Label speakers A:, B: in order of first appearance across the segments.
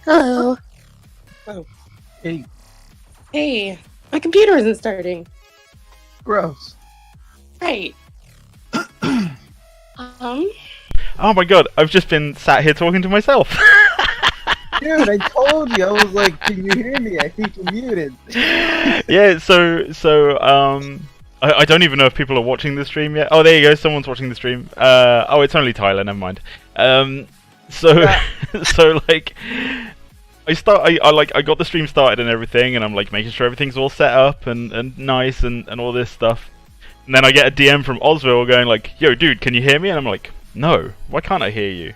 A: Hello.
B: Oh, hey,
A: Hey, my computer isn't starting.
B: gross.
A: Right.
C: Oh my god, I've just been sat here talking to myself.
B: Dude, I told you. I was like, can you hear me? I think you're muted.
C: Yeah, I don't even know if people are watching the stream yet. Oh, there you go, someone's watching the stream. Oh, it's only Tyler, never mind. So, so like, I got the stream started and everything, and I'm like making sure everything's all set up and nice and all this stuff. And then I get a DM from Osville going like, "Yo, dude, can you hear me?" And I'm like, "No, why can't I hear you?"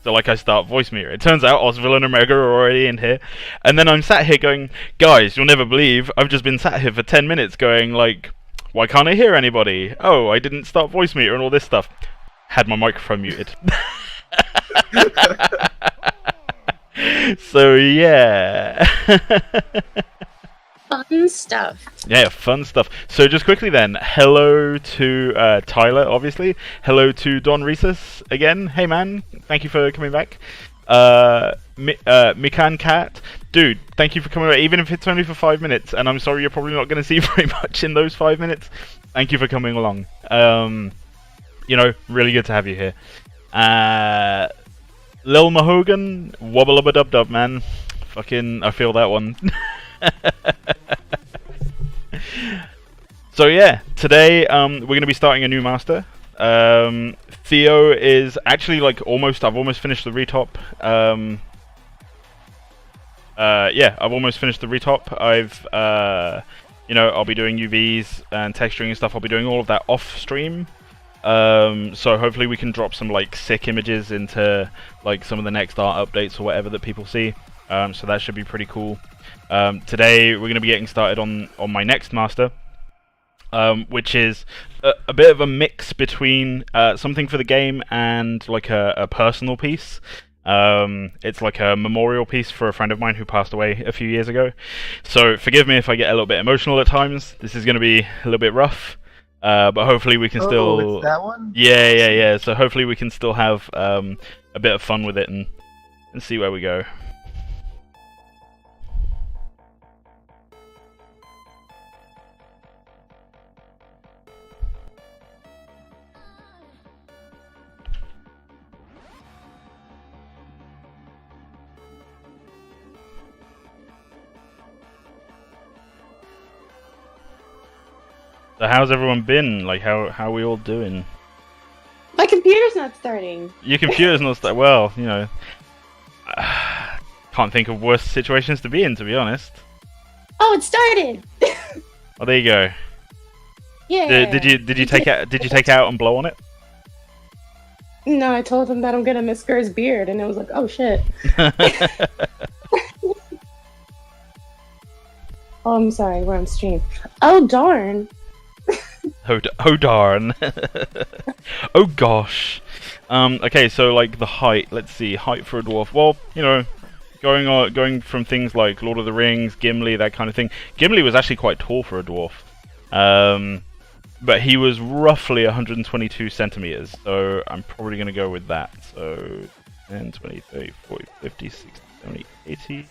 C: So like I start voice meter. It turns out Osville and Omega are already in here, and then I'm sat here going, "Guys, you'll never believe I've just been sat here for 10 minutes going like, why can't I hear anybody? Oh, I didn't start voice meter and all this stuff. Had my microphone muted." So yeah.
A: Fun stuff.
C: Yeah, fun stuff. So just quickly then, hello to Tyler, obviously. Hello to Don Reesus again. Hey man, thank you for coming back. Mikan Cat, dude, thank you for coming back, even if it's only for 5 minutes. And I'm sorry you're probably not going to see very much in those 5 minutes. Thank you for coming along. You know, really good to have you here. Lil Mahogan, wobble a dub dub, man. Fucking, I feel that one. So yeah, today we're going to be starting a new master. Theo is actually like I've almost finished the retop. Yeah, I've almost finished the retop. I'll be doing UVs and texturing and stuff. I'll be doing all of that off stream. So hopefully we can drop some like sick images into like some of the next art updates or whatever that people see. So that should be pretty cool. Today we're going to be getting started on my next master, which is a bit of a mix between something for the game and like a personal piece. It's like a memorial piece for a friend of mine who passed away a few years ago. So forgive me if I get a little bit emotional at times. This is going to be a little bit rough, but hopefully we can still...
B: It's that one?
C: Yeah. So hopefully we can still have a bit of fun with it and see where we go. So how's everyone been? Like, how are we all doing?
A: My computer's not starting.
C: Your computer's not well, you know. Can't think of worse situations to be in, to be honest.
A: Oh, it started.
C: Oh, there you go.
A: Yeah.
C: Did you take it out and blow on it?
A: No, I told him that I'm gonna miss Gur's beard, and it was like, oh shit. Oh, I'm sorry, we're on stream. Oh darn.
C: Oh darn. Oh gosh. Okay, so like the height. Let's see, height for a dwarf. Well, you know, going from things like Lord of the Rings, Gimli, that kind of thing. Gimli was actually quite tall for a dwarf. But he was roughly 122 centimeters. So I'm probably going to go with that. So 10, 20, 30, 40, 50, 60, 70, 80.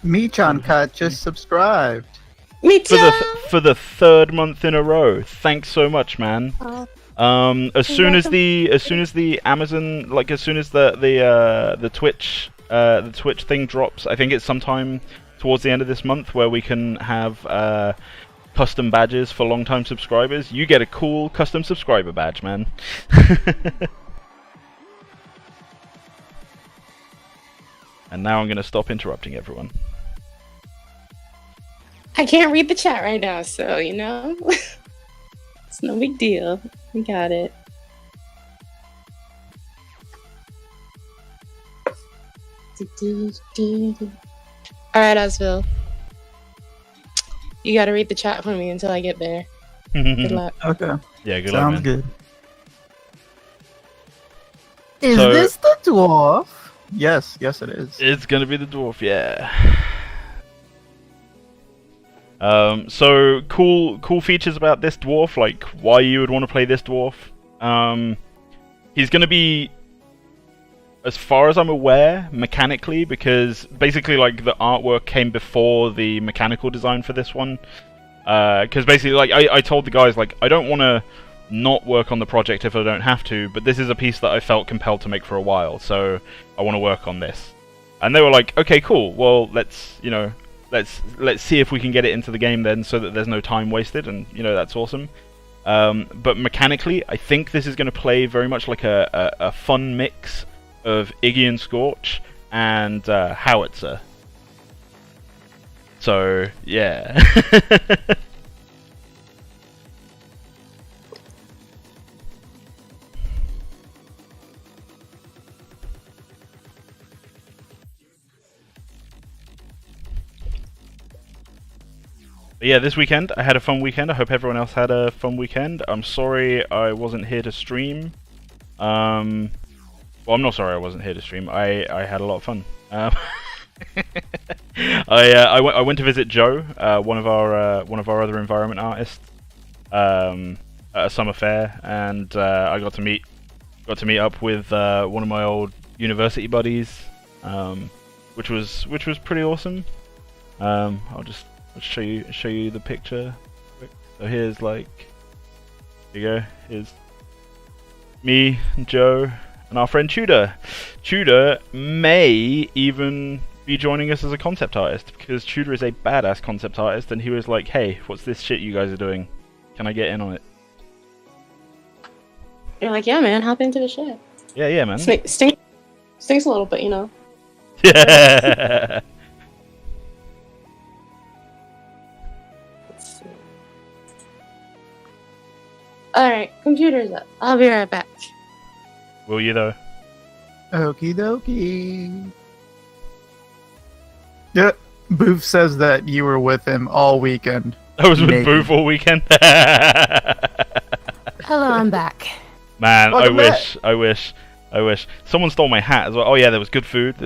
B: Michan Cat just subscribed.
A: Me too.
C: For the third month in a row. Thanks so much, man. As soon as the Amazon, like as soon as the Twitch thing drops, I think it's sometime towards the end of this month where we can have custom badges for long-time subscribers. You get a cool custom subscriber badge, man. And now I'm going to stop interrupting everyone.
A: I can't read the chat right now, so you know, it's no big deal. We got it. All right, Osville. You gotta read the chat for me until I get there. Good luck.
B: Okay.
C: Yeah, good luck,
B: Sounds
C: man.
B: good. Is
C: So-
B: this the dwarf? Yes, it is.
C: It's gonna be the dwarf, yeah. So cool features about this dwarf, like why you would want to play this dwarf. He's gonna be as far as I'm aware, mechanically, because basically like the artwork came before the mechanical design for this one. Because basically, like I told the guys, like I don't want to not work on the project if I don't have to, but this is a piece that I felt compelled to make for a while, so I want to work on this. And they were like, okay, cool. Well, let's see if we can get it into the game then, so that there's no time wasted, and that's awesome. But mechanically, I think this is going to play very much like a fun mix of Iggy and Scorch and Howitzer. So yeah. But yeah, this weekend I had a fun weekend. I hope everyone else had a fun weekend. I'm sorry I wasn't here to stream. Well, I'm not sorry I wasn't here to stream. I had a lot of fun. I went to visit Joe, one of our other environment artists, at a summer fair, and I got to meet up with one of my old university buddies, which was pretty awesome. I'll show you the picture quick. So here's here you go. Here's me, Joe, and our friend Tudor. Tudor may even be joining us as a concept artist, because Tudor is a badass concept artist, and he was like, "Hey, what's this shit you guys are doing? Can I get in on it?"
A: You're like, "Yeah, man, hop into the shit."
C: Yeah, man.
A: Stinks a little bit,
C: Yeah.
A: Let's see. Alright, computer's up. I'll be right back.
C: Will you though?
B: Okie dokie. Yeah, Booth says that you were with him all weekend.
C: I was with Booth all weekend.
A: Hello, I'm back.
C: Man,
B: Welcome
C: I wish. Someone stole my hat as well. Oh yeah, there was good food.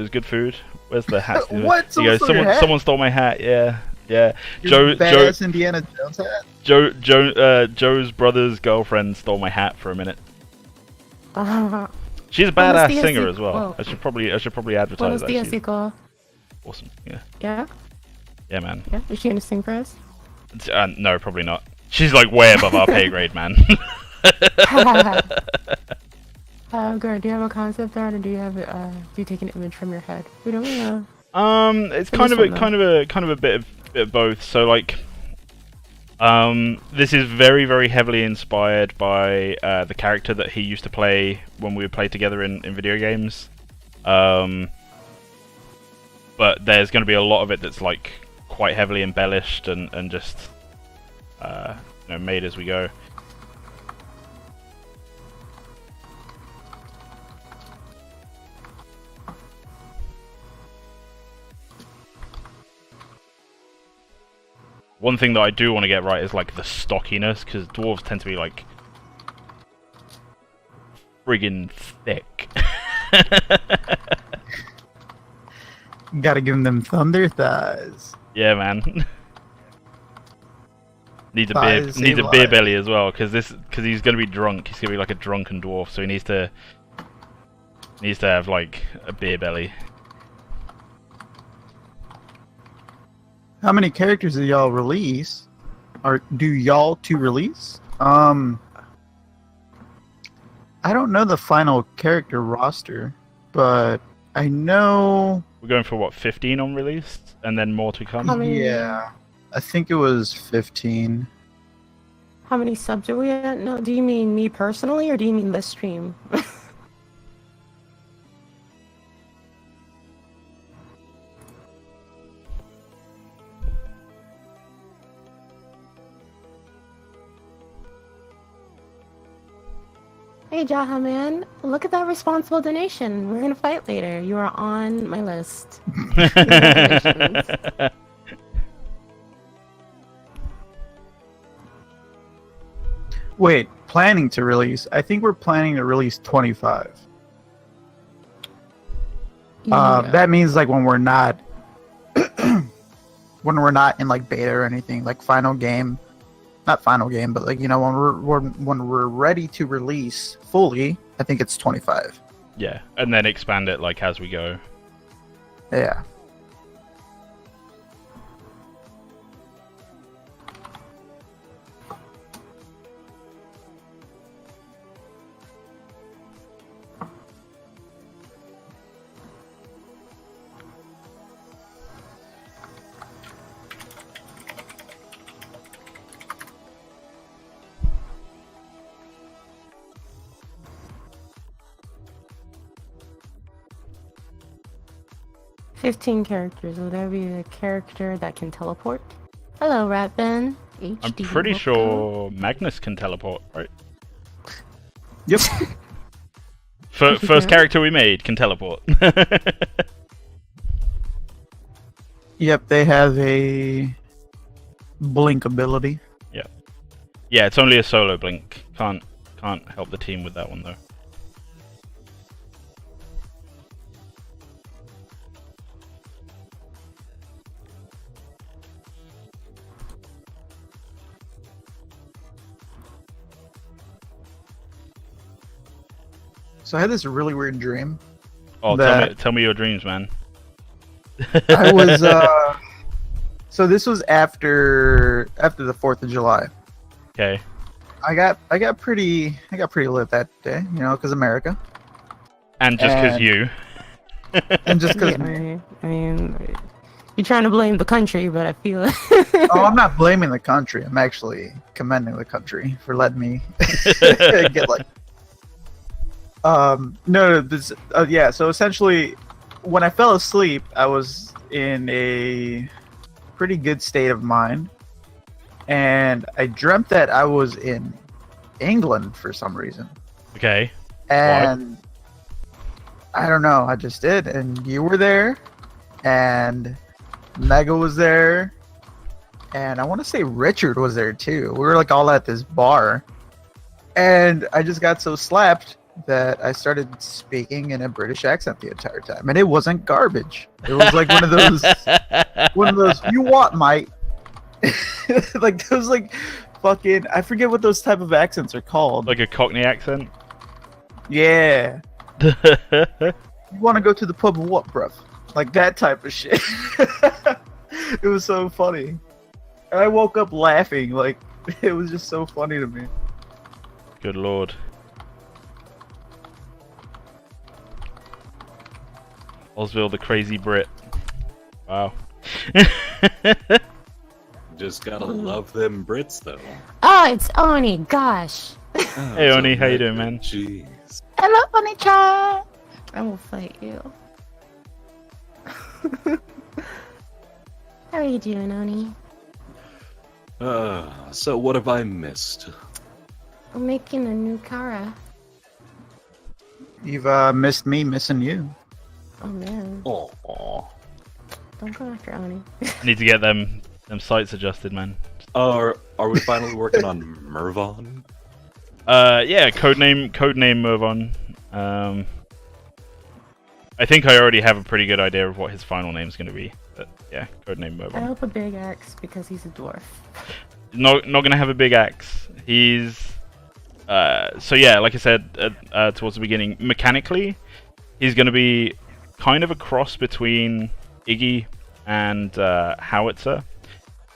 C: Where's the hat?
B: What?
C: Someone stole my hat. Yeah.
B: Your badass Indiana Jones hat?
C: Joe's brother's girlfriend stole my hat for a minute. She's a badass singer as well. I should probably advertise that.
A: Buenos dias, Chico.
C: Awesome. Yeah.
A: Yeah?
C: Yeah, man.
A: Yeah? Is she gonna sing for us?
C: No, probably not. She's like way above our pay grade, man.
A: Girl, do you have a concept art, or do you take an image from your head? We don't know.
C: It's kind of a bit of both. So like, this is very, very heavily inspired by the character that he used to play when we would play together in video games. But there's going to be a lot of it that's like quite heavily embellished and just made as we go. One thing that I do want to get right is like the stockiness, because dwarves tend to be like friggin' thick.
B: Gotta give them thunder thighs.
C: Yeah, man. Needs a beer belly as well, because he's gonna be drunk. He's gonna be like a drunken dwarf, so he needs to have like a beer belly.
B: How many characters do y'all release? Or do y'all to release? I don't know the final character roster, but I know
C: we're going for what, 15 on release, and then more to come.
B: Yeah, I think it was 15.
A: How many subs are we at? No, do you mean me personally, or do you mean this stream? Hey Jaha man, look at that responsible donation. We're gonna fight later. You are on my list.
B: Wait, planning to release? I think we're planning to release 25.
A: Yeah.
B: That means like when we're not in like beta or anything, like final game. Not final game, but like when we're ready to release fully, I think it's 25.
C: Yeah, and then expand it like as we go.
B: Yeah.
A: $15 characters. Will there be a character that can teleport? Hello, Ratman.
C: I'm pretty sure Magnus can teleport, right?
B: Yep.
C: First character we made can teleport.
B: Yep, they have a blink ability.
C: Yeah, it's only a solo blink. Can't help the team with that one though.
B: So I had this really weird dream.
C: Oh,
B: that-
C: tell me your dreams, man.
B: I was so this was after the 4th of July.
C: Okay.
B: I got pretty lit that day, you know, because America.
C: And just because you.
B: And just because
A: I mean, you're trying to blame the country, but I feel
B: Oh, I'm not blaming the country. I'm actually commending the country for letting me get like no this yeah, so essentially when I fell asleep, I was in a pretty good state of mind, and I dreamt that I was in England for some reason.
C: Okay.
B: And I don't know, I just did, and you were there, and Mega was there, and I want to say Richard was there too. We were like all at this bar, and I just got so slapped that I started speaking in a British accent the entire time, and it wasn't garbage. It was like one of those you want, mate. Like those like fucking, I forget what those type of accents are called.
C: Like a Cockney accent?
B: Yeah. You want to go to the pub or what, bruv? Like that type of shit. It was so funny. And I woke up laughing. Like, it was just so funny to me.
C: Good lord. Osville the crazy Brit. Wow.
D: Just gotta love them Brits, though.
A: Oh, it's Oni. Gosh.
D: Oh,
C: Hey,
D: it's
C: Oni, how you
D: American.
C: doing, man?
D: Jeez.
A: Hello, Oni-chan. I will fight you. How are you doing, Oni?
D: So what have I missed?
A: I'm making a new Kara.
B: You've missed me missing you.
A: Oh man,
D: Oh,
A: don't go after Oni.
C: Need to get them sights adjusted, man.
D: are we finally working on Mervon?
C: Yeah, codename Mervon. I think I already have a pretty good idea of what his final name's going to be. But yeah, codename
A: I
C: Mervon.
A: hope a big axe because he's a dwarf.
C: Not going to have a big axe. He's so yeah, like I said towards the beginning, mechanically, he's going to be kind of a cross between Iggy and Howitzer.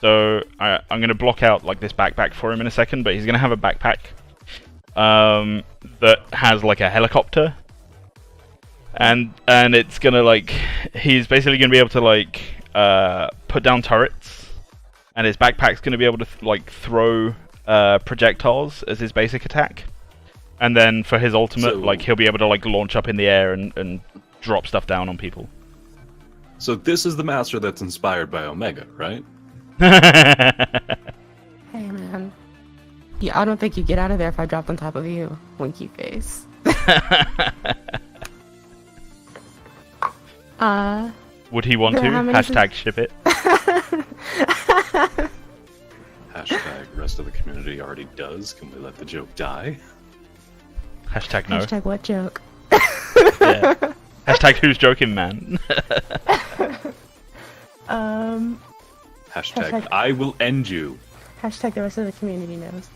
C: So I'm going to block out like this backpack for him in a second, but he's going to have a backpack that has like a helicopter, and it's going to like, he's basically going to be able to like put down turrets, and his backpack's going to be able to like throw projectiles as his basic attack, and then for his ultimate, like he'll be able to like launch up in the air and drop stuff down on people.
D: So this is the master that's inspired by Omega, right?
A: Hey man. Yeah, I don't think you get out of there if I dropped on top of you, winky face.
C: Would he want to?
A: how many
C: Hashtag ship it.
D: Hashtag rest of the community already does. Can we let the joke die?
C: Hashtag no.
A: Hashtag what joke?
C: Yeah. Hashtag who's joking, man.
D: Hashtag I will end you.
A: Hashtag the rest of the community knows.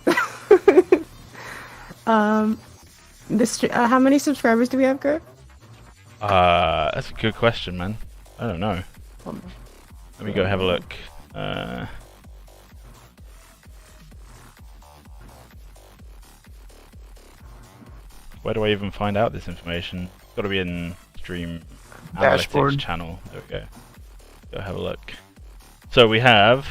A: How many subscribers do we have, Kurt?
C: That's a good question, man. I don't know. Let me go have a look. Where do I even find out this information? It's got to be in stream
B: Dashboard.
C: analytics channel. There we go. Go have a look. So we have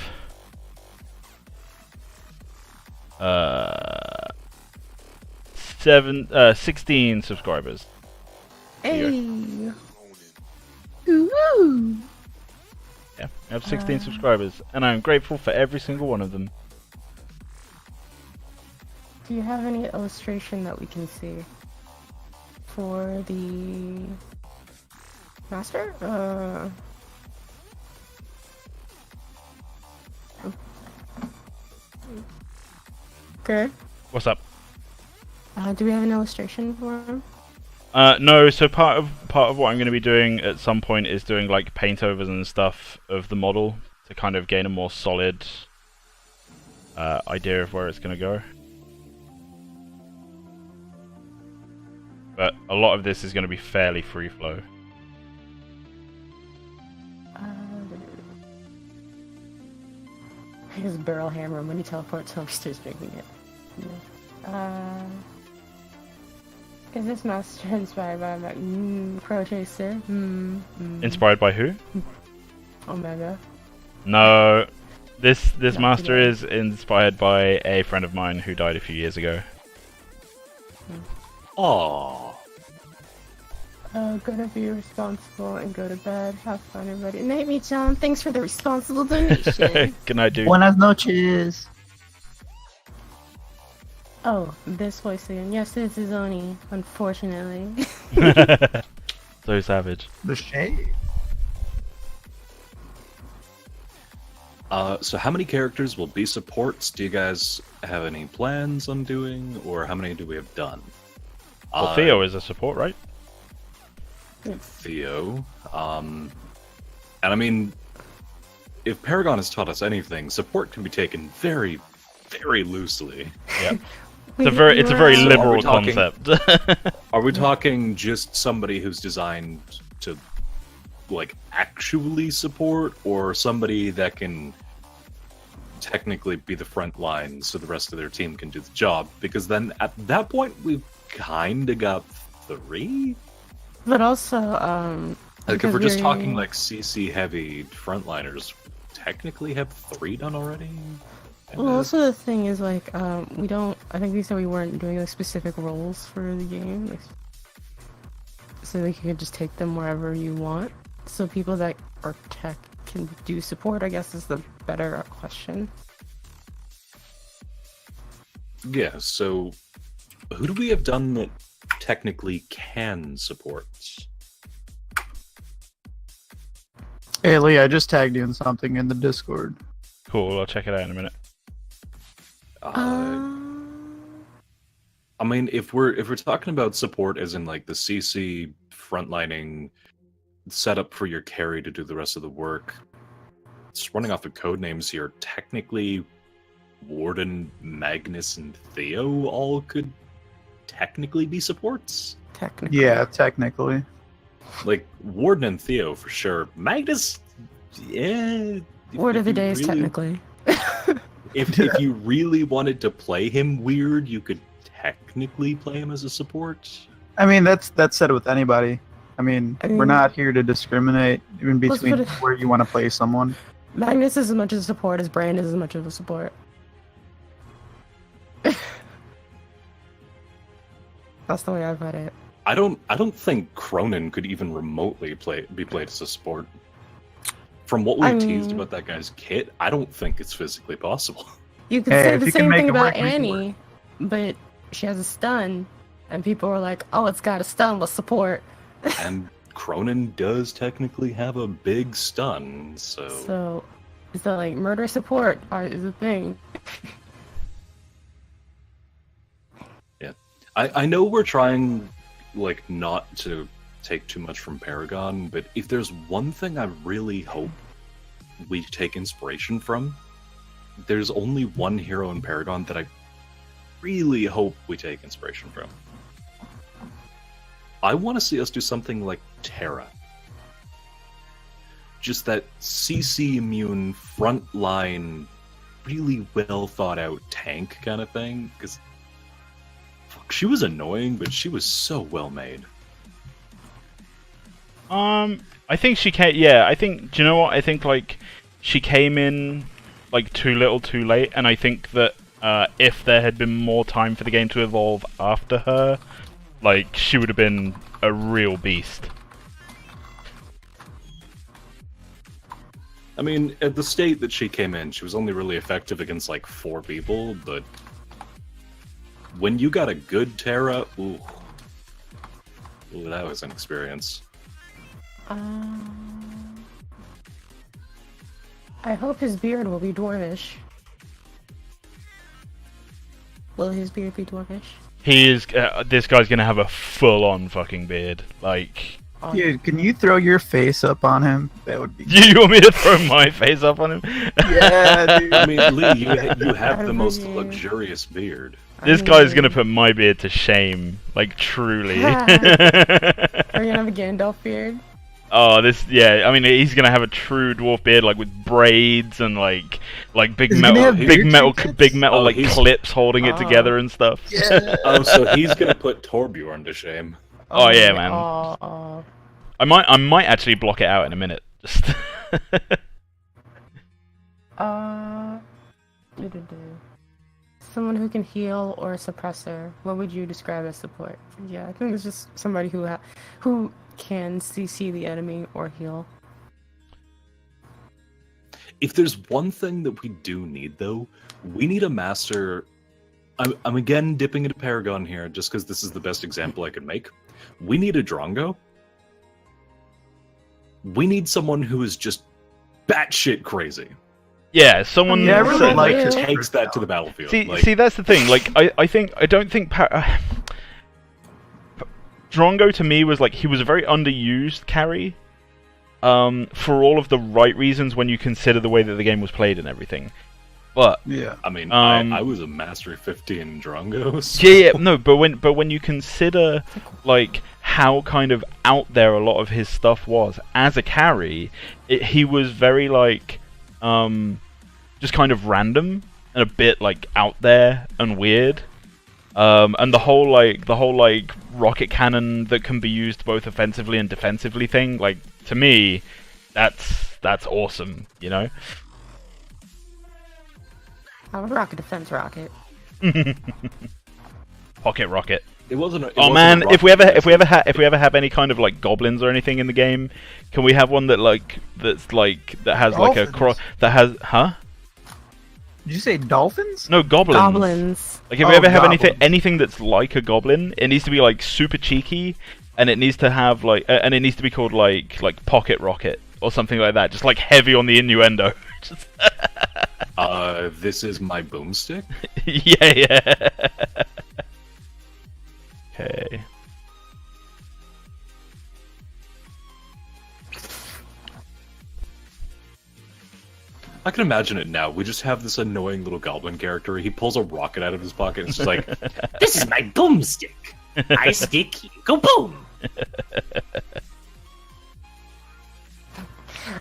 C: 16 subscribers.
A: Hey. Woo.
C: Yeah, we have 16 subscribers, and I'm grateful for every single one of them.
A: Do you have any illustration that we can see for the master? Okay.
C: What's up?
A: Do we have an illustration for him?
C: No. So part of what I'm going to be doing at some point is doing like paint overs and stuff of the model to kind of gain a more solid idea of where it's going to go. But a lot of this is going to be fairly free flow.
A: His barrel hammer when he teleports home, he starts drinking it. Is this master inspired by Pro Chaser?
C: Inspired by who?
A: Omega.
C: No, this
A: Not
C: master
A: today.
C: is inspired by a friend of mine who died a few years ago.
D: Aww.
A: Gotta be responsible and go to bed. Have fun, everybody. Night, me, John. Thanks for the responsible donation.
C: Good night, dude.
B: Buenas noches.
A: Oh, this voice again. Yes, it's Zoni, unfortunately.
C: So savage.
B: The shade.
D: So how many characters will be supports? Do you guys have any plans on doing, or how many do we have done?
C: Well, Theo is a support, right?
D: Theo. And I mean, if Paragon has taught us anything, support can be taken very, very loosely.
C: Yeah. It's a very
D: So are
C: liberal
D: we talking-
C: concept.
D: Are we talking just somebody who's designed to, like, actually support, or somebody that can technically be the front line so the rest of their team can do the job? Because then at that point, we've kind of got 3?
A: But also,
D: Like, if we're
A: because
D: just talking, like, CC heavy frontliners, technically have 3 done already?
A: Well, also the thing is, like, we don't. I think we said we weren't doing like specific roles for the game, like, so that you can just take them wherever you want. So people that are tech can do support, I guess, is the better question.
D: Yeah, so who do we have done that technically can support?
B: Hey Lee, I just tagged you in something in the Discord.
C: Cool, I'll check it out in a minute.
D: I mean, if we're talking about support as in like the CC frontlining setup for your carry to do the rest of the work, just running off the code names here, technically Warden, Magnus, and Theo all could technically be supports.
A: Technically,
B: Yeah, technically.
D: Like Warden and Theo for sure. Magnus, yeah.
A: Word of the day is
D: really-
A: technically.
D: If you really wanted to play him weird, you could technically play him as a support.
B: I mean, that's said with anybody. I mean, we're
A: mean-
B: not here to discriminate in
A: Let's
B: between
A: put it-
B: where you want to play someone.
A: Magnus is as much of a support as Brand is as much of a support. That's the way I put it.
D: I don't think Cronin could even remotely be played as a support. From what we've
A: I
D: teased
A: mean-
D: about that guy's kit, I don't think it's physically possible.
A: You could
B: Hey,
A: say
B: if
A: the
B: you can
A: same
B: make
A: thing
B: it
A: about
B: work, make it
A: Annie, but she has a stun, and people were like, "Oh, it's got a stun. Let's support."
D: And Cronin does technically have a big stun, so
A: So, is that like murder support is a thing?
D: I know we're trying like not to take too much from Paragon, but if there's one thing I really hope we take inspiration from, there's only one hero in Paragon that I really hope we take inspiration from. I want to see us do something like Terra. Just that CC immune frontline, really well thought out tank kind of thing. Because she was annoying, but she was so well made.
C: I think she came. Yeah, I think. Do you know what? I think like she came in like too little, too late, and I think that if there had been more time for the game to evolve after her, like she would have been a real beast.
D: I mean, at the state that she came in, she was only really effective against like 4 people, but when you got a good Terra, ooh, that was an experience.
A: I hope his beard will be dwarvish. Will his beard be dwarvish?
C: He is. This guy's gonna have a full-on fucking beard. Like,
B: Dude, can you throw your face up on him? That would be.
C: you want me to throw my face up on him?
B: Yeah, dude.
D: I mean, Lee, you have the most luxurious beard.
C: This guy's gonna put my beard to shame. Like, truly.
A: Are you gonna have a Gandalf beard?
C: Oh, this, yeah. I mean, he's gonna have a true dwarf beard, like with braids and like big
B: Is he gonna
C: metal,
B: have
C: big
B: beard
C: metal,
B: trinkets?
C: big metal
D: Oh,
C: like
D: he's-
C: clips holding it together and stuff.
B: Yeah.
D: Oh, so he's gonna put Torbjorn to shame.
C: Oh, yeah, man.
A: Oh.
C: I might actually block it out in a minute. Just.
A: Someone who can heal or a suppressor. What would you describe as support? Yeah, I think it's just somebody who can CC the enemy or heal.
D: If there's one thing that we do need, though, we need a master. I'm again dipping into Paragon here, just because this is the best example I could make. We need a Drongo. We need someone who is just batshit crazy.
C: Yeah, someone.
B: Yeah, I really
A: So-
B: like
A: Yeah.
B: his
D: Takes that to the battlefield.
C: See, that's the thing. Like, I don't think Drongo to me was like he was a very underused carry, for all of the right reasons when you consider the way that the game was played and everything. But
B: Yeah.
D: I mean,
C: Um,
D: I was a master 15 Drongos.
C: yeah, no, but when you consider like how kind of out there a lot of his stuff was as a carry, he was very like just kind of random and a bit like out there and weird. And the whole like rocket cannon that can be used both offensively and defensively thing, like to me, that's awesome, you know.
A: I would rock a defense rocket.
C: Pocket rocket.
D: It wasn't.
C: Oh man, if we ever have any kind of like goblins or anything in the game, can we have one that has like a cross that has
B: Did you say dolphins?
C: No, goblins.
A: Goblins.
C: Like if
B: Oh,
C: we ever have
B: goblins.
C: anything that's like a goblin, it needs to be like super cheeky, and it needs to have like and it needs to be called like pocket rocket or something like that, just like heavy on the innuendo. Just-
D: This is my boomstick.
C: yeah. Okay.
D: I can imagine it now. We just have this annoying little goblin character. He pulls a rocket out of his pocket and it's just like,
E: This is my boomstick. I stick, you go boom.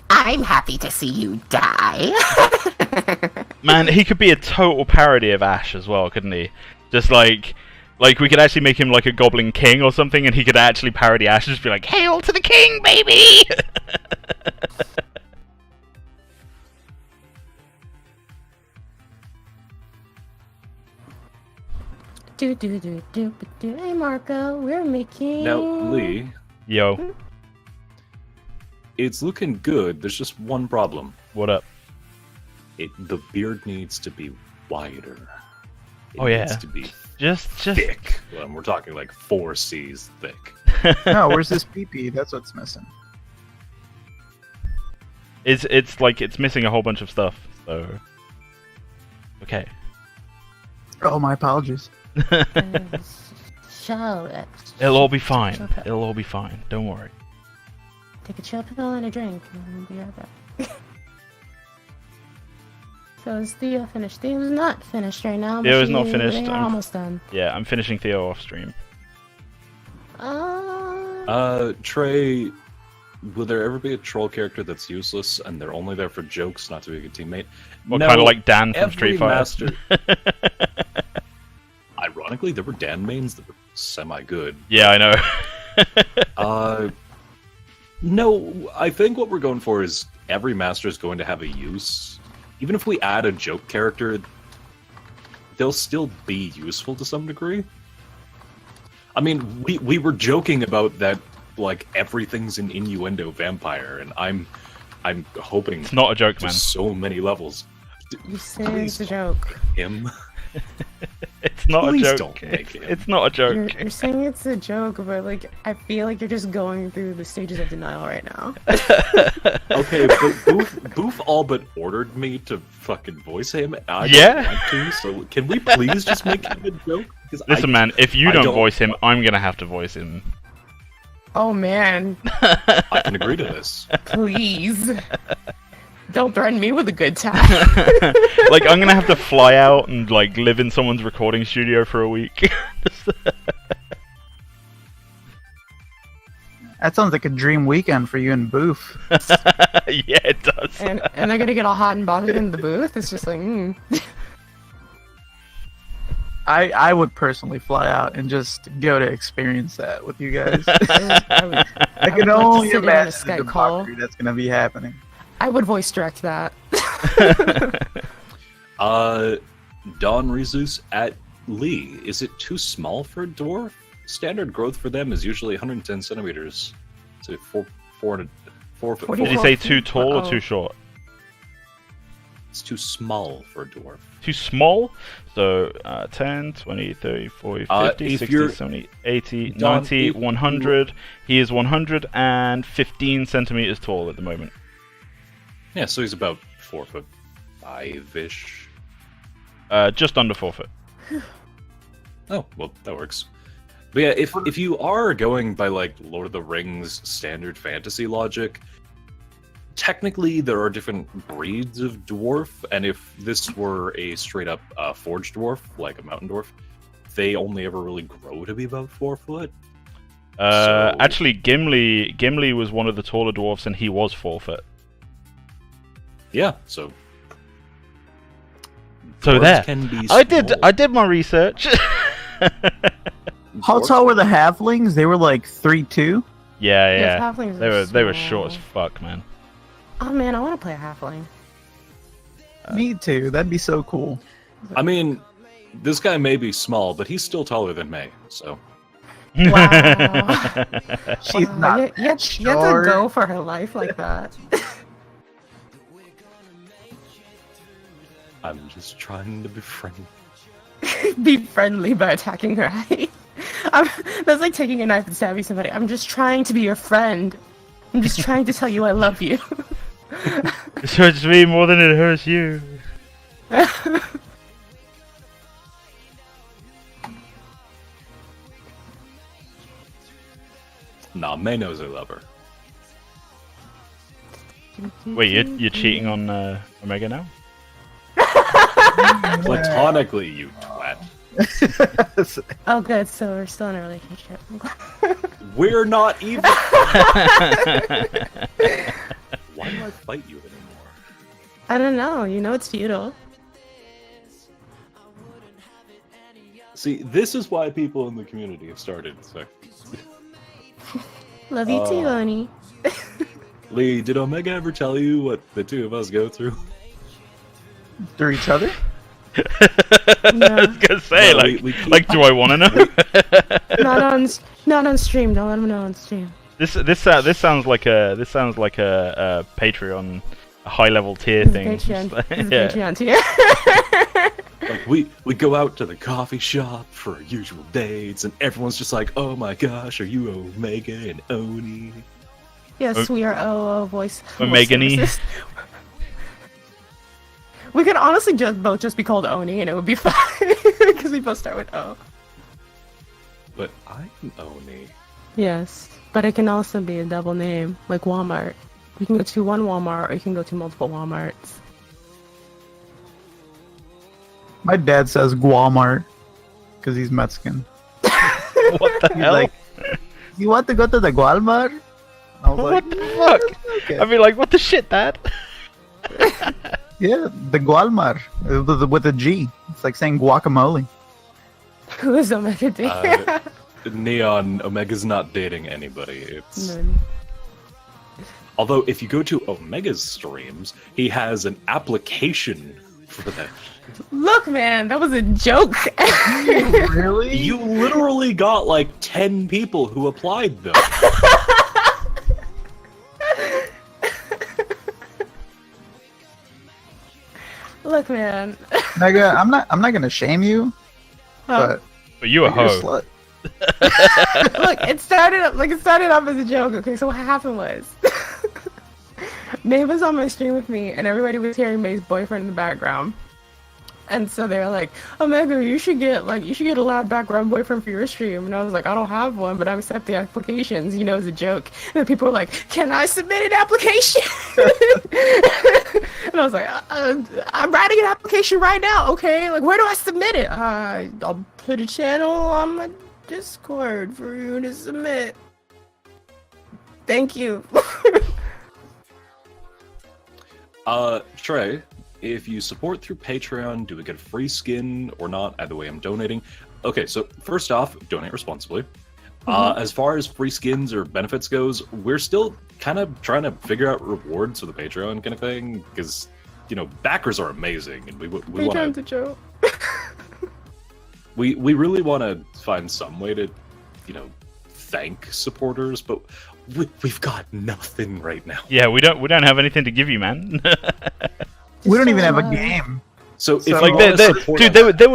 E: I'm happy to see you die.
C: Man, he could be a total parody of Ash as well, couldn't he? Just like we could actually make him like a goblin king or something, and he could actually parody Ash and just be like, "Hail to the king, baby!"
A: Hey Marco, we're making.
D: now, Lee,
C: Yo,
D: it's looking good. There's just one problem.
C: what up?
D: The beard needs to be wider. It
C: Oh, yeah.
D: needs to be
C: Just
D: thick. Well, we're talking like 4 C's thick.
B: No, where's this pee-pee? That's what's missing.
C: it's like it's missing a whole bunch of stuff. So okay.
B: Oh, my apologies.
A: Show it.
C: It'll all be fine.
A: Okay.
C: It'll all be fine. Don't worry.
A: Take a chill pill and a drink, and we'll be right back. So is Theo finished? Theo's not finished right now. but
C: Theo is not finished.
A: They're
C: I'm-
A: almost done.
C: Yeah, I'm finishing Theo off stream.
D: Trey, will there ever be a troll character that's useless and they're only there for jokes, not to be a good teammate?
C: What,
D: No,
C: kind of like Dan from
D: every
C: Street Fighter?
D: master. Ironically, there were Dan mains that were semi-good.
C: Yeah, I know.
D: No, I think what we're going for is every master is going to have a use. Even if we add a joke character, they'll still be useful to some degree. I mean, we were joking about that, like, everything's an innuendo vampire, and I'm hoping
C: It's not a joke,
D: to
C: man.
D: so many levels.
A: You say
D: Please
A: it's a
D: don't
A: joke.
D: Him.
C: It's not
D: Please
C: a joke.
D: don't make it.
C: It's not a joke.
A: You're saying it's a joke, but like I feel like you're just going through the stages of denial right now.
D: Okay, but Boof all but ordered me to fucking voice him. And I
C: Yeah?
D: don't want to, so can we please just make him a joke? Because
C: Listen, man, if you
D: I
C: don't
D: don't-
C: voice him, I'm gonna have to voice him.
A: Oh man,
D: I can agree to this.
A: please. Don't threaten me with a good time.
C: Like, I'm gonna have to fly out and, like, live in someone's recording studio for a week.
B: That sounds like a dream weekend for you and Boof.
C: Yeah, it does.
A: and they're gonna get all hot and bothered in the booth. It's just like,
B: I would personally fly out and just go to experience that with you guys. I
A: I
B: can
A: would like to
B: only
A: sit in on a
B: imagine the
A: Skype call.
B: debauchery that's gonna be happening.
A: I would voice direct that.
D: Don Rezus at Lee. Is it too small for a dwarf? Standard growth for them is usually 110 centimeters. So 4 foot.
A: 44.
C: Did you say too tall or
A: Uh-oh.
C: too short?
D: It's too small for a dwarf.
C: Too small? So, 10, 20, 30, 40, 50,
D: if
C: 60,
D: you're-
C: 70, 80,
D: Don,
C: 90,
D: if-
C: 100. He is 115 centimeters tall at the moment.
D: Yeah, so he's about 4'5"
C: Just under 4 foot.
D: Oh, well, that works. But yeah, if you are going by like Lord of the Rings standard fantasy logic, technically there are different breeds of dwarf, and if this were a straight up forged dwarf, like a mountain dwarf, they only ever really grow to be about 4 foot. So-
C: Actually, Gimli was one of the taller dwarfs, and he was 4 foot.
D: Yeah, so
C: So
D: dwarves
C: there.
D: can be
C: I
D: small.
C: did my research.
B: How
D: Dwarves-
B: tall were the halflings? They were like 3'2".
C: Yeah,
A: Yes,
C: yeah.
A: halflings
C: They
A: are
C: were short as
A: small.
C: fuck, man.
A: Oh man, I want to play a halfling.
B: Me too. That'd be so cool.
D: I mean, this guy may be small, but he's still taller than me, so
A: Wow.
B: She's
A: Wow,
B: not
A: you
B: that
A: have to
B: short.
A: go for her life like that.
D: I'm just trying to be friendly.
A: Be friendly by attacking her height. That's like taking a knife and stabbing somebody. I'm just trying to be your friend. I'm just trying to tell you I love you.
C: It hurts me more than it hurts you.
D: Nah, May knows I love her.
C: Wait, you're cheating on Omega now?
D: Platonically, you twat.
A: Oh good, so we're still in a relationship.
D: We're not even. Why do I fight you anymore?
A: I don't know, you know it's futile.
D: See, this is why people in the community have started. So,
A: Love you too, Oni.
D: Lee, did Omega ever tell you what the two of us go through?
B: Through each other?
C: I was gonna say,
D: No,
C: like,
D: we keep-
C: like, do I want to know?
A: Not on stream. Don't let him know on stream.
C: This sounds like a Patreon, a high level tier
A: This
C: thing.
A: is Patreon.
C: Just
A: This is
C: yeah.
A: Patreon tier.
D: Like we go out to the coffee shop for our usual dates, and everyone's just like, "Oh my gosh, are you Omega and Oni?"
A: Yes, we are OO voice.
C: Omega-ny.
A: voice services. We could honestly both just be called Oni, and it would be fine because we both start with O.
D: But I'm Oni.
A: Yes, but it can also be a double name, like Walmart. You can go to one Walmart, or you can go to multiple Walmarts.
B: My dad says Guamart because he's Mexican.
C: What the
B: He's
C: hell?
B: like, You want to go to the Walmart? I was
C: What
B: like,
C: the
B: "Yeah,
C: fuck?
B: okay."
C: I mean, like, what the shit, Dad?
B: Yeah, the Walmart with a G. It's like saying guacamole.
A: Who is Omega D?
D: Neon, Omega's not dating anybody. It's
A: None.
D: although if you go to Omega's streams, he has an application for that.
A: Look, man, that was a joke.
B: Really?
D: You literally got like 10 people who applied though.
A: Look, man.
B: Mega, I'm not gonna shame you,
A: Huh.
C: But you a
B: but you're a
C: hoe.
B: slut.
A: Look, it started off as a joke. Okay, so what happened was, May was on my stream with me, and everybody was hearing May's boyfriend in the background. And so they were like, Omega, you should get a loud background boyfriend for your stream. And I was like, I don't have one, but I accept the applications, as a joke. And then people were like, can I submit an application? And I was like, I'm writing an application right now. Okay, like, where do I submit it? I'll put a channel on my Discord for you to submit. Thank you.
D: Trey, if you support through Patreon, do we get a free skin or not? Either way, I'm donating. Okay, so first off, donate responsibly. As far as free skins or benefits goes, we're still kind of trying to figure out rewards for the Patreon kind of thing, because, backers are amazing, and we want
A: Patreon's
D: to...
A: a joke.
D: We really want to find some way to, thank supporters, but we've got nothing right now.
C: Yeah, we don't have anything to give you, man.
B: We don't even have a
A: So,
B: game.
D: So if
B: So,
D: you
C: Like,
D: want to support us-
C: there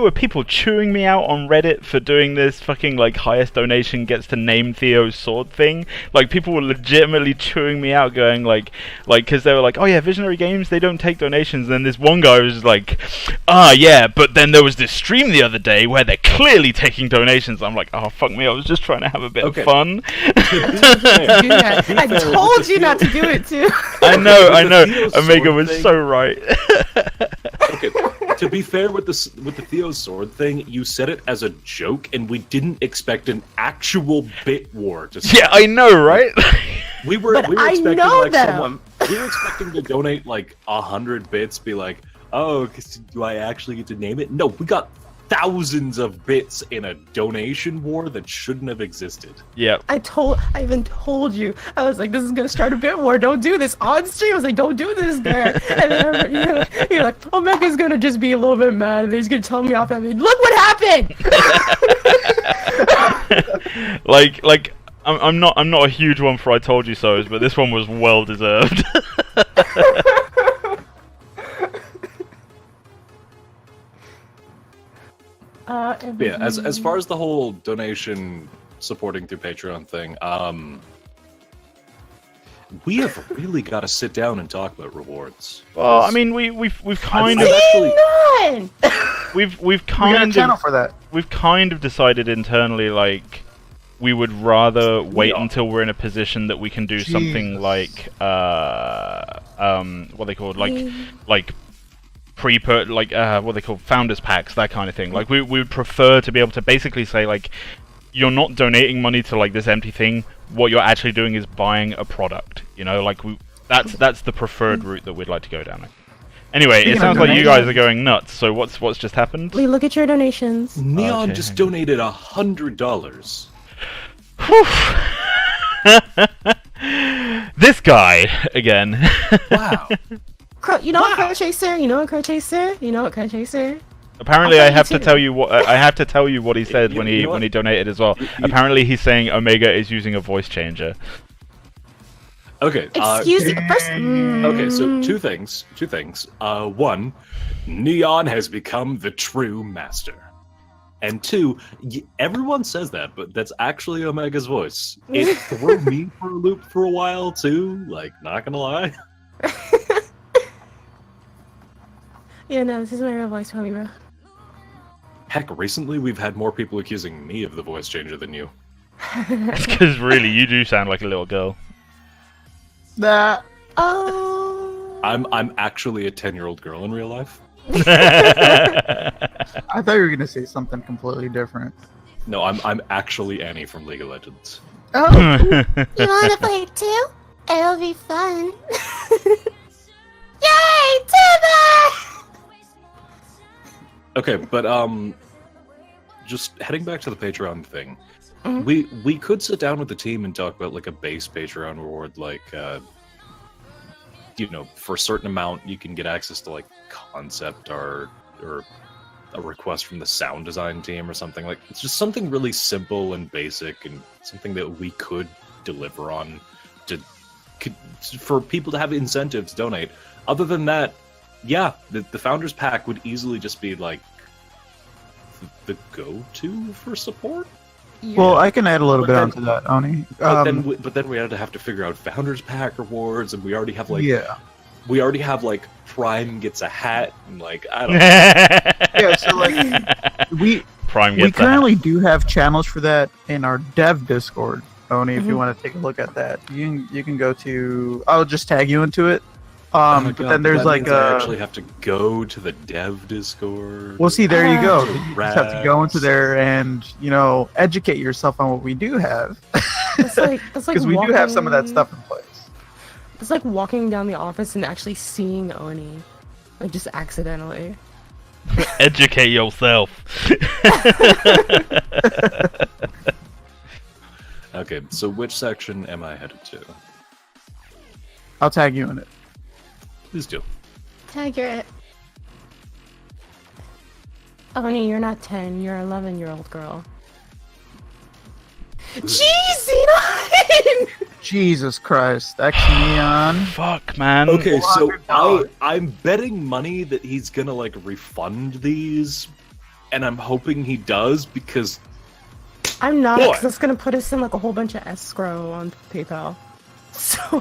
C: were people chewing me out on Reddit for doing this fucking like highest donation gets to name Theo's sword thing. Like, people were legitimately chewing me out, going like because they were like, oh yeah, Visionary Games, they don't take donations. And then this one guy was like, yeah, but then there was this stream the other day where they're clearly taking donations. I'm like, oh fuck me, I was just trying to have a bit of fun.
A: do that. I told you not to do it too.
C: I know.
D: Theo's
C: Omega
D: sword
C: was
D: thing-
C: so right.
D: Okay, to be fair with the Theo's sword thing, you said it as a joke, and we didn't expect an actual bit war to start.
C: Yeah, I know, right?
D: we were
A: But I
D: expecting
A: know
D: like
A: them.
D: someone. We were expecting to donate like 100 bits, be like, oh, do I actually get to name it? No, we got thousands of bits in a donation war that shouldn't have existed.
C: Yeah.
A: I even told you. I was like, this is gonna start a bit war. Don't do this on stream. I was like, don't do this, man. And then you're like, Omega's gonna just be a little bit mad, and he's gonna tell me off. I mean, look what happened.
C: like I'm not a huge one for I told you so's, but this one was well deserved.
D: Yeah, as far as the whole donation supporting through Patreon thing, we have really got to sit down and talk about rewards.
C: Well, I mean, we've kind of
D: actually
A: None.
C: we've
B: We got a
C: kind
B: channel
C: of
B: for that.
C: we've kind of decided internally, like, we would rather wait
D: Yeah.
C: until we're in a position that we can do something
B: Jesus.
C: like what they call like pre-put, like what they call founders packs, that kind of thing. Like, we would prefer to be able to basically say, like, you're not donating money to like this empty thing. What you're actually doing is buying a product. Like, that's the preferred route that we'd like to go down. Anyway,
B: Speaking
C: it
B: of
C: sounds like you guys
B: donations-
C: are going nuts. So what's just happened?
A: Lee, look at your donations.
D: Neon
C: Okay,
D: just
C: hang on.
D: donated $100.
C: This guy again.
D: Wow.
A: You know what, Crochet Sir? You know what, Crochet Sir? You know what, Crochet Sir?
C: Apparently,
A: I'll
C: I
A: tell you
C: have to
A: too.
C: tell you what I have to tell you what he said
D: You
C: when
D: know
C: he
D: what?
C: donated as well. Apparently, he's saying Omega is using a voice changer.
D: Okay.
A: Excuse me. First.
D: Okay, so two things. One, Neon has become the true master. And two, everyone says that, but that's actually Omega's voice. It threw me for a loop for a while too. Like, not gonna lie.
A: Yeah, no, this is my real voice, homie, bro.
D: Heck, recently we've had more people accusing me of the voice changer than you.
C: That's because really, you do sound like a little girl.
B: Nah.
A: Oh.
D: I'm actually a 10-year-old girl in real life.
B: I thought you were gonna say something completely different.
D: No, I'm actually Annie from League of Legends.
B: Oh,
F: You wanna play too? It'll be fun. Yay, Timber!
D: Okay, but just heading back to the Patreon thing, we could sit down with the team and talk about like a base Patreon reward, like you know, for a certain amount you can get access to like concept art or a request from the sound design team or something. Like it's just something really simple and basic and something that we could deliver on for people to have incentives to donate. Other than that, yeah, the founders pack would easily just be like the go-to for support.
B: well, I can add a little
D: But
B: bit
D: then-
B: onto that, Oni.
D: But then we had to have to figure out founders pack rewards, and we already have like
B: yeah.
D: Prime gets a hat, and like I don't know.
B: Yeah, so like we
C: Prime
B: we
C: gets
B: currently do have channels for that in our dev Discord, Oni. If you want to take a look at that, you can go to. I'll just tag you into it.
D: Oh my
B: But
D: God,
B: then there's
D: that
B: like
D: means I actually have to go to the dev Discord.
B: well, see, there you go.
F: Ah.
B: You just have to go into there and educate yourself on what we do have,
A: It's like
B: because we do have some of that stuff in place.
A: It's like walking down the office and actually seeing Oni, like just accidentally.
C: Educate yourself.
D: Okay, so which section am I headed to?
B: I'll tag you in it.
D: Please do.
F: Tag your it.
A: Oni, you're not 10. You're 11-year-old girl.
F: Jeez, Xenon!
B: Jesus Christ, X Neon.
C: Fuck, man.
D: Okay, so
B: $400.
D: I'm betting money that he's gonna like refund these, and I'm hoping he does because
A: I'm not,
D: Boy.
A: because that's gonna put us in like a whole bunch of escrow on PayPal. So,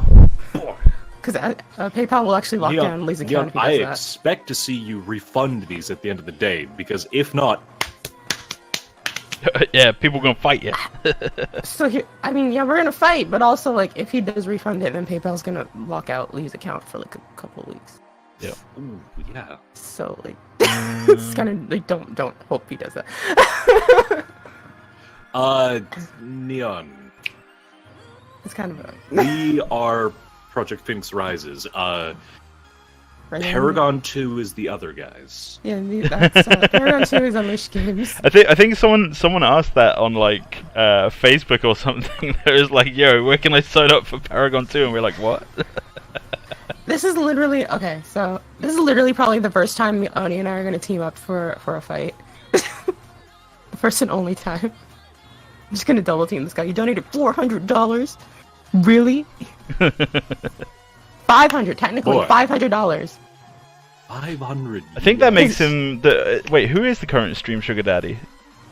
A: because PayPal will actually lock down Lazy
D: Neon,
A: Cat if
D: I
A: he does that.
D: expect to see you refund these at the end of the day, because if not,
C: Yeah, people gonna fight you.
A: So here, I mean, yeah, we're gonna fight, but also like if he does refund it, then PayPal's gonna lock out Lee's account for like a couple of weeks.
D: ooh, yeah.
A: So like, it's kind of like don't hope he does that.
D: Neon,
A: It's kind of a
D: we are Project Phoenix Rises.
A: right now.
D: Paragon 2 is the other guys.
A: Yeah, that's Paragon 2 is Unleashed Games.
C: I think someone asked that on like Facebook or something. It was like, "Yo, where can I sign up for Paragon 2?" And we're like, "What?"
A: This is literally okay. So this is literally probably the first time Oni and I are gonna team up for a fight. The first and only time. I'm just gonna double team this guy. You donated $400. Really? 500 technically.
D: Boy.
A: $500.
D: 500.
C: I think that makes him the. Wait, who is the current stream sugar daddy?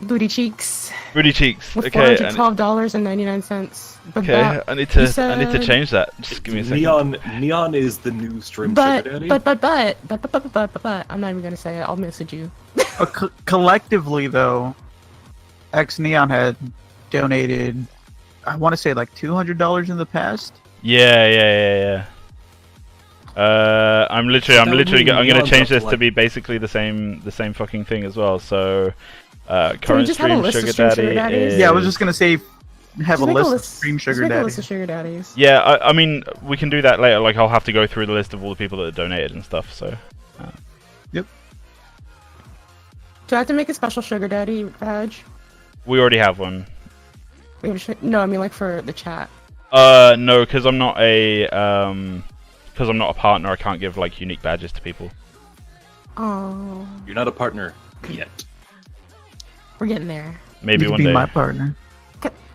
A: Booty cheeks
C: Rudy Cheeks.
A: with
C: Okay.
A: $412.99. But
C: Okay,
A: that,
C: I need
A: he
C: to change that. Just give me a second.
D: Neon is the new stream
A: but
D: sugar daddy.
A: but I'm not even gonna say it. I'll message you.
B: But collectively, though, X Neon had donated, I want to say like $200 in the past.
C: Yeah. I'm gonna
D: Neon's
C: change
D: up
C: this to
D: like-
C: be basically the same fucking thing as well. So,
A: we
C: current
A: just have a
C: stream
A: list of
C: sugar
A: stream
C: daddy
A: sugar daddies?
C: is...
B: Yeah, I was just gonna say, have
A: Just
B: a
A: make
B: list of stream
A: just
B: sugar
A: make a
B: daddies.
A: list of sugar daddies.
C: Yeah, I mean, we can do that later. Like, I'll have to go through the list of all the people that have donated and stuff. So,
B: Yep.
A: Do I have to make a special sugar daddy badge?
C: we already have one.
A: We have no, I mean like for the chat.
C: No, because I'm not a partner. I can't give like unique badges to people.
A: Oh,
D: You're not a partner yet.
A: we're getting there.
C: Maybe
B: you
C: one
B: can be
C: day.
B: my partner.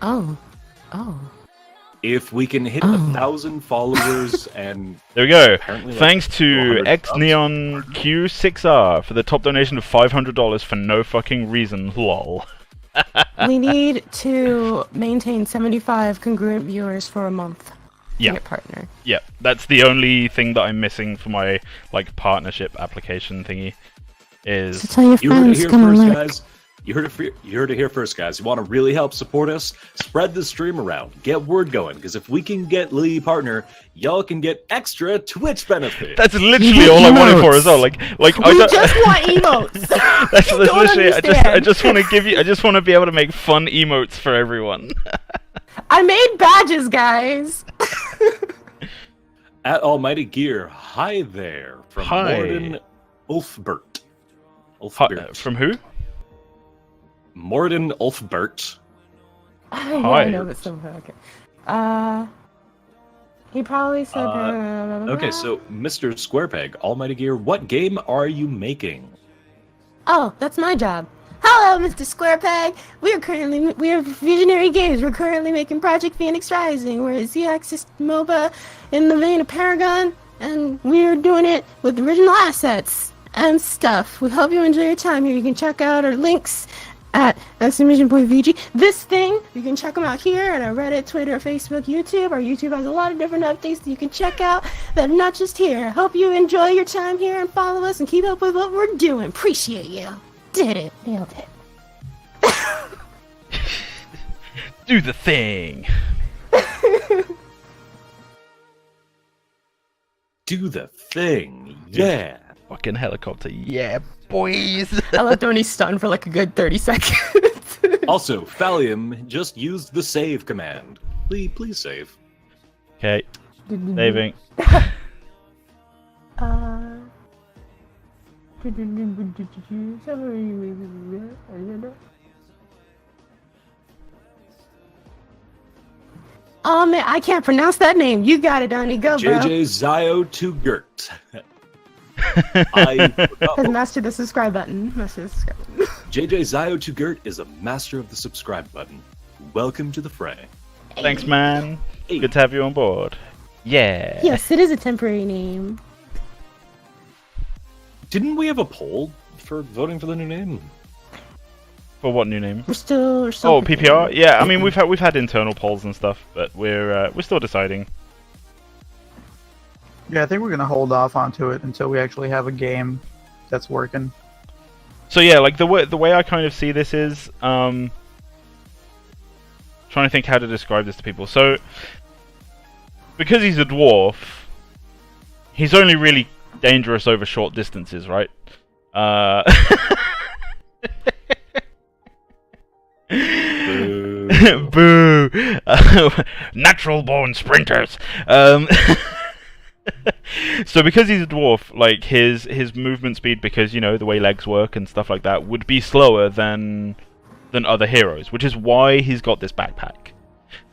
A: Oh.
D: If we can hit
A: Oh.
D: 1,000 followers and
C: There we go.
D: apparently like
C: Thanks to
D: 400
C: X
D: subs.
C: Neon Q6R for the top donation of $500 for no fucking reason. Lol.
A: We need to maintain 75 congruent viewers for a month. To
C: Yeah.
A: get partner.
C: Yeah, that's the only thing that I'm missing for my like partnership application thingy.
A: So
C: Is
A: tell your
D: you heard it
A: friends,
D: here
A: come and
D: first,
A: look.
D: guys. You heard it here first, guys. You want to really help support us? Spread the stream around. Get word going, because if we can get Lee partner, y'all can get extra Twitch benefits.
C: That's literally all I wanted for as well. Like
A: We
C: I
A: just want emotes.
C: that's
A: You don't
C: literally. I
A: understand.
C: just want to give you. I just want to be able to make fun emotes for everyone.
A: I made badges, guys.
D: At Almighty Gear, hi there from
C: Hi.
D: Morden Ulfbert.
C: From who?
D: Morden Ulfbert.
A: Yeah,
C: Hi.
A: I know this somehow. Okay. He probably said.
D: Okay, so Mr. Squarepeg, Almighty Gear, what game are you making?
F: Oh, that's my job. Hello, Mr. Squarepeg. We are Visionary Games. We're currently making Project Phoenix Rising. We're a Z-Axis MOBA in the vein of Paragon, and we're doing it with original assets and stuff. We hope you enjoy your time here. You can check out our links at !VG. This thing, you can check them out here at our Reddit, Twitter, Facebook, YouTube. Our YouTube has a lot of different updates that you can check out that are not just here. I hope you enjoy your time here and follow us and keep up with what we're doing. Appreciate you. Did it. Nailed it.
C: Do the thing.
D: Do the thing, yeah.
C: Fucking helicopter, yeah, boys.
A: I left when he's stunned for like a good 30 seconds.
D: Also, Thallium just used the save command. Please save.
C: Okay, saving.
A: Oh man, I can't pronounce that name. You got it, Donnie. Go, bro.
D: JJ Zio to Gert. I forgot.
A: Has mastered the subscribe button. Master the subscribe button.
D: JJ Zio to Gert is a master of the subscribe button. Welcome to the fray.
C: Thanks, man.
D: Hey.
C: Good to have you on board. Yeah.
A: Yes, it is a temporary name.
D: Didn't we have a poll for voting for the new name?
C: For what new name?
A: We're still.
C: Oh, PPR. Yeah, I mean we've had internal polls and stuff, but we're still deciding.
B: Yeah, I think we're gonna hold off onto it until we actually have a game that's working.
C: So yeah, like the way I kind of see this is trying to think how to describe this to people. So because he's a dwarf, he's only really dangerous over short distances, right?
D: Boo.
C: Boo! Natural born sprinters. So because he's a dwarf, like his movement speed, because you know the way legs work and stuff like that, would be slower than other heroes, which is why he's got this backpack.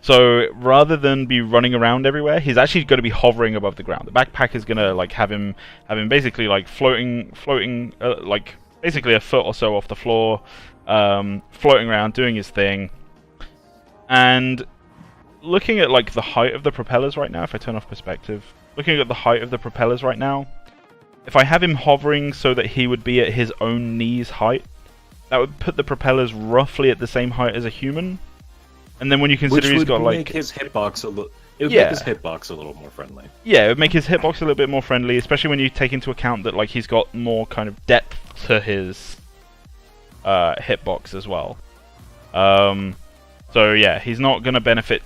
C: So rather than be running around everywhere, he's actually going to be hovering above the ground. The backpack is going to like have him basically like floating like basically a foot or so off the floor, floating around doing his thing. And looking at like the height of the propellers right now, if I turn off perspective, looking at the height of the propellers right now, if I have him hovering so that he would be at his own knees height, that would put the propellers roughly at the same height as a human. And then when you consider he's got like
D: make his hitbox a little. It would
C: Yeah.
D: make his hitbox a little more friendly.
C: yeah, it would make his hitbox a little bit more friendly, especially when you take into account that like he's got more kind of depth to his hitbox as well. So yeah, he's not going to benefit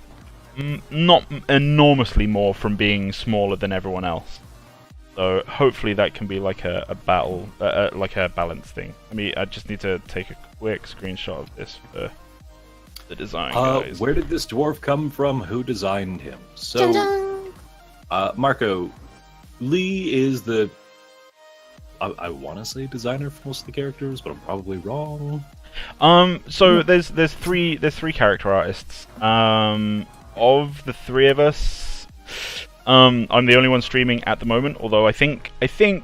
C: not enormously more from being smaller than everyone else. So hopefully that can be like a battle, like a balance thing. I just need to take a quick screenshot of this for the design, guys.
D: Where did this dwarf come from? Who designed him?
F: Dun
D: So,
F: dun.
D: Marco, Lee is the I want to say designer for most of the characters, but I'm probably wrong.
C: So there's three character artists. Of the three of us, I'm the only one streaming at the moment. Although I think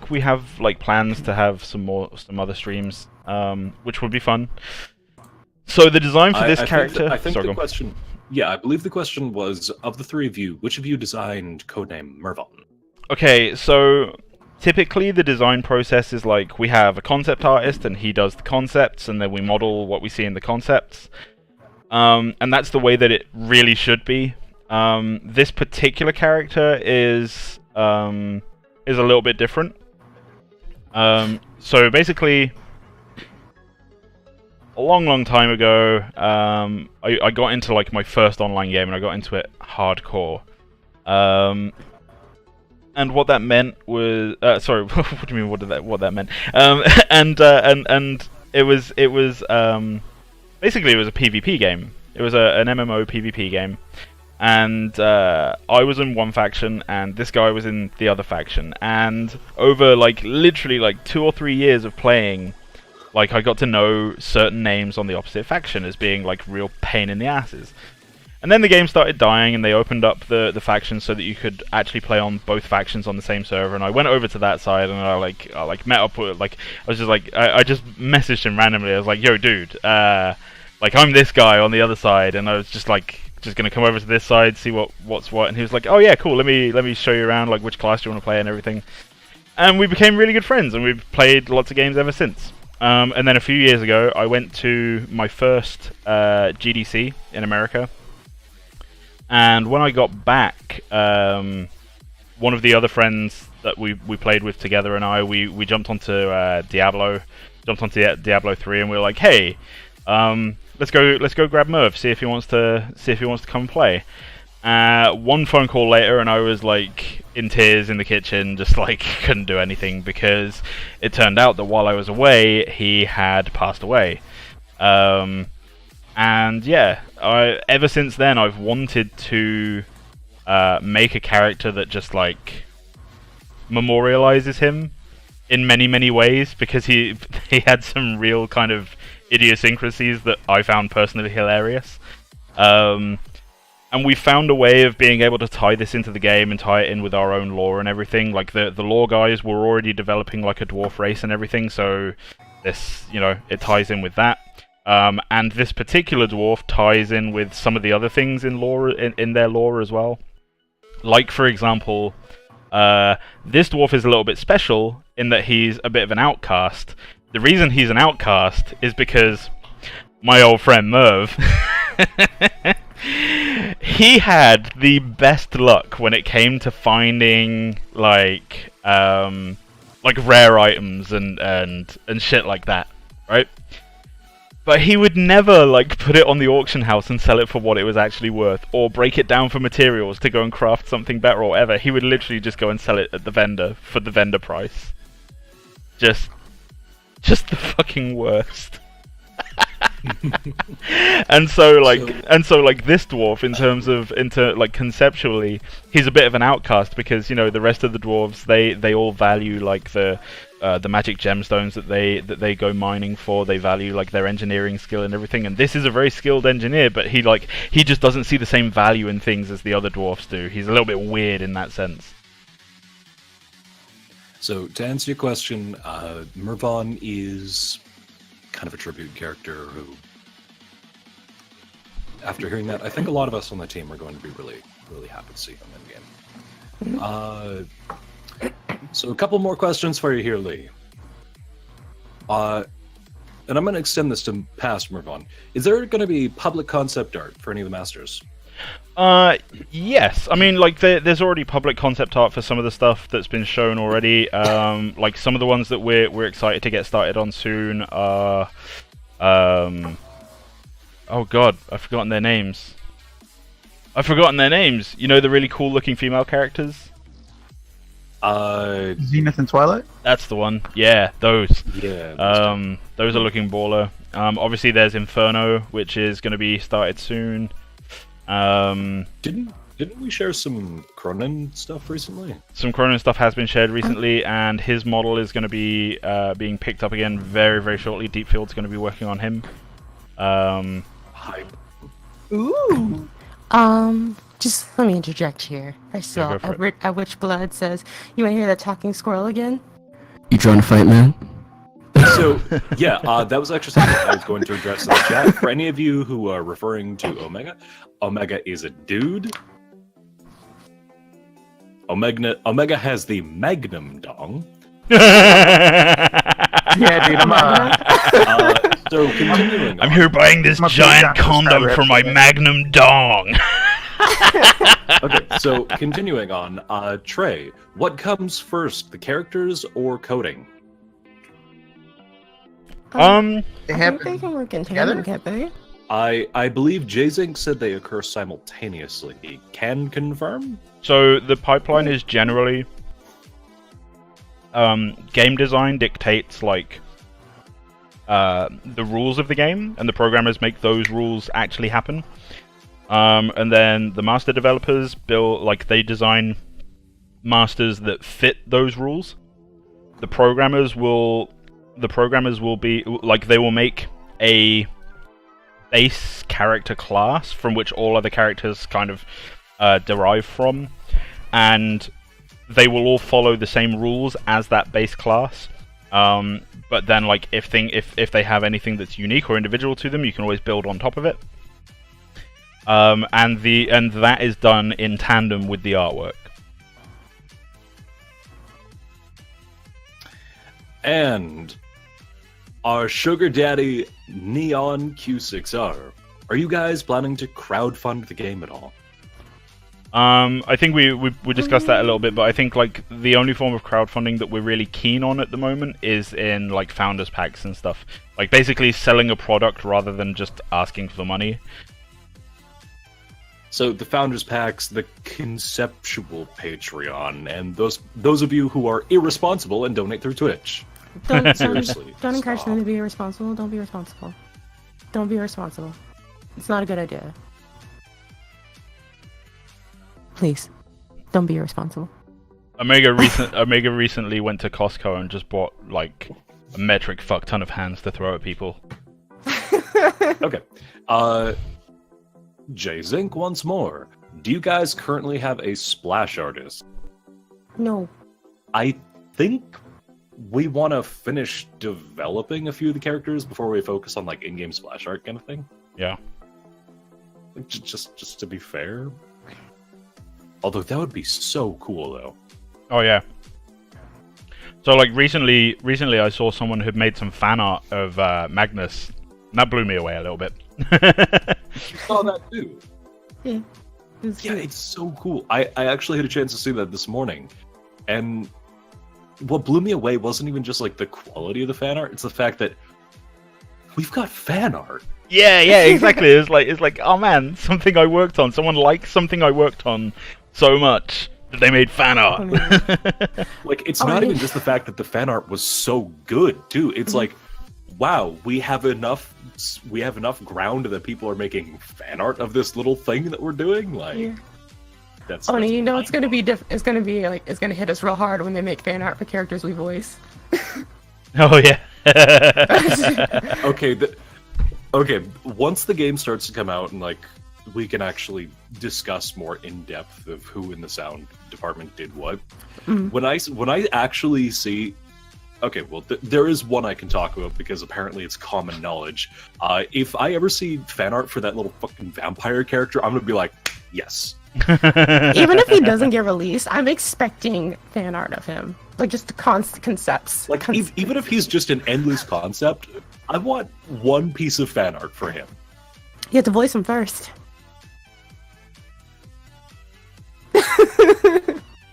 C: we have like plans to have some other streams, which would be fun. So the design for this character.
D: I think
C: Sorry,
D: the
C: go on.
D: question. Yeah, I believe the question was, of the three of you, which of you designed codename Mervon?
C: Okay, so typically the design process is like we have a concept artist and he does the concepts, and then we model what we see in the concepts. And that's the way that it really should be. This particular character is a little bit different. So basically, a long time ago, I got into like my first online game, and I got into it hardcore. And what that meant was, sorry, what do you mean? What that meant? And it was basically it was a PvP game. It was an MMO PvP game, and I was in one faction, and this guy was in the other faction. And over like literally like 2 or 3 years of playing, like I got to know certain names on the opposite faction as being like real pain in the asses. And then the game started dying, and they opened up the factions so that you could actually play on both factions on the same server. And I went over to that side, and I met up with, like, I was just like, I just messaged him randomly. I was like, yo, dude, like, I'm this guy on the other side, and I was just like, just gonna come over to this side, see what's what. And he was like, oh yeah, cool, let me show you around, like, which class do you want to play and everything. And we became really good friends, and we've played lots of games ever since. And then a few years ago, I went to my first GDC in America. And when I got back, one of the other friends that we played with together and we jumped onto Diablo 3, and we were like, hey, let's go grab Merv, see if he wants to come and play. One phone call later, and I was like in tears in the kitchen, just like couldn't do anything, because it turned out that while I was away, he had passed away. And yeah, ever since then I've wanted to make a character that just like memorializes him in many ways, because he had some real kind of idiosyncrasies that I found personally hilarious. And we found a way of being able to tie this into the game and tie it in with our own lore and everything. Like the lore guys were already developing like a dwarf race and everything, so this, you know, it ties in with that. And this particular dwarf ties in with some of the other things in lore, in their lore as well. Like, for example, this dwarf is a little bit special in that he's a bit of an outcast. The reason he's an outcast is because my old friend Merv, he had the best luck when it came to finding like rare items and shit like that, right? But he would never, like, put it on the auction house and sell it for what it was actually worth, or break it down for materials to go and craft something better or whatever. He would literally just go and sell it at the vendor for the vendor price. Just the fucking worst. and so this dwarf, in terms of conceptually, he's a bit of an outcast, because, you know, the rest of the dwarves, they all value like the magic gemstones that they go mining for. They value like their engineering skill and everything, and this is a very skilled engineer, but he just doesn't see the same value in things as the other dwarfs do. He's a little bit weird in that sense.
D: So to answer your question, Mervon is kind of a tribute character who, after hearing that, I think a lot of us on the team are going to be really happy to see him in game. So a couple more questions for you here, Lee. And I'm going to extend this to past Mervon. Is there going to be public concept art for any of the masters?
C: Yes. I mean, like, there's already public concept art for some of the stuff that's been shown already. Like, some of the ones that we're excited to get started on soon are... oh god, I've forgotten their names. You know, the really cool-looking female characters?
B: Zenith and Twilight?
C: That's the one. Yeah, those.
D: Yeah.
C: Those are looking baller. Obviously, there's Inferno, which is going to be started soon.
D: Didn't we share some Cronin stuff recently?
C: Some Cronin stuff has been shared recently, and his model is going to be being picked up again very shortly. Deepfield's going to be working on him.
D: Hype.
F: Ooh. Just let me interject here. I saw
C: go for it.
F: a Witch Blood says, "You want to hear that talking squirrel again?"
E: You trying to fight, man?
D: So, yeah, that was actually something I was going to address in the chat. For any of you who are referring to Omega, Omega is a dude. Omega has the Magnum dong.
B: Yeah, dude,
D: So, continuing
C: I'm
D: on.
C: here buying this
B: I'm a
C: giant
B: big
C: condom
B: subscriber
C: for my
B: every day.
C: Magnum dong.
D: Okay, so continuing on. Trey, what comes first, the characters or coding?
B: They
A: I think they
B: happen
A: can work in
B: together?
A: tandem, can't they?
D: I believe J-Zink said they occur simultaneously. He can confirm?
C: So the pipeline is generally game design dictates like the rules of the game, and the programmers make those rules actually happen. And then the master developers they design masters that fit those rules. The programmers will be like, they will make a base character class from which all other characters kind of derive from, and they will all follow the same rules as that base class. But then, like, if they have anything that's unique or individual to them, you can always build on top of it. And that is done in tandem with the artwork.
D: And our sugar daddy Neon Q6R, are you guys planning to crowdfund the game at all?
C: I think we discussed that a little bit, but I think like the only form of crowdfunding that we're really keen on at the moment is in like founders packs and stuff. Like basically selling a product rather than just asking for money.
D: So the founders packs, the conceptual Patreon, and those of you who are irresponsible and donate through Twitch.
A: Don't
D: Seriously,
A: encourage
D: stop.
A: them to be irresponsible. Don't be responsible. Don't be irresponsible. It's not a good idea. Please, don't be irresponsible.
C: Omega recently went to Costco and just bought like a metric fuck ton of hands to throw at people.
D: Okay. J-Zink once more. Do you guys currently have a splash artist?
A: No.
D: I think we want to finish developing a few of the characters before we focus on like in-game splash art kind of thing.
C: Yeah.
D: Like, just to be fair. Although that would be so cool though.
C: Oh yeah. So like recently I saw someone who'd made some fan art of Magnus. And that blew me away a little bit.
D: You saw that too.
A: Yeah.
D: Yeah, it's so cool. I actually had a chance to see that this morning. And what blew me away wasn't even just like the quality of the fan art, it's the fact that we've got fan art.
C: Yeah, exactly. It's like, oh man, something I worked on. Someone liked something I worked on so much that they made fan art.
D: Like, it's not even just the fact that the fan art was so good, too. It's like, wow, we have enough ground that people are making fan art of this little thing that we're doing. Like,
A: Yeah.
D: that's
A: You know it's gonna be it's gonna hit us real hard when they make fan art for characters we voice.
C: Oh yeah.
D: Okay, once the game starts to come out and like we can actually discuss more in depth of who in the sound department did what. When I actually see, okay, well there is one I can talk about because apparently it's common knowledge. If I ever see fan art for that little fucking vampire character, I'm gonna be like, yes.
A: Even if he doesn't get released, I'm expecting fan art of him. Like just the concepts.
D: Like even if he's just an endless concept, I want one piece of fan art for him.
A: You have to voice him first.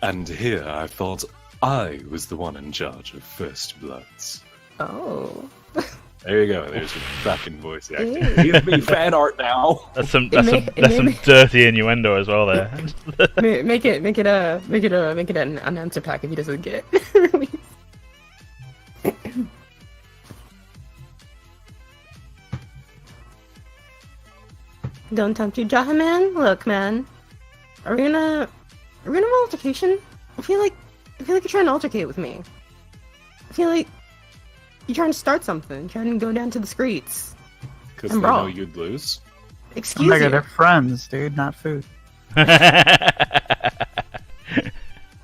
D: And here I thought I was the one in charge of First Bloods.
A: Oh.
D: There you go. There's your fucking voice acting. Give me fan art now.
C: That's some dirty innuendo as well there.
A: make it an answer pack if he doesn't get released. Don't tempt you, Jaha man. Look, man. Are we gonna have an altercation? I feel like you're trying to altercate with me. I feel like you're trying to start something, trying to go down to the streets.
D: Because they know you'd lose.
A: Excuse
B: Omega,
A: you.
B: they're friends, dude, not food.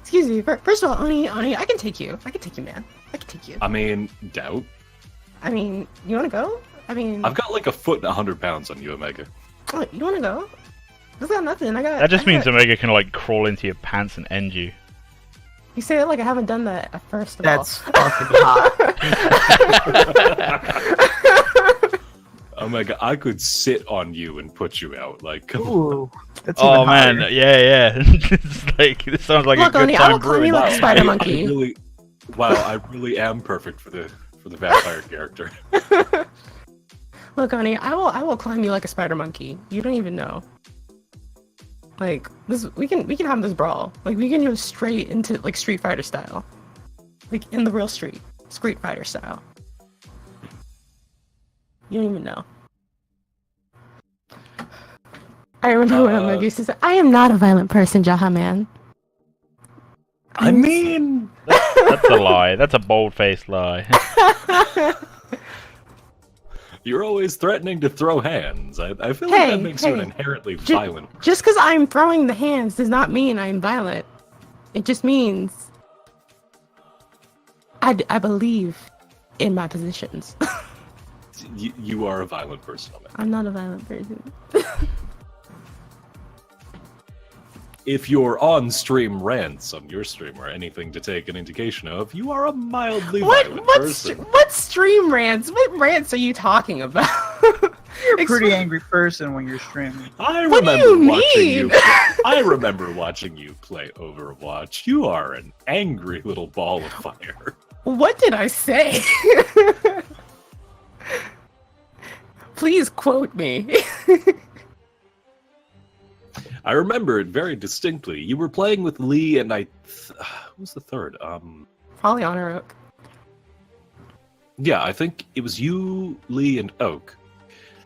A: Excuse me. First of all, Oni, I can take you. I can take you, man. I can take you.
D: I mean, doubt.
A: I mean, you wanna go? I mean,
D: I've got like a foot and 100 pounds on you, Omega.
A: oh, you wanna go? I've got nothing.
C: That just means Omega can like crawl into your pants and end you.
A: You say it like I haven't done that at first of
B: That's
A: all.
B: fucking hot.
D: Omega, I could sit on you and put you out. Like, come on.
B: Ooh, that's
C: Oh
B: even
C: man,
B: hotter.
C: yeah. It's like this sounds like
A: Look,
C: a good
A: Oni, I
C: time
A: will call
C: brewing.
A: you like a spider monkey.
D: I really am perfect for the for the vampire character.
A: Look, honey, I will climb you like a spider monkey. You don't even know. Like this, we can have this brawl. Like we can go straight into like Street Fighter style, like in the real Street Fighter style. You don't even know. I remember when Meg used to say, "I am not a violent person, Jaha man."
D: I mean,
C: That's a lie. That's a bold-faced lie.
D: you're always threatening to throw hands. I feel like that makes you an inherently violent.
A: Just because I'm throwing the hands does not mean I'm violent. It just means I believe in my positions.
D: You are a violent person.
A: I'm not a violent person.
D: If your on-stream rants on your stream are anything to take an indication of, you are a mildly violent person.
A: What stream rants? What rants are you talking about?
B: You're a pretty angry person when you're streaming.
D: I
A: What do
D: remember
A: you
D: watching
A: mean?
D: you. I remember watching you play Overwatch. You are an angry little ball of fire.
A: What did I say? Please quote me.
D: I remember it very distinctly. You were playing with Lee and who was the third?
A: Probably Honor Oak.
D: Yeah, I think it was you, Lee, and Oak.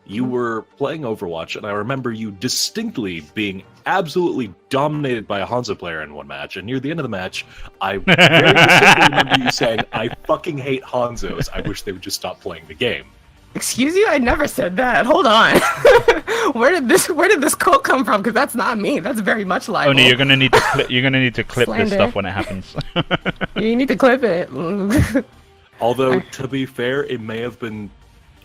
D: You were playing Overwatch, and I remember you distinctly being absolutely dominated by a Hanzo player in one match. And near the end of the match, I very distinctly remember you saying, "I fucking hate Hanzos. I wish they would just stop playing the game."
A: Excuse you? I never said that. Hold on. Where did this quote come from? Because that's not me. That's very much libel.
C: Only you're gonna need to clip this
A: Slander.
C: stuff when it happens.
A: You need to clip it.
D: Although, to be fair, it may have been...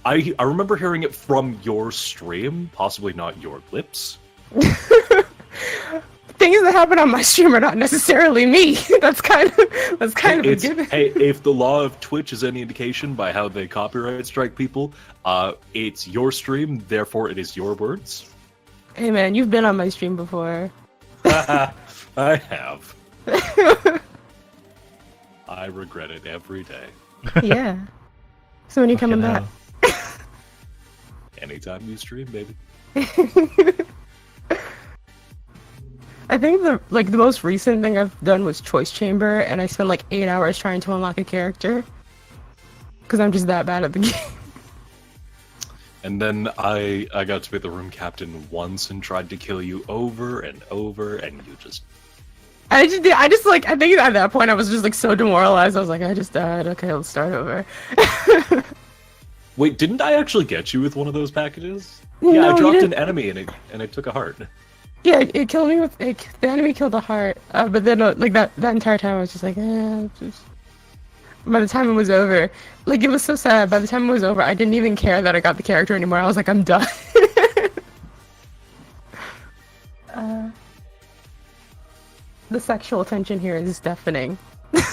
D: I remember hearing it from your stream, possibly not your lips.
A: Things that happen on my stream are not necessarily me. That's kind of a given.
D: Hey, if the law of Twitch is any indication by how they copyright strike people, it's your stream, therefore it is your words.
A: Hey man, you've been on my stream before.
D: I have. I regret it every day.
A: Yeah. So when are you coming back?
D: Anytime you stream, baby.
A: I think the most recent thing I've done was Choice Chamber, and I spent like 8 hours trying to unlock a character. Because I'm just that bad at the game.
D: And then I got to be the room captain once and tried to kill you over and over, and you just...
A: I think at that point I was just like so demoralized. I was like, I just died. Okay, let's start over.
D: Wait, didn't I actually get you with one of those packages?
A: No,
D: Yeah, I
A: you
D: dropped
A: didn't.
D: an enemy and it took a heart.
A: Yeah, it killed me with the enemy killed the heart. But then like that entire time I was just like, just... By the time it was over, like it was so sad. By the time it was over, I didn't even care that I got the character anymore. I was like, I'm done. The sexual tension here is deafening.
D: It's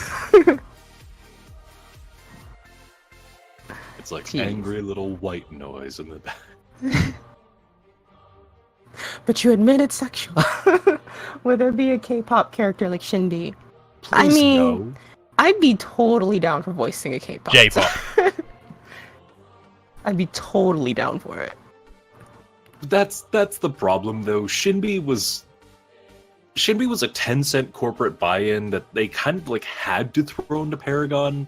D: like
A: Jeez.
D: angry little white noise in the back.
A: But you admit it's sexual. Would there be a K-pop character like Shinbi? I
D: Please,
A: mean,
D: no.
A: I'd be totally down for voicing a K-pop.
C: J-pop.
A: I'd be totally down for it.
D: That's the problem though. Shinbi was a 10-cent corporate buy-in that they kind of like had to throw into Paragon.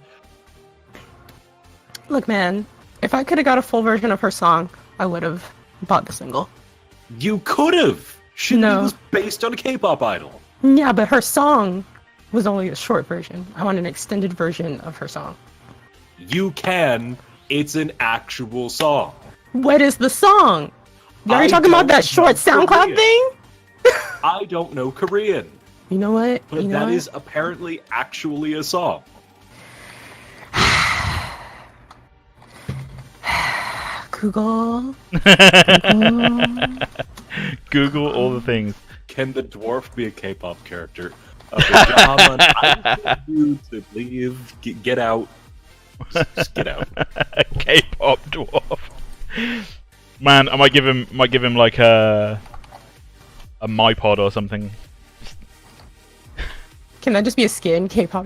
A: Look, man, if I could have got a full version of her song, I would have bought the single.
D: You could have. Shinbi
A: No.
D: was based on a K-pop idol.
A: Yeah, but her song was only a short version. I want an extended version of her song.
D: You can. It's an actual song.
A: What is the song? Are
D: I
A: you talking about
D: don't
A: that short
D: know
A: SoundCloud
D: Korean.
A: thing?
D: I don't know Korean,
A: You know what?
D: but
A: You know
D: that
A: what?
D: is apparently actually a song.
A: Google.
C: Google all the things.
D: Can the dwarf be a K-pop character? Okay, Jahaman, I want you to leave. Get out. Just get out.
C: K-pop dwarf. Man, I might give him like a MyPod or something.
A: Can that just be a skin? K-pop.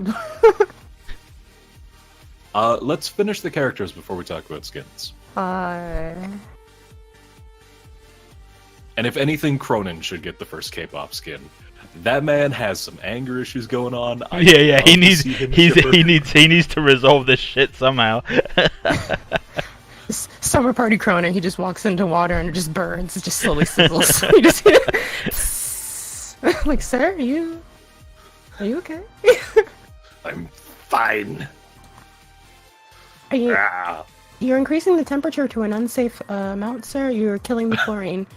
D: Let's finish the characters before we talk about skins. And if anything, Cronin should get the first K-pop skin. That man has some anger issues going on.
C: Yeah. He needs to resolve this shit somehow.
A: Summer party Cronin, he just walks into water and it just burns. It just slowly sizzles. You just like, sir, are you okay?
D: I'm fine.
A: Are you? You're increasing the temperature to an unsafe amount, sir. You're killing the chlorine.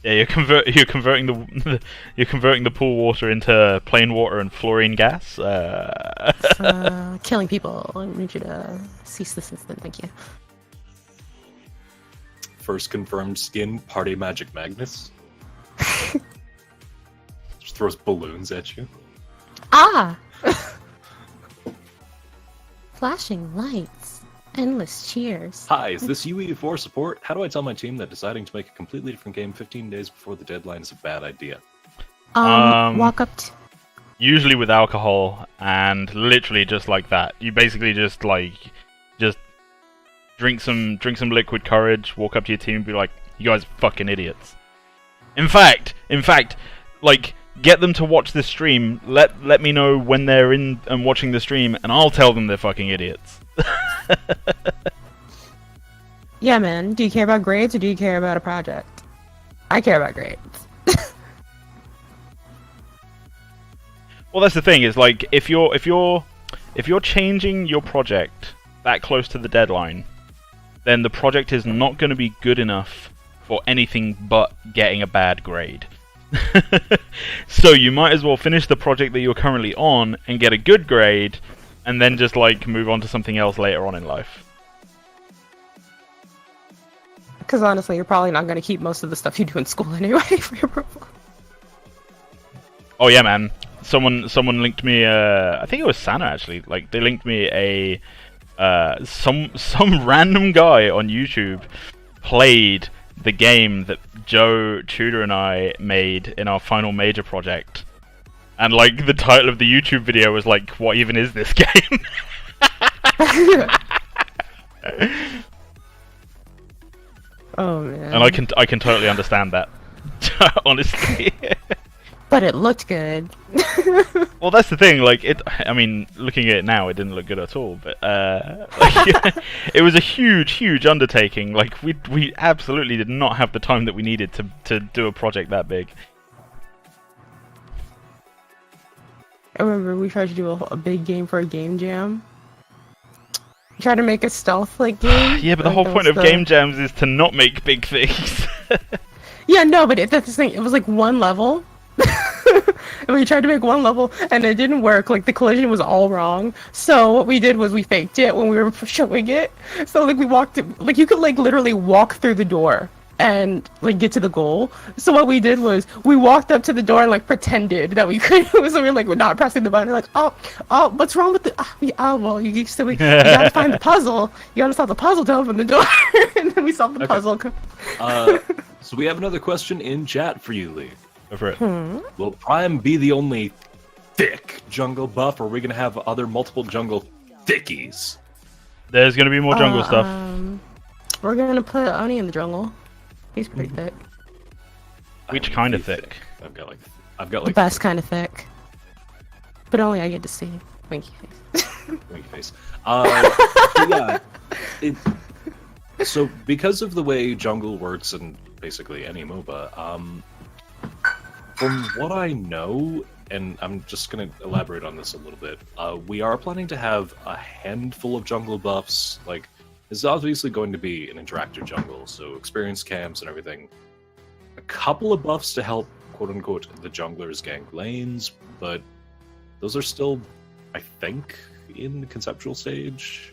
C: Yeah, you're converting the pool water into plain water and fluorine gas.
A: Killing people. I need you to cease this instant. Thank you.
D: First confirmed skin, Party Magic Magnus. Just throws balloons at you.
F: Ah! Flashing lights. Endless cheers.
D: Hi, is this UE4 support? How do I tell my team that deciding to make a completely different game 15 days before the deadline is a bad idea?
A: Walk up to...
C: Usually with alcohol, and literally just like that. You basically just drink some liquid courage, walk up to your team and be like, you guys are fucking idiots. In fact, like, get them to watch this stream, let me know when they're in and watching the stream, and I'll tell them they're fucking idiots.
A: Yeah, man. Do you care about grades or do you care about a project? I care about grades.
C: Well, that's the thing, is like, if you're changing your project that close to the deadline, then the project is not going to be good enough for anything but getting a bad grade. So you might as well finish the project that you're currently on and get a good grade, and then just like move on to something else later on in life.
A: Because honestly, you're probably not going to keep most of the stuff you do in school anyway for your profile.
C: Oh yeah, man. Someone linked me. I think it was Santa actually. Like they linked me a some random guy on YouTube played the game that Joe Tudor and I made in our final major project, and like the title of the YouTube video was like, "What even is this game?"
A: Oh man.
C: And I can totally understand that, honestly.
A: But it looked good.
C: Well, that's the thing. Like I mean, looking at it now, it didn't look good at all. But like, it was a huge undertaking. Like we absolutely did not have the time that we needed to do a project that big.
A: I remember we tried to do a big game for a game jam. We tried to make a stealth like game.
C: Yeah, but the whole point of game jams is to not make big things.
A: Yeah, no, but that's the thing. It was like one level. And we tried to make one level and it didn't work. Like the collision was all wrong. So what we did was we faked it when we were showing it. So like we walked it, like you could like literally walk through the door and like get to the goal. So what we did was we walked up to the door and like pretended that we couldn't. So we were like, we're not pressing the button. Like, oh, what's wrong with the? Well, you gotta find the puzzle. You gotta solve the puzzle to open the door. And then we solved the puzzle.
D: So we have another question in chat for you, Lee.
C: Go for it.
D: Will Prime be the only thick jungle buff, or are we going to have other multiple jungle thickies?
C: There's going to be more jungle stuff.
A: We're going to put Oni in the jungle. He's pretty thick.
C: Which kind of thick?
D: I've got like
A: The best kind of thick. But only I get to see. Winky face.
D: Winky face. Yeah. So because of the way jungle works in basically any MOBA, from what I know, and I'm just going to elaborate on this a little bit, we are planning to have a handful of jungle buffs. Like, it's obviously going to be an interactive jungle, so experience camps and everything. A couple of buffs to help, quote-unquote, the junglers gank lanes, but those are still, I think, in the conceptual stage.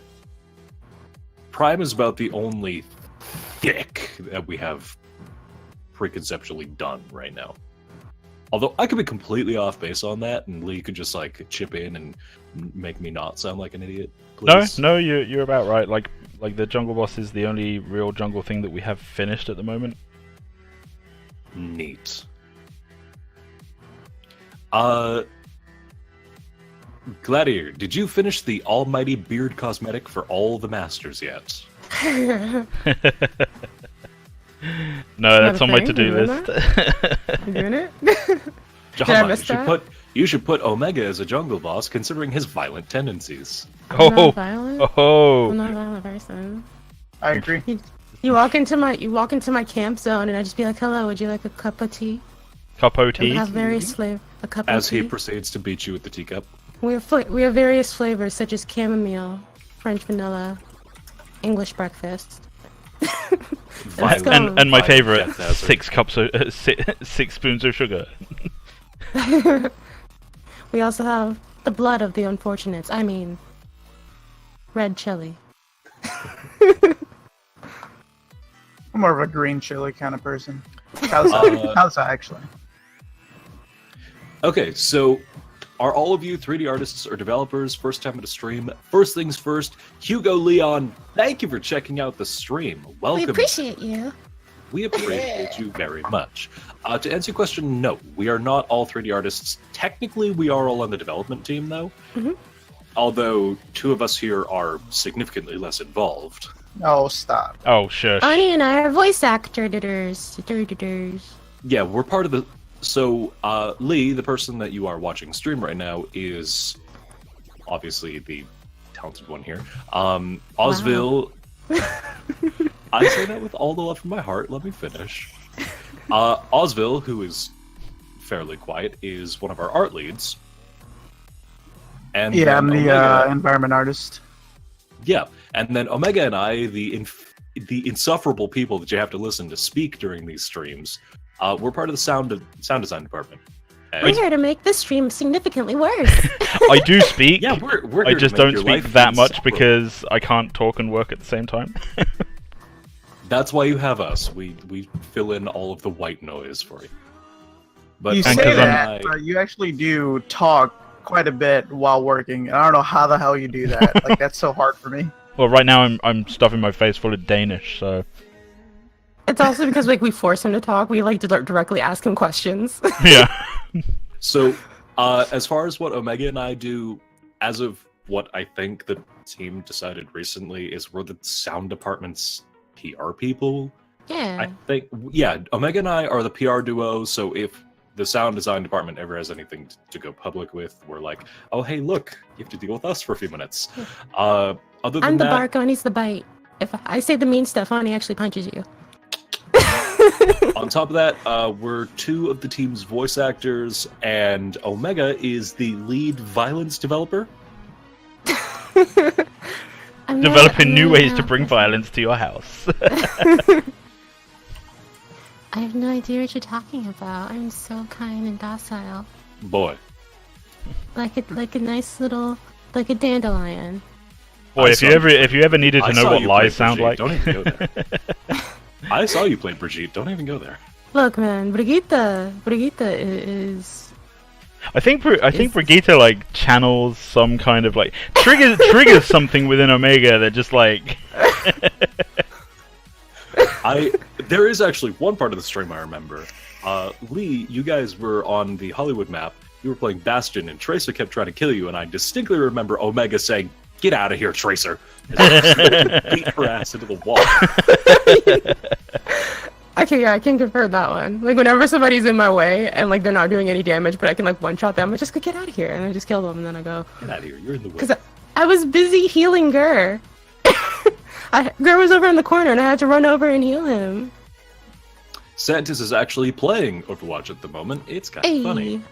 D: Prime is about the only thick that we have preconceptually done right now. Although I could be completely off base on that, and Lee could just like chip in and make me not sound like an idiot. Please.
C: No, you're about right. Like the jungle boss is the only real jungle thing that we have finished at the moment.
D: Neat. Gladiator, did you finish the almighty beard cosmetic for all the masters yet?
C: No, that's on my
A: thing?
C: to-do
A: You doing
C: list.
A: You doing it?
D: Jahama,
A: miss that?
D: you should put Omega as a jungle boss, considering his violent tendencies.
A: I'm
C: Oh,
A: not violent. I'm
C: oh,
A: not a violent person.
B: I agree.
A: You walk into my camp zone and I just be like, "Hello, would you like a cup of tea?"
C: Capo
A: We
C: tea.
A: have various flavor. A cup
D: As
A: of tea.
D: he proceeds to beat you with the teacup.
A: We have various flavors such as chamomile, French vanilla, English breakfast.
D: Violent,
A: go.
C: And my
D: violent
C: favorite,
D: death hazard.
C: 6 cups of 6 spoons of sugar.
A: We also have the blood of the unfortunates. I mean, red chili.
B: I'm more of a green chili kind of person. How's that actually?
D: Okay, so are all of you 3D artists or developers first time at a stream? First things first, Hugo Leon, thank you for checking out the stream. Welcome.
F: We appreciate you.
D: We appreciate you very much. To answer your question, no, we are not all 3D artists. Technically, we are all on the development team, though.
A: Mhm.
D: Although 2 of us here are significantly less involved.
B: Oh, stop.
C: Oh, shush.
F: Ani and I are voice actors.
D: Yeah, we're part of the... So, Lee, the person that you are watching stream right now, is obviously the talented one here. Osville... I say that with all the love from my heart. Let me finish. Osville, who is fairly quiet, is one of our art leads. And
B: Yeah, I'm
D: then
B: the
D: Omega,
B: environment artist.
D: yeah, and then Omega and I, the insufferable people that you have to listen to speak during these streams, we're part of the sound design department. And-
F: We're here to make this stream significantly worse.
C: I do speak.
D: yeah, we're
C: I
D: here to
C: just
D: make
C: don't
D: your
C: speak
D: life
C: that much
D: insufferable.
C: because I can't talk and work at the same time.
D: That's why you have us. We fill in all of the white noise for you. But
B: You
C: And
B: say
C: 'cause
B: that, but you actually do talk quite a bit while working. And I don't know how the hell you do that. Like, that's so hard for me.
C: Well, right now I'm stuffing my face full of Danish, so
A: It's also because like we force him to talk. We like directly ask him questions.
C: yeah.
D: So, as far as what Omega and I do, as of what I think the team decided recently, is we're the sound department's PR people.
F: Yeah.
D: I think, yeah, Omega and I are the PR duo, so if the sound design department ever has anything to go public with, we're like, oh, hey, look, you have to deal with us for a few minutes. Other than
F: I'm the
D: that,
F: bark, Ani's the bite. If I say the mean stuff, Ani actually punches you.
D: on top of that, we're 2 of the team's voice actors, and Omega is the lead violence developer.
C: Developing new ways to bring violence to your house.
F: I have no idea what you're talking about. I'm so kind and docile.
D: Boy.
F: Like a nice little, like a dandelion.
C: Boy,
D: I
C: if
D: saw
C: you ever needed
D: I
C: to know
D: saw
C: what
D: you
C: lies
D: play
C: sound
D: Brigitte.
C: like,
D: Don't even go there. I saw you play Brigitte. Don't even go there.
A: Look, man, Brigitte is
C: I think Brigitte like channels some kind of like triggers something within Omega that just like
D: There is actually one part of the stream I remember. Lee, you guys were on the Hollywood map. You were playing Bastion, and Tracer kept trying to kill you. And I distinctly remember Omega saying, "Get out of here, Tracer!" And beat her ass into the wall.
A: okay. Yeah, I can confirm that one. Like whenever somebody's in my way and like they're not doing any damage, but I can like one shot them, I just go get out of here, and I just kill them, and then I go.
D: Get out of here! You're in the way.
A: Because I was busy healing Gur. Gur was over in the corner, and I had to run over and heal him.
D: Santis is actually playing Overwatch at the moment. It's kind of
A: Hey,
D: funny.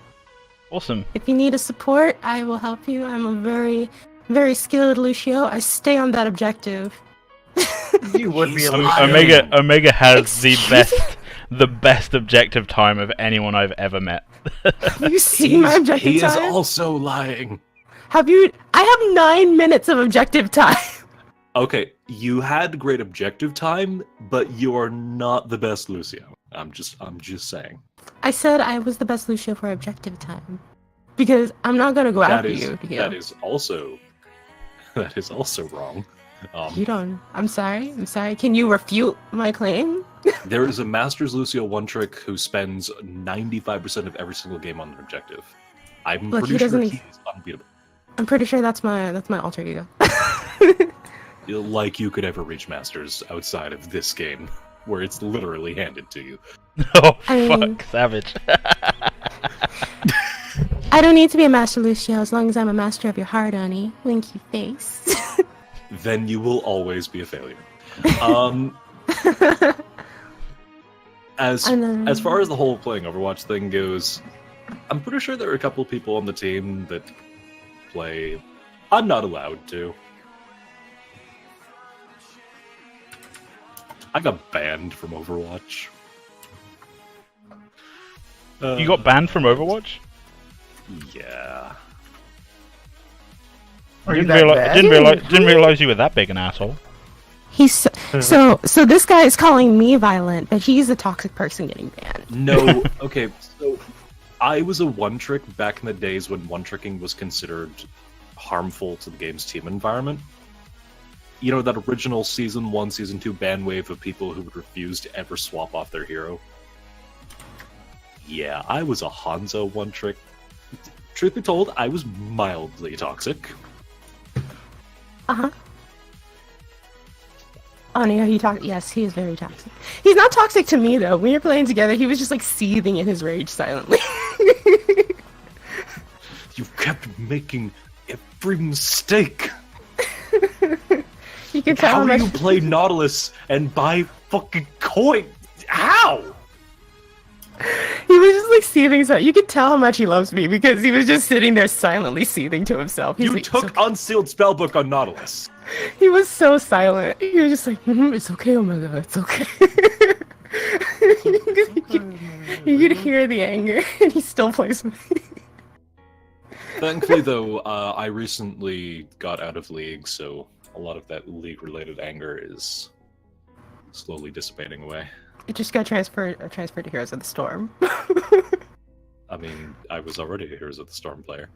C: awesome.
A: if you need a support, I will help you. I'm a very, very skilled Lucio. I stay on that objective.
B: You would be a
C: Omega has
A: Excuse
C: the best objective time of anyone I've ever met.
A: You see my objective
D: He is
A: time?
D: also lying.
A: Have you? I have 9 minutes of objective time.
D: Okay, you had great objective time, but you are not the best Lucio. I'm just saying.
A: I said I was the best Lucio for objective time. Because I'm not gonna go after you to heal.
D: That is also wrong.
A: You don't. I'm sorry. Can you refute my claim?
D: There is a Masters Lucio one trick who spends 95% of every single game on an objective. I'm
A: Look,
D: pretty
A: he
D: sure
A: doesn't-
D: he is unbeatable.
A: I'm pretty sure that's my alter ego.
D: Like you could ever reach masters outside of this game, where it's literally handed to you.
C: Oh,
A: I
C: fuck,
A: mean-
C: savage.
A: I don't need to be a master, Lucio, as long as I'm a master of your heart, honey. Winky face.
D: Then you will always be a failure. As far as the whole playing Overwatch thing goes, I'm pretty sure there are a couple of people on the team that play. I'm not allowed to. I got banned from Overwatch.
C: You got banned from Overwatch?
D: Yeah.
B: Are you that bad?
C: Didn't realize you were that big an asshole.
A: He's so this guy is calling me violent, but he's the toxic person getting banned.
D: No, okay, so I was a one-trick back in the days when one-tricking was considered harmful to the game's team environment. You know, that original Season 1, Season 2 ban wave of people who would refuse to ever swap off their hero? Yeah, I was a Hanzo one-trick. Truth be told, I was mildly toxic.
A: Uh-huh. Oh, no, he yes, he is very toxic. He's not toxic to me, though. When we were playing together, he was just, like, seething in his rage silently.
D: You kept making every mistake.
A: You can tell
D: How
A: how
D: do
A: much...
D: you play Nautilus and buy fucking coin? How?
A: He was just, like, seething. So you could tell how much he loves me, because he was just sitting there silently seething to himself. He's
D: You
A: like,
D: took
A: "It's okay."
D: Unsealed Spellbook on Nautilus.
A: He was so silent. He was just like, it's okay, Omega, it's okay. You could hear the anger, and he still plays with me.
D: Thankfully, though, I recently got out of League, so a lot of that League-related anger is slowly dissipating away.
A: It just got transferred to Heroes of the Storm.
D: I mean, I was already a Heroes of the Storm player.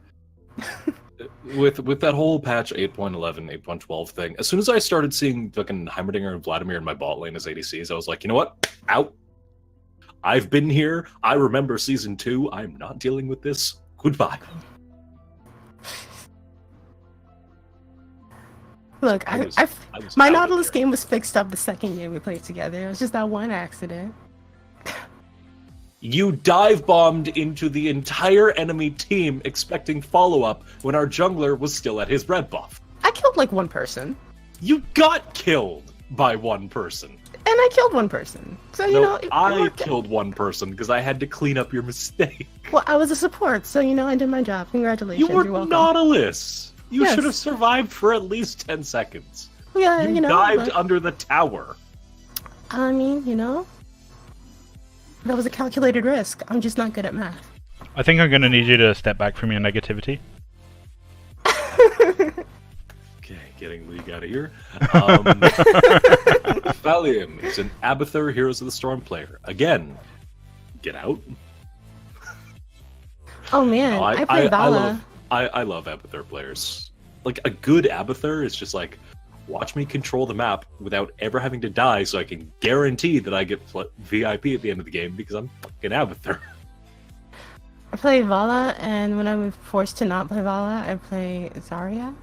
D: With that whole patch 8.11, 8.12 thing, as soon as I started seeing fucking Heimerdinger and Vladimir in my bot lane as ADCs, I was like, you know what? Out. I've been here. I remember Season 2. I'm not dealing with this. Goodbye.
A: Look,
D: I was
A: my
D: out of
A: Nautilus
D: there.
A: game was fixed up the second game we played together. It was just that one accident.
D: You dive bombed into the entire enemy team expecting follow-up when our jungler was still at his red buff.
A: I killed like one person,
D: You got killed by one person.
A: and I killed one person. So you know, it
D: I
A: worked out.
D: killed one person because I had to clean up your mistake.
A: Well, I was a support, so you know, I did my job. Congratulations,
D: You were
A: you're welcome.
D: Nautilus. You
A: Yes.
D: should have survived for at least 10 seconds.
A: Yeah,
D: You
A: you know,
D: dived
A: but,
D: under the tower.
A: I mean, you know, that was a calculated risk. I'm just not good at math.
C: I think I'm going to need you to step back from your negativity.
D: Okay, getting League out of here. Valium is an Abathur Heroes of the Storm player. Again, get out.
A: Oh man,
D: No,
A: I play Vala.
D: I love Abathur players. Like, a good Abathur is just like, watch me control the map without ever having to die so I can guarantee that I get VIP at the end of the game because I'm fucking Abathur.
A: I play Vala, and when I'm forced to not play Vala, I play Zarya.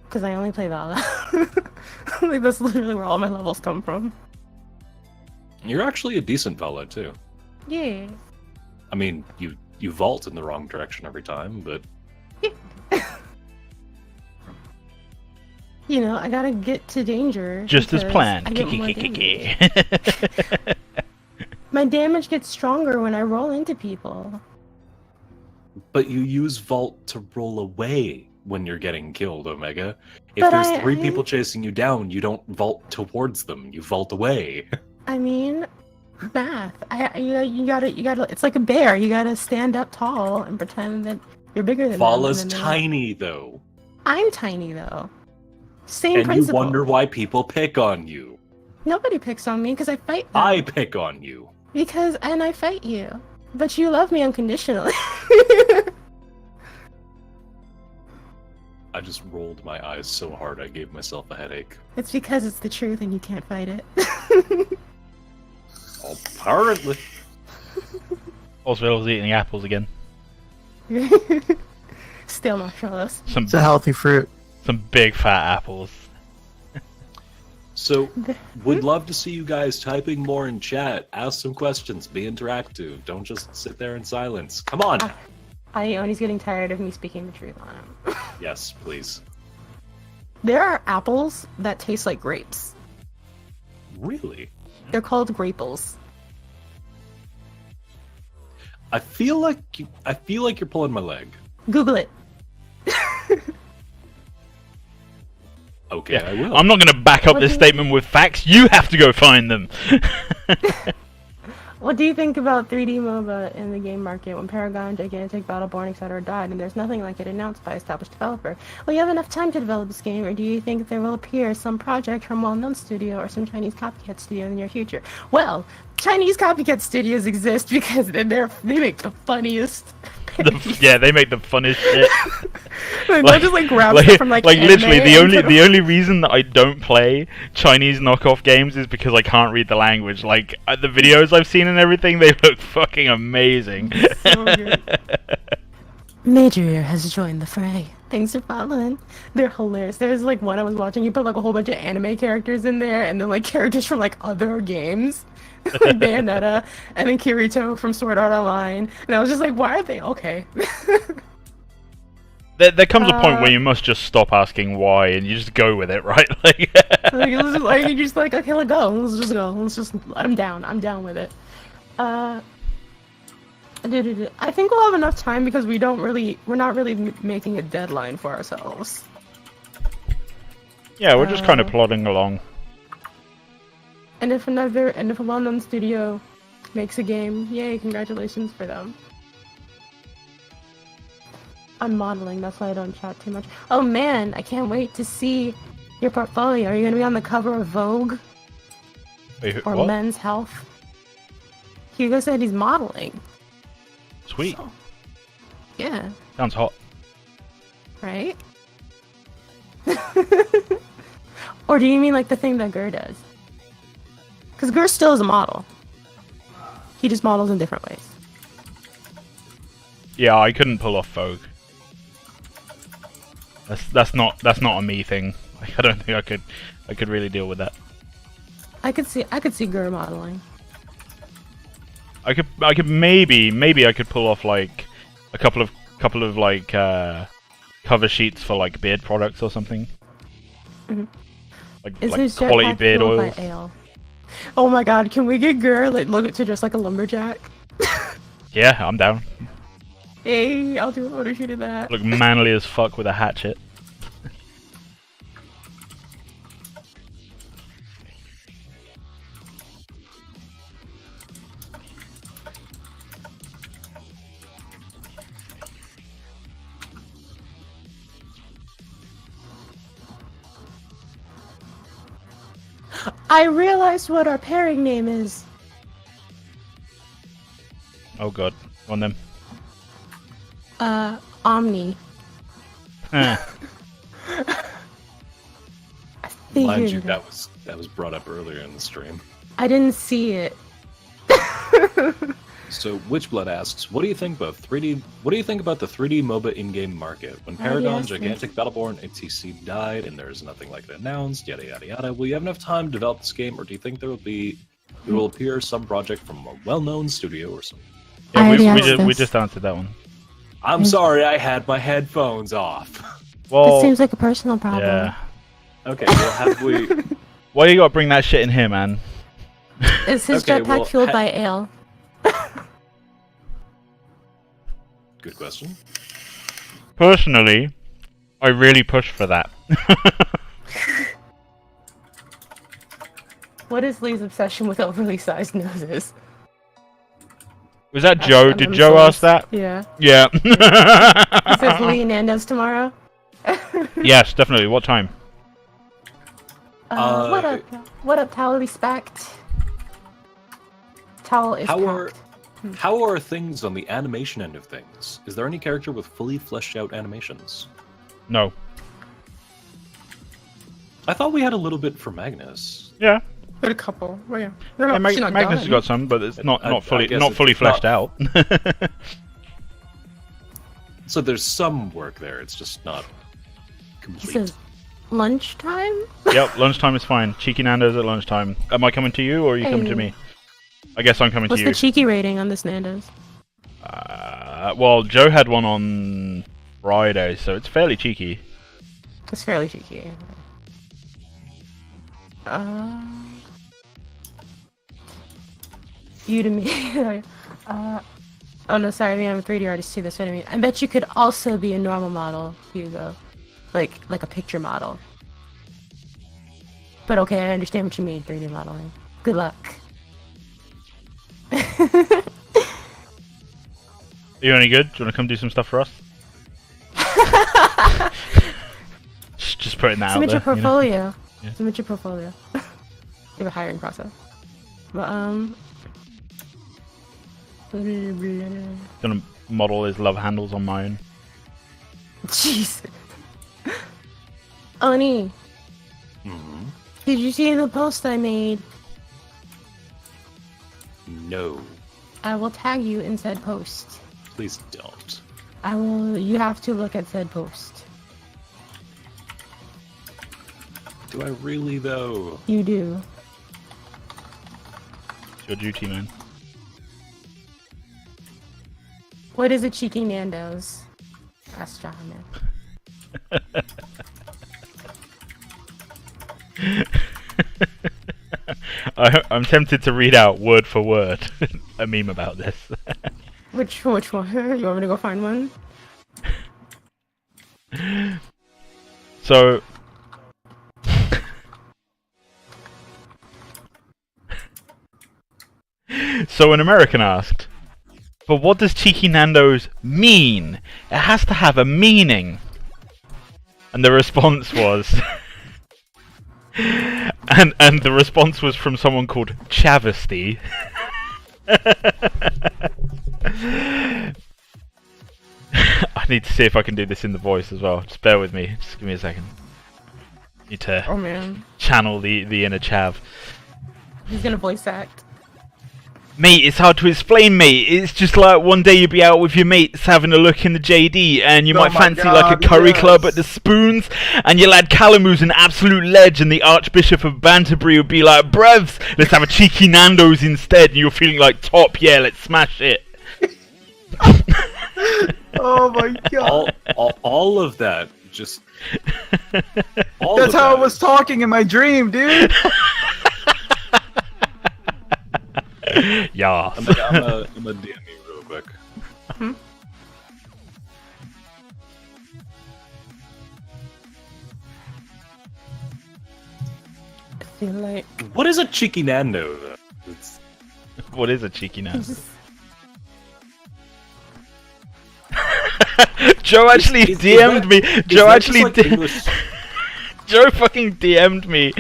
A: Because I only play Vala. Like, that's literally where all my levels come from.
D: You're actually a decent Vela, too.
A: Yeah.
D: I mean, you vault in the wrong direction every time, but
A: You know, I gotta get to danger.
C: Just as
A: because
C: planned.
A: I get more damage. My damage gets stronger when I roll into people.
D: but you use vault to roll away when you're getting killed, Omega. If
A: But
D: there's three
A: I-
D: people chasing you down, you don't vault towards them. You vault away.
A: I mean, math. You gotta. It's like a bear. You gotta stand up tall and pretend that you're bigger than them.
D: Vala's
A: and then they're
D: tiny, though.
A: not. I'm tiny though. Same
D: And
A: principle.
D: you wonder why people pick on you.
A: Nobody picks on me because I fight them.
D: I pick on you.
A: And I fight you, but you love me unconditionally.
D: I just rolled my eyes so hard I gave myself a headache.
A: It's because it's the truth and you can't fight it.
D: Apparently.
C: Oswald's eating apples again.
A: Still marshmallows.
B: It's a healthy fruit.
C: Some big fat apples.
D: So, would love to see you guys typing more in chat. Ask some questions. Be interactive. Don't just sit there in silence. Come on.
A: Ioni's getting tired of me speaking the truth on him.
D: Yes, please.
A: There are apples that taste like grapes.
D: Really?
A: They're called graples.
D: I feel like you're pulling my leg.
A: Google it.
D: Okay,
C: Yeah,
D: I will.
C: I'm not going to back up
A: What
C: this
A: do you-
C: statement with facts. You have to go find them.
A: What do you think about 3D MOBA in the game market when Paragon, Gigantic, Battleborn, etc. died and there's nothing like it announced by established developer? Will you have enough time to develop this game, or do you think there will appear some project from well-known studio or some Chinese copycat studio in the near future? Well, Chinese copycat studios exist because they make the funniest.
C: Yeah, they make the funnest shit.
A: They'll just like grab stuff from like anime
C: literally
A: and put
C: the only reason that I don't play Chinese knockoff games is because I can't read the language. Like the videos I've seen and everything, they look fucking amazing.
A: So good. Major Ear has joined the fray. Thanks for following. They're hilarious. There's like one I was watching, you put like a whole bunch of anime characters in there and then like characters from like other games. Like Bayonetta and then Kirito from Sword Art Online. And I was just like, why are they okay?
C: There comes a point where you must just stop asking why and you just go with it, right?
A: Like you're just like, okay, let's go. Let's just go. Let's just I'm down. I'm down with it. I think we'll have enough time because we're not really making a deadline for ourselves.
C: Yeah, we're just kind of plodding along.
A: And if a well-known studio makes a game, yay, congratulations for them. I'm modeling, that's why I don't chat too much. Oh man, I can't wait to see your portfolio. Are you gonna be on the cover of Vogue?
C: Wait,
A: Or
C: what?
A: Men's Health? Hugo said he's modeling.
C: Sweet.
A: So, yeah,
C: Sounds hot.
A: right? Or do you mean like the thing that Gur does? Because Gur still is a model. He just models in different ways.
C: Yeah, I couldn't pull off Vogue. That's not a me thing. Like, I don't think I could really deal with that.
A: I could see Gur modeling.
C: I could maybe I could pull off like a couple of like cover sheets for like beard products or something.
A: Mhm.
C: Like quality beard oils.
A: Oh my god, can we get Gur like look to just like a lumberjack?
C: Yeah, I'm down.
A: Hey, I'll do a photo shoot of that.
C: Look manly as fuck with a hatchet.
A: I realized what our pairing name is.
C: Oh god, on them.
A: Omni.
C: Eh.
D: Mind you,
A: Figured.
D: that was brought up earlier in the stream.
A: I didn't see it.
D: So, Witchblood asks, what do you think about the 3D MOBA in-game market? When Paragon,
A: yes,
D: Gigantic, Battleborn, etc. died, and there's nothing like it announced, yada yada yada. Will you have enough time to develop this game, or do you think there will appear some project from a well-known studio or something?
C: Yeah,
A: already asked
C: we
A: this.
C: just answered that one.
D: I'm sorry, I had my headphones off.
C: Well,
A: It seems like a personal problem.
C: yeah.
D: Okay, well, have we?
C: Why you gotta bring that shit in here, man?
A: Is his
D: Okay,
A: jetpack
D: well,
A: fueled by ale?
D: Good question.
C: Personally, I really push for that.
A: What is Lee's obsession with overly sized noses?
C: Was that Joe?
A: I'm
C: Did Joe
A: jealous.
C: ask that?
A: Yeah.
C: Yeah.
A: He says Lee Nando's tomorrow.
C: Yes, definitely. What time?
A: What up? What up, Towel Respect? Towel is packed.
D: How are things on the animation end of things? Is there any character with fully fleshed out animations?
C: No.
D: I thought we had a little bit for Magnus.
C: Yeah.
A: But a couple. Well, yeah. They're
C: Yeah,
A: not, she's not
C: Magnus has
A: done.
C: got some, but it's not
D: I
C: fully
D: guess
C: not
D: it's
C: fully
D: not-
C: fleshed out.
D: So there's some work there. It's just not
A: He
D: complete.
A: says, lunchtime?
C: Yep, lunchtime is fine. Cheeky Nando's at lunchtime. Am I coming to you or are you coming to
A: Hey.
C: me? I guess I'm coming
A: What's
C: to
A: the
C: you.
A: cheeky rating on this Nando's?
C: Well, Joe had one on Friday, so it's fairly cheeky.
A: It's fairly cheeky. You to me. Oh no, sorry, I mean I'm a 3D artist too, that's what I mean. I bet you could also be a normal model, Hugo. Like a picture model. But okay, I understand what you mean, 3D modeling. Good luck.
C: Are you any good? Do you want to come do some stuff for us? Just putting that
A: Submit
C: out
A: your
C: there. You know?
A: portfolio.
C: Yeah.
A: Submit your portfolio. You have a hiring process. But
C: Gonna model his love handles on mine.
A: Jesus. Oni,
D: Mhm.
A: did you see the post I made?
D: No,
A: I will tag you in said post.
D: please don't.
A: I will. You have to look at said post.
D: Do I really though?
A: You do.
C: It's your duty, man.
A: What is a cheeky Nando's? Ask John, man.
C: I'm tempted to read out word for word a meme about this.
A: Which one? You want me to go find one?
C: So, an American asked, "But what does Cheeky Nando's mean? It has to have a meaning." And the response was, and the response was from someone called Chavesty. I need to see if I can do this in the voice as well. Just bear with me. Just give me a second. Need to
A: Oh man,
C: channel the inner Chav.
A: he's gonna voice act.
C: Mate, it's hard to explain, mate. It's just like one day you'll be out with your mates having a look in the JD and you
B: Oh
C: might
B: my
C: fancy like a
B: God,
C: curry
B: yes.
C: club at the Spoons and your lad Callum who's an absolute ledge and the Archbishop of Banterbury would be like, brevs, let's have a cheeky Nando's instead, and you're feeling like top, yeah, let's smash it.
B: Oh my god.
D: All of that just. All
B: That's
D: of
B: how I
D: that
B: was
D: is-
B: talking in my dream, dude.
C: Yeah.
D: I'm a DM you real quick.
A: I feel like
D: What is a cheeky Nando? Though? It's,
C: What is a cheeky Nando?
A: just
C: Joe actually
D: is
C: DM'd
D: that-
C: me.
D: is
C: Joe
D: that
C: actually
D: just like English?
C: Joe fucking DM'd me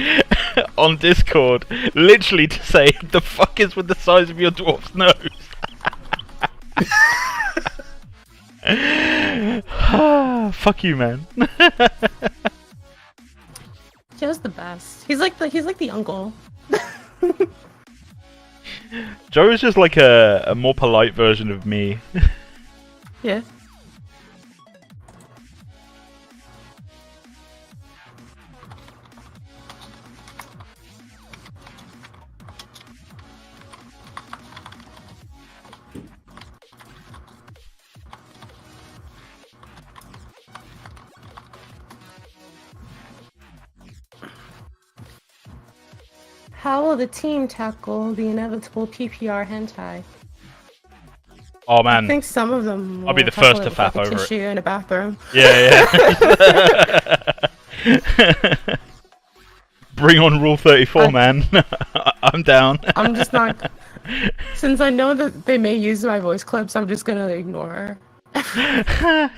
C: on Discord, literally to say, "The fuck is with the size of your dwarf's nose?" Fuck you, man.
A: Joe's the best. He's like the uncle.
C: Joe is just like a more polite version of me.
A: Yeah. How will the team tackle the inevitable PPR hentai?
C: Oh
A: I
C: man,
A: think some of them.
C: I'll be
A: will
C: the first
A: tackle
C: to
A: with,
C: faff
A: like, a
C: over it.
A: tissue in a bathroom.
C: yeah. Bring on Rule 34, man. I'm down.
A: I'm just not. Since I know that they may use my voice clips, I'm just gonna ignore her.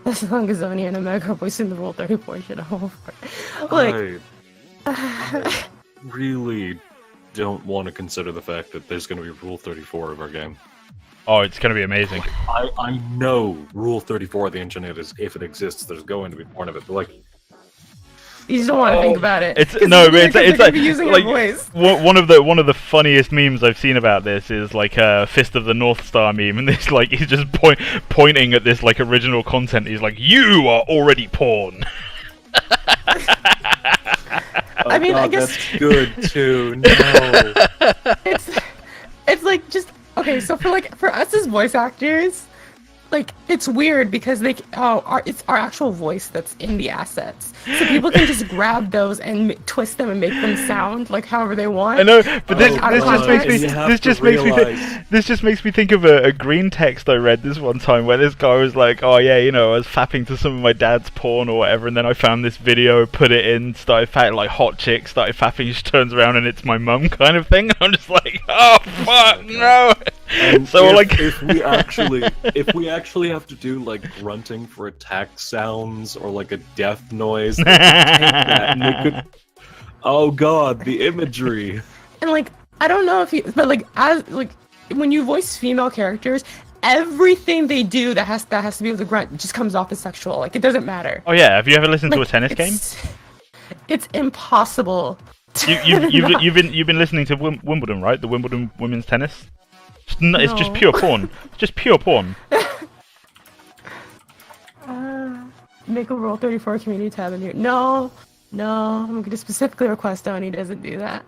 A: As long as Oni and Omega are voicing the Rule 34 shit, I'm all for it. Like,
D: I really don't want to consider the fact that there's going to be Rule 34 of our game.
C: Oh, it's gonna be amazing.
D: I know Rule 34 of the internet is if it exists, there's going to be porn of it. But like,
F: You just don't want to think about it.
C: It's
F: 'Cause
C: no, but
F: weird 'cause
C: it's
F: they're
C: like,
F: gonna be using her
C: like
F: voice.
C: one of the funniest memes I've seen about this is like a Fist of the North Star meme, and this like he's just pointing at this like original content. He's like, "You are already porn."
F: I mean, I
D: God,
F: guess
D: that's good too. No.
F: it's like just okay. So for us as voice actors, like it's weird because it's our actual voice that's in the assets, so people can just grab those and twist them and make them sound like however they want.
C: I know, but this
F: out of context.
C: just makes me think of a green text I read this one time where this guy was like, "Oh yeah, you know, I was fapping to some of my dad's porn or whatever, and then I found this video, put it in, started fapping like hot chick, started fapping, she turns around and it's my mum," kind of thing. I'm just like, "Oh fuck no!"
D: And
C: So
D: if,
C: like,
D: if we actually have to do like grunting for attack sounds or like a death noise, they could take that and they could. Oh god, the imagery.
F: And like I don't know if you, but like as like when you voice female characters, everything they do that has to be with a grunt just comes off as sexual. Like it doesn't matter.
C: oh yeah, have you ever listened to a
F: Like,
C: tennis game?
F: It's impossible.
C: You've been listening to Wimbledon, right? The Wimbledon women's tennis. It's just
F: No.
C: pure porn. It's just pure porn.
F: Make a Rule 34 community tab in here. No, I'm going to specifically request Oni doesn't do that.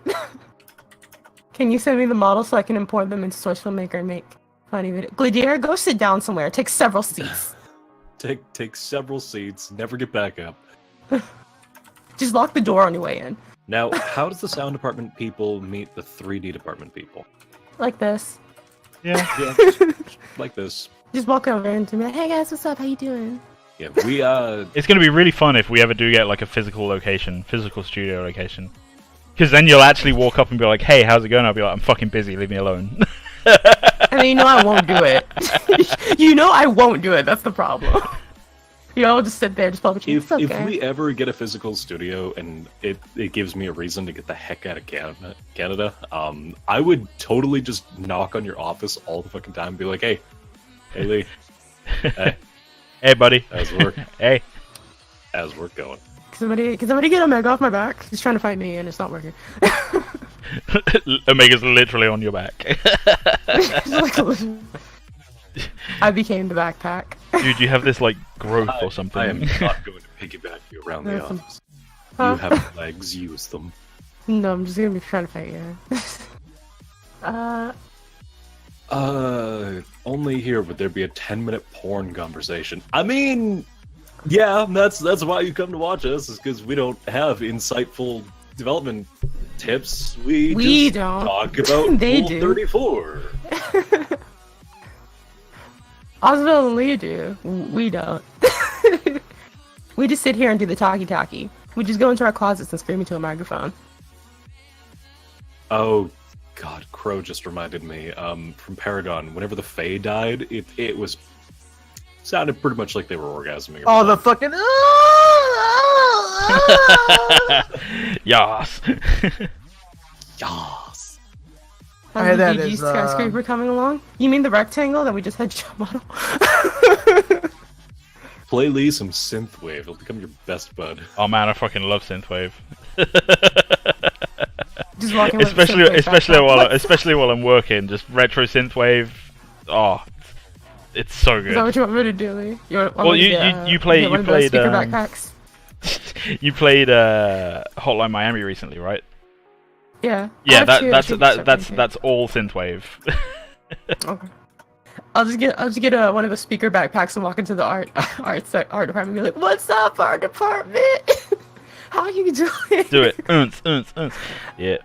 F: Can you send me the model so I can import them into Source Filmmaker and make funny video? Gladiator, go sit down somewhere. Take several seats.
D: Take several seats, never get back up.
F: Just lock the door on your way in.
D: Now, how does the sound department people meet the 3D department people?
F: Like this.
C: Yeah.
D: Yeah, like this.
F: Just walk over and be like, hey guys, what's up? How you doing?
D: Yeah, we
C: It's gonna be really fun if we ever do get like a physical studio location. Because then you'll actually walk up and be like, "Hey, how's it going?" I'll be like, "I'm fucking busy. Leave me alone."
F: And then you know I won't do it. You know I won't do it. That's the problem. You know, I'll just sit there, just publish.
D: if
F: Okay.
D: if we ever get a physical studio and it gives me a reason to get the heck out of Canada, I would totally just knock on your office all the fucking time and be like, hey Lee, hey,
C: Hey, buddy.
D: how's work?
C: Hey.
D: How's work going?
F: Can somebody get Omega off my back? He's trying to fight me and it's not working.
C: Omega's literally on your back.
F: I became the backpack.
C: Dude, you have this like growth or something.
D: I am not going to piggyback you around the
F: That's some-
D: office.
F: Huh?
D: You have legs, use them.
F: No, I'm just gonna be trying to fight you.
D: Only here would there be a 10-minute porn conversation. I mean, yeah, that's why you come to watch us, is because we don't have insightful development tips. We just
F: don't.
D: talk about
F: They
D: Rule
F: do.
D: 34.
F: Oswald and Leah do. We don't. We just sit here and do the talkie-talkie. We just go into our closets and scream into a microphone.
D: Oh, God, Crow just reminded me. From Paragon, whenever the Fae died, it was sounded pretty much like they were orgasming.
B: Oh, the fucking.
C: Yas.
D: Yas.
F: How's
B: that
F: the DG
B: is,
F: skyscraper coming along? You mean the rectangle that we just had jump on?
D: Play Lee some synthwave. It'll become your best bud.
C: Oh man, I fucking love synthwave.
F: Just walking with
C: especially
F: the backpack.
C: especially while I'm working, just retro synthwave. Oh, it's so
F: Is that
C: good.
F: what you want me to do, Lee?
C: Well, you played
F: one of those speaker
C: um,
F: backpacks.
C: you played Hotline Miami recently, right?
F: Yeah.
C: Yeah,
F: I have two
C: that's all synthwave.
F: Okay. I'll just get one of the speaker backpacks and walk into the art department and be like, "What's up, art department? How you doing?"
C: Do it. Yeah.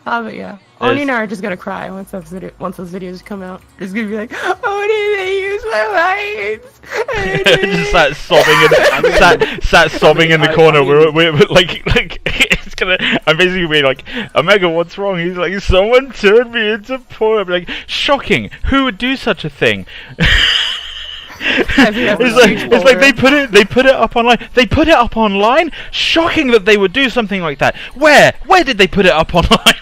F: But yeah, Oni and I are just gonna cry once those videos come out. Just gonna be like, "Oni, they use my lines."
C: Just sat sobbing in the corner. We're like it's gonna. I'm basically being like, Omega, what's wrong? He's like, someone turned me into porn. I'm like, shocking. Who would do such a thing? It's like they put it up online. They put it up online. Shocking that they would do something like that. Where did they put it up online?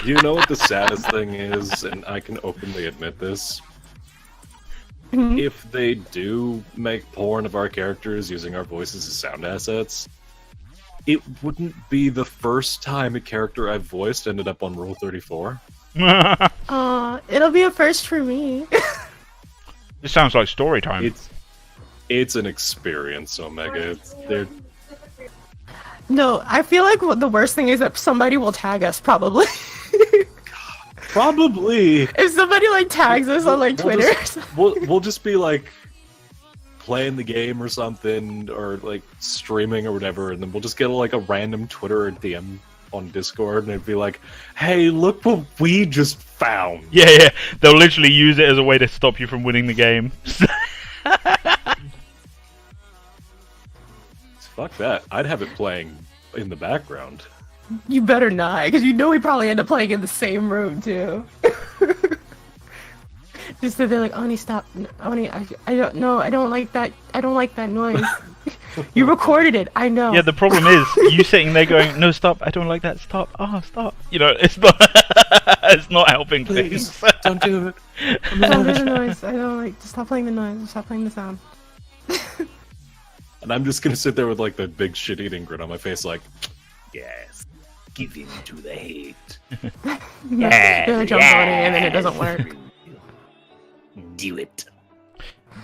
D: You know what the saddest thing is, and I can openly admit this. If they do make porn of our characters using our voices as sound assets, it wouldn't be the first time a character I've voiced ended up on Rule 34.
F: It'll be a first for me.
C: This sounds like story time.
D: It's an experience, Omega.
F: No, I feel like the worst thing is that somebody will tag us, probably.
D: Probably.
F: If somebody like tags us on like Twitter.
D: We'll just be like playing the game or something, or like streaming or whatever, and then we'll just get like a random Twitter or DM on Discord, and it'd be like, "Hey, look what we just found."
C: Yeah. They'll literally use it as a way to stop you from winning the game.
D: Fuck that. I'd have it playing in the background.
F: You better not, because you know we probably end up playing in the same room too. Just so they're like, Oni, stop. Oni, I don't know. I don't like that. I don't like that noise. You recorded it. I know.
C: Yeah, the problem is you sitting there going, "No, stop. I don't like that. Stop. Oh, stop." You know, it's not. It's not helping
D: Please,
C: things.
D: don't do it.
F: Don't do the noise. I don't like. Just stop playing the noise. Stop playing the sound.
D: And I'm just gonna sit there with like the big shit-eating grin on my face, like,
E: Yes. Give in to the hate.
F: Really jump on it and then it doesn't work.
E: Do it.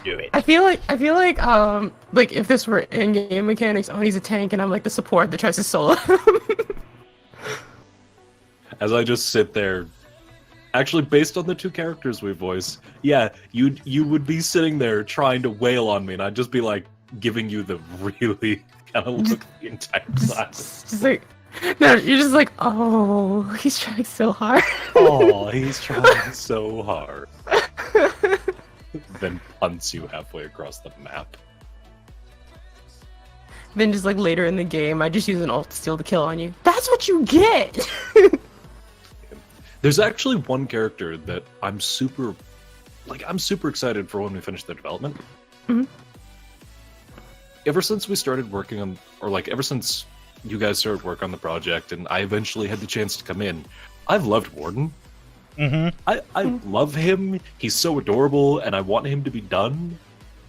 C: Do it.
F: I feel like if this were in-game mechanics, Oni's a tank and I'm like the support that tries to solo him.
D: as I just sit there. Actually, based on the two characters we voice, yeah, you would be sitting there trying to wail on me, and I'd just be like giving you the really kind of look the entire time.
F: Just like, no, you're just like, oh, he's trying so hard.
D: Oh, he's trying so hard. Then punts you halfway across the map.
F: Then just like later in the game, I just use an ult to steal the kill on you. That's what you get!
D: There's actually one character that I'm super excited for when we finish the development.
F: Mm-hmm.
D: Ever since we started working on, or like ever since you guys started work on the project and I eventually had the chance to come in, I've loved Warden.
C: Mm-hmm.
D: I love him. He's so adorable, and I want him to be done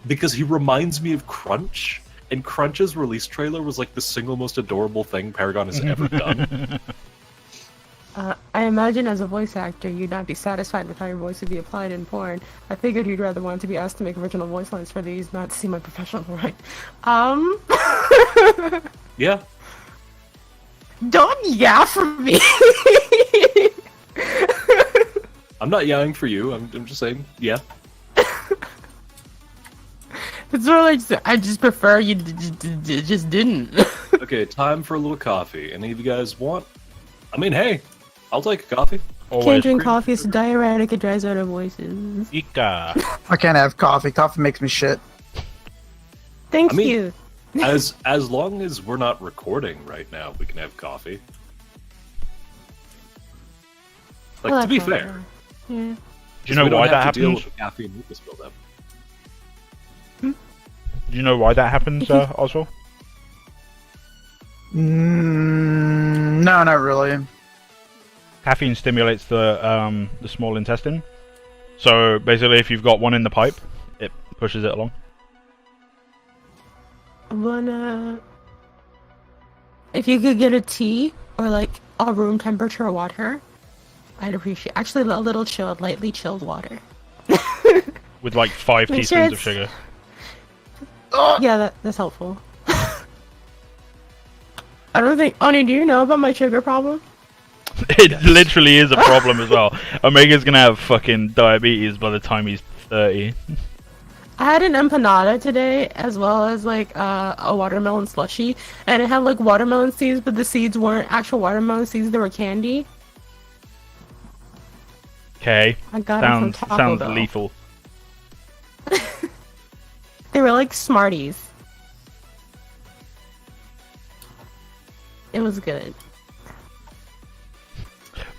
D: because he reminds me of Crunch. And Crunch's release trailer was like the single most adorable thing Paragon has ever done.
F: I imagine as a voice actor, you'd not be satisfied with how your voice would be applied in porn. I figured you'd rather want to be asked to make original voice lines for these, not to see my professional right.
D: Yeah.
F: Don't yeah for me!
D: I'm not yelling for you. I'm just saying, yeah.
F: It's more like, I just prefer you just didn't.
D: Okay, time for a little coffee. Any of you guys want? I mean, hey, I'll take a coffee.
F: Can't drink coffee, it's diuretic, it dries out our voices.
C: Ika.
B: I can't have coffee. Coffee makes me shit.
F: Thank
D: I mean-
F: you.
D: As long as we're not recording right now, we can have coffee. Like,
F: Well,
D: to be
F: that's
D: fair.
F: fine. Yeah.
C: Do you know
D: we don't
C: why
D: have
C: that
D: to deal
C: happens?
D: with the caffeine mucus buildup.
C: Do you know why that happens, Oswald?
B: No, not really.
C: Caffeine stimulates the small intestine. So basically, if you've got one in the pipe, it pushes it along.
F: If you could get a tea or like a room temperature water, I'd appreciate. Actually, a little chilled, lightly chilled water.
C: With like 5
F: Make
C: teaspoons
F: sure
C: of sugar.
F: Yeah, that's helpful. I don't think. Oni, do you know about my sugar problem?
C: It literally is a problem as well. Omega's gonna have fucking diabetes by the time he's 30.
F: I had an empanada today, as well as like a watermelon slushie, and it had like watermelon seeds, but the seeds weren't actual watermelon seeds; they were candy.
C: Okay.
F: I got them from Taco
C: Sounds
F: Bell.
C: lethal.
F: They were like Smarties. It was good.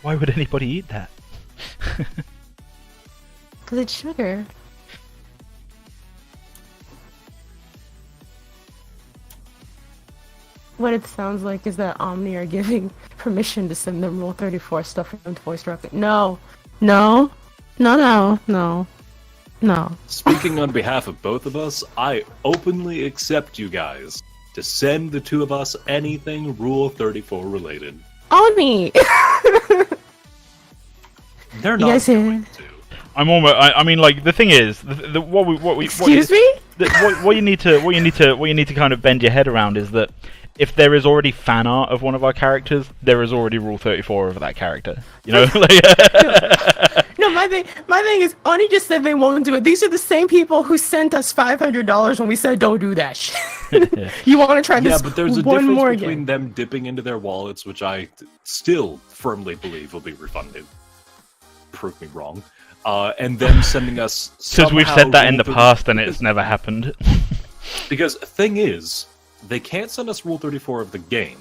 C: Why would anybody eat that?
F: Cause it's sugar.
A: what it sounds like is that Omni are giving permission to send them Rule 34 stuff from Toy Rocket. No. No. No, no, no. No.
D: Speaking on behalf of both of us, I openly accept you guys to send the two of us anything Rule 34 related.
A: Omni!
D: They're
A: You
D: not
A: guys
D: going
A: hear?
D: to.
C: I'm almost. I mean, like the thing is,
A: Excuse me?
C: what you need to kind of bend your head around is that if there is already fan art of one of our characters, there is already Rule 34 of that character. You know, like.
A: No, my thing is, Oni just said they won't do it. These are the same people who sent us $500 when we said don't do that shit. You want to try this
D: Yeah, but there's a
A: one
D: difference
A: more
D: between
A: again?
D: them dipping into their wallets, which I still firmly believe will be refunded. Prove me wrong. And them sending us
C: Because we've
D: somehow
C: said that in
D: Rule
C: the past and it's never happened.
D: Because the thing is, they can't send us Rule 34 of the game,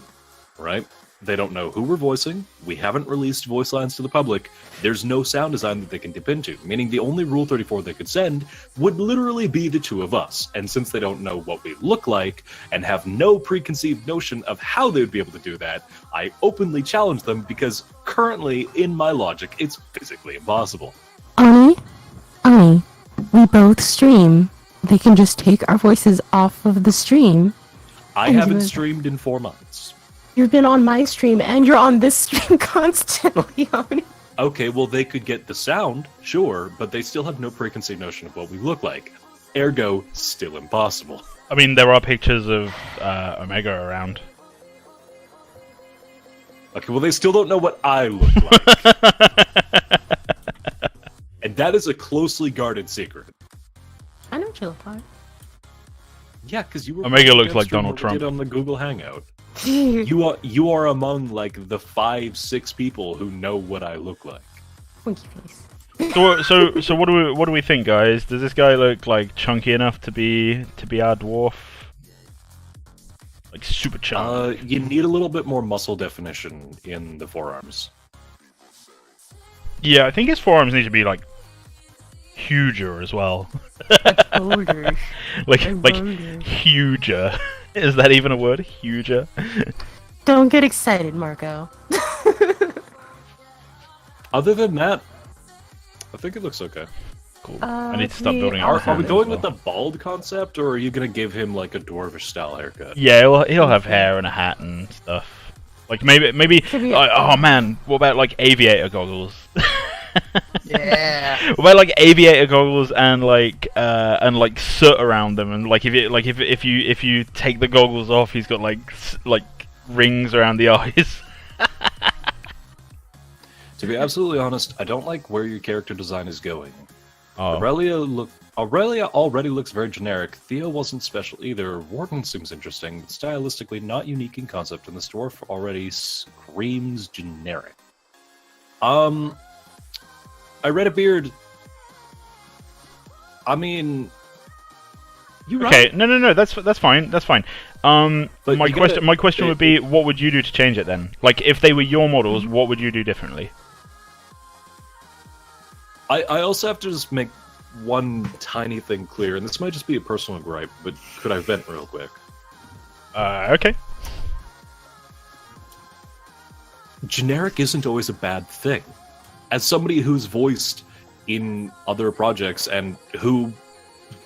D: right? They don't know who we're voicing. We haven't released voice lines to the public. There's no sound design that they can dip into, meaning the only Rule 34 they could send would literally be the two of us. And since they don't know what we look like and have no preconceived notion of how they would be able to do that, I openly challenge them because currently, in my logic, it's physically impossible.
F: Oni, we both stream. They can just take our voices off of the stream.
D: I haven't streamed in 4 months.
A: You've been on my stream and you're on this stream constantly, Oni.
D: Okay, well, they could get the sound, sure, but they still have no preconceived notion of what we look like. Ergo, still impossible.
C: I mean, there are pictures of Omega around.
D: Okay, well, they still don't know what I look like. And that is a closely guarded secret.
A: I know what you look like.
D: Yeah, because you were
C: Omega looks like
D: stream
C: Donald
D: what we
C: Trump.
D: did on the Google Hangout. You are among like the 5-6 people who know what I look like.
A: Winky face.
C: So what do we think, guys? Does this guy look like chunky enough to be our dwarf? Like super chunky.
D: You need a little bit more muscle definition in the forearms.
C: Yeah, I think his forearms need to be like huger as well.
A: Older.
C: like
A: wonder.
C: huger. Is that even a word? Huger.
A: Don't get excited, Marco.
D: Other than that, I think it looks okay.
C: Cool. I need to stop building
D: Are
C: our
D: we going with the bald concept, or are you gonna give him like a dwarvish style haircut?
C: Yeah, he'll have hair and a hat and stuff. Like maybe. Oh man, what about like aviator goggles?
B: Yeah.
C: What about like aviator goggles and like soot around them, and like if you take the goggles off, he's got like rings around the eyes.
D: To be absolutely honest, I don't like where your character design is going.
C: Oh.
D: Aurelia already looks very generic. Theo wasn't special either. Warden seems interesting, but stylistically not unique in concept, and the dwarf already screams generic. I read a beard. I mean, you right.
C: Okay, no, that's fine. That's fine.
D: But
C: My question would be, what would you do to change it then? Like, if they were your models, what would you do differently?
D: I also have to just make one tiny thing clear, and this might just be a personal gripe, but could I vent real quick?
C: Okay.
D: Generic isn't always a bad thing. As somebody who's voiced in other projects and who,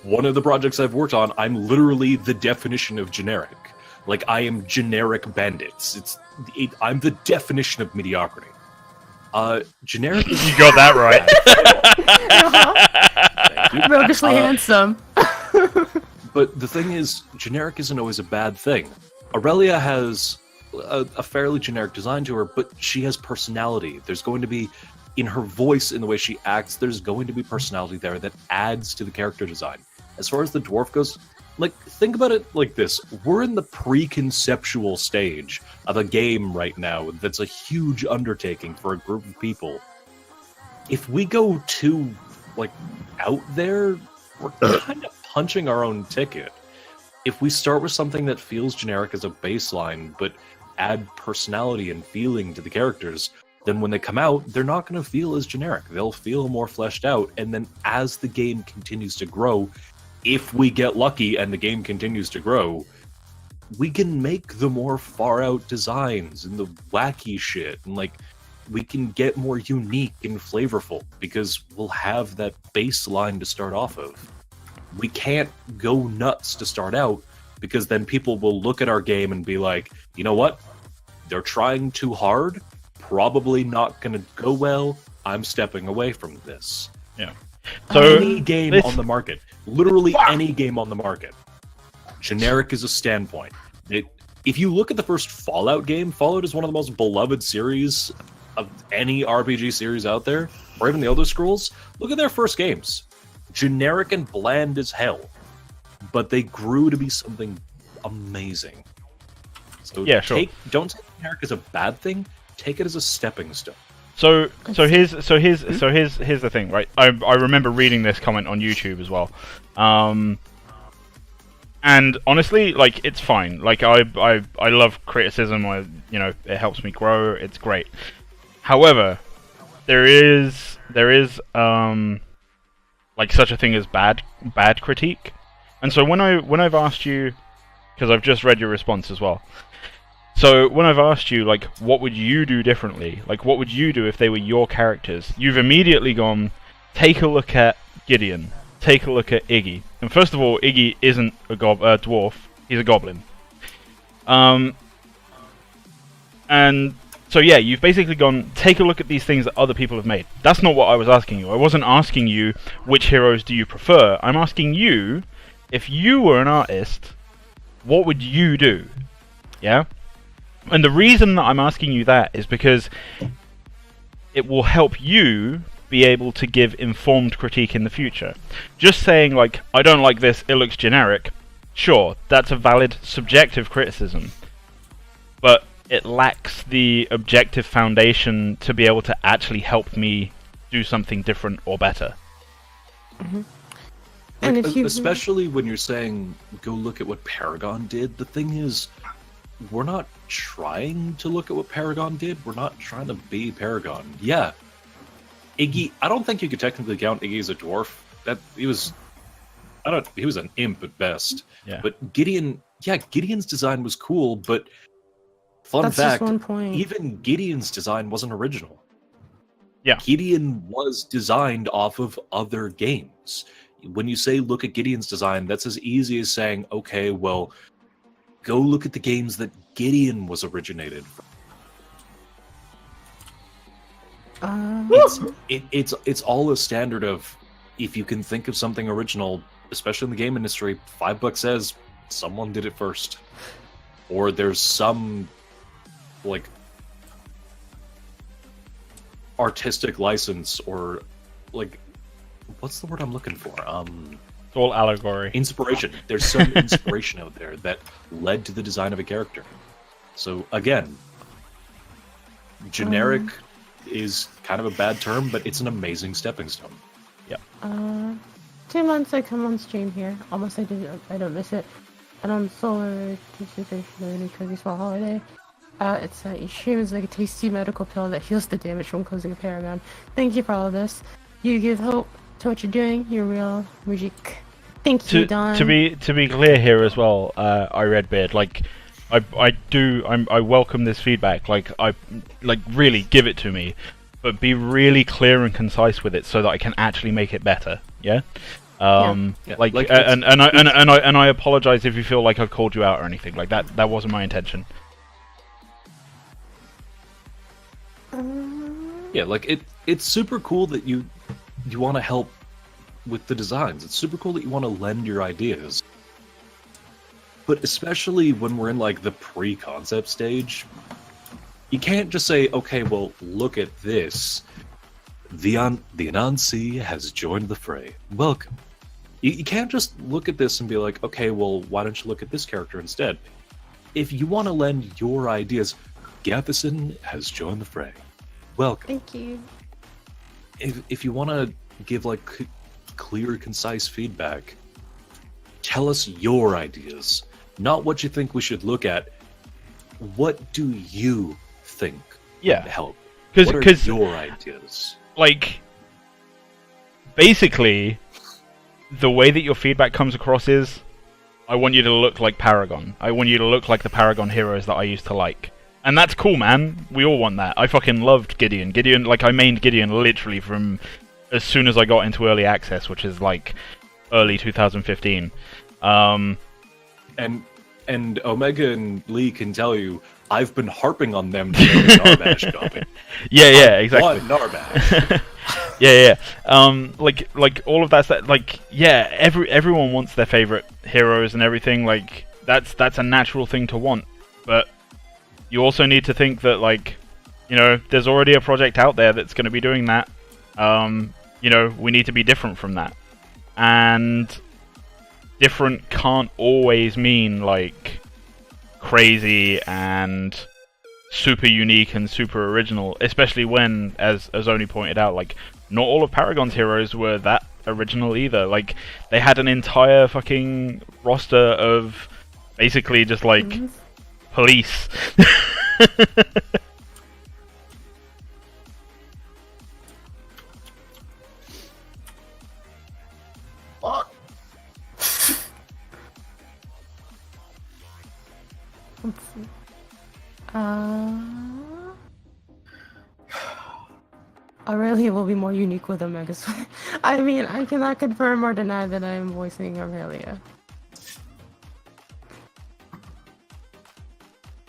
D: one of the projects I've worked on, I'm literally the definition of generic. Like, I am generic bandits. I'm the definition of mediocrity. Generic is...
C: You got that right.
A: Roguishly handsome.
D: But the thing is, generic isn't always a bad thing. Aurelia has a fairly generic design to her, but she has personality. There's going to be, in her voice, in the way she acts, there's going to be personality there that adds to the character design. As far as the dwarf goes, like, think about it like this. We're in the pre-conceptual stage of a game right now that's a huge undertaking for a group of people. If we go too, like, out there, we're kind of punching our own ticket. If we start with something that feels generic as a baseline, but add personality and feeling to the characters, then when they come out, they're not going to feel as generic. They'll feel more fleshed out, and then as the game continues to grow, if we get lucky and the game continues to grow, we can make the more far out designs and the wacky shit, and like we can get more unique and flavorful because we'll have that baseline to start off of. We can't go nuts to start out because then people will look at our game and be like, you know what? They're trying too hard, probably not going to go well. I'm stepping away from this.
C: Yeah. So
D: any game on the market, literally any game on the market, generic is a standpoint. If you look at the first Fallout game, Fallout is one of the most beloved series of any RPG series out there, or even the Elder Scrolls. Look at their first games. Generic and bland as hell. But they grew to be something amazing. So
C: yeah, sure.
D: Don't take generic as a bad thing, take it as a stepping stone.
C: So here's the thing, right? I remember reading this comment on YouTube as well. And honestly, like, it's fine. Like, I love criticism. It helps me grow. It's great. However, there is like such a thing as bad critique. And so when I've asked you, because I've just read your response as well. So when I've asked you, like, what would you do differently? Like, what would you do if they were your characters? You've immediately gone, take a look at Gideon. Take a look at Iggy. And first of all, Iggy isn't a dwarf. He's a goblin. And so yeah, you've basically gone, take a look at these things that other people have made. That's not what I was asking you. I wasn't asking you, which heroes do you prefer? I'm asking you, if you were an artist, what would you do? Yeah? And the reason that I'm asking you that is because it will help you be able to give informed critique in the future. Just saying, like, I don't like this, it looks generic, sure, that's a valid subjective criticism. But it lacks the objective foundation to be able to actually help me do something different or better.
F: Mm-hmm.
D: Like,
F: And if you
D: especially when you're saying, go look at what Paragon did, the thing is, we're not trying to look at what Paragon did. We're not trying to be Paragon. Yeah, Iggy. I don't think you could technically count Iggy as a dwarf. He was an imp at best.
C: Yeah.
D: But Gideon's design was cool. But
F: That's
D: fact,
F: just one point.
D: even Gideon's design wasn't original.
C: Yeah.
D: Gideon was designed off of other games. When you say look at Gideon's design, that's as easy as saying, okay, well, go look at the games that Gideon was originated from. It's all a standard of, if you can think of something original, especially in the game industry, $5 says someone did it first, or there's some like artistic license, or like, what's the word I'm looking for?
C: It's all allegory.
D: Inspiration. There's some inspiration out there that led to the design of a character. So again, generic is kind of a bad term, but it's an amazing stepping stone.
C: Yep.
F: 2 months I come on stream here. Almost I don't miss it. And on Solar Tuesday because it's my holiday. It's your stream is like a tasty medical pill that heals the damage from closing a Paragon. Thank you for all of this. You give hope to what you're doing. You're real, Mujik. Thank you, Don.
C: To be clear here as well, I Redbeard, like, I welcome this feedback. Like, really give it to me, but be really clear and concise with it so that I can actually make it better. Yeah. And I apologize if you feel like I've called you out or anything like that. That wasn't my intention.
D: Yeah, like it's super cool that you want to help with the designs. It's super cool that you want to lend your ideas. But especially when we're in like the pre-concept stage, you can't just say, okay, well, look at this. The Anansi has joined the fray. Welcome. You can't just look at this and be like, okay, well, why don't you look at this character instead? If you want to lend your ideas, Gatherson has joined the fray. Welcome.
F: Thank you.
D: If you want to give like clear, concise feedback, tell us your ideas, not what you think we should look at. What do you think would help? What are your ideas?
C: Like, basically, the way that your feedback comes across is, I want you to look like Paragon. I want you to look like the Paragon heroes that I used to like. And that's cool, man. We all want that. I fucking loved Gideon. Gideon, like, I mained Gideon literally from as soon as I got into early access, which is, like, early 2015.
D: And Omega and Lee can tell you, I've been harping on them to make a Narbash copy.
C: Yeah, exactly.
D: One Narbash.
C: Yeah. Like all of that, like, yeah, everyone wants their favorite heroes and everything. Like, that's a natural thing to want. But you also need to think that, like, you know, there's already a project out there that's going to be doing that. You know, we need to be different from that. And different can't always mean, like, crazy and super unique and super original, especially when, as Oni pointed out, like, not all of Paragon's heroes were that original either. Like, they had an entire fucking roster of basically just, like, police.
B: Fuck.
F: Let's see. Aurelia will be more unique with Omega Square. I mean, I cannot confirm or deny that I am voicing Aurelia.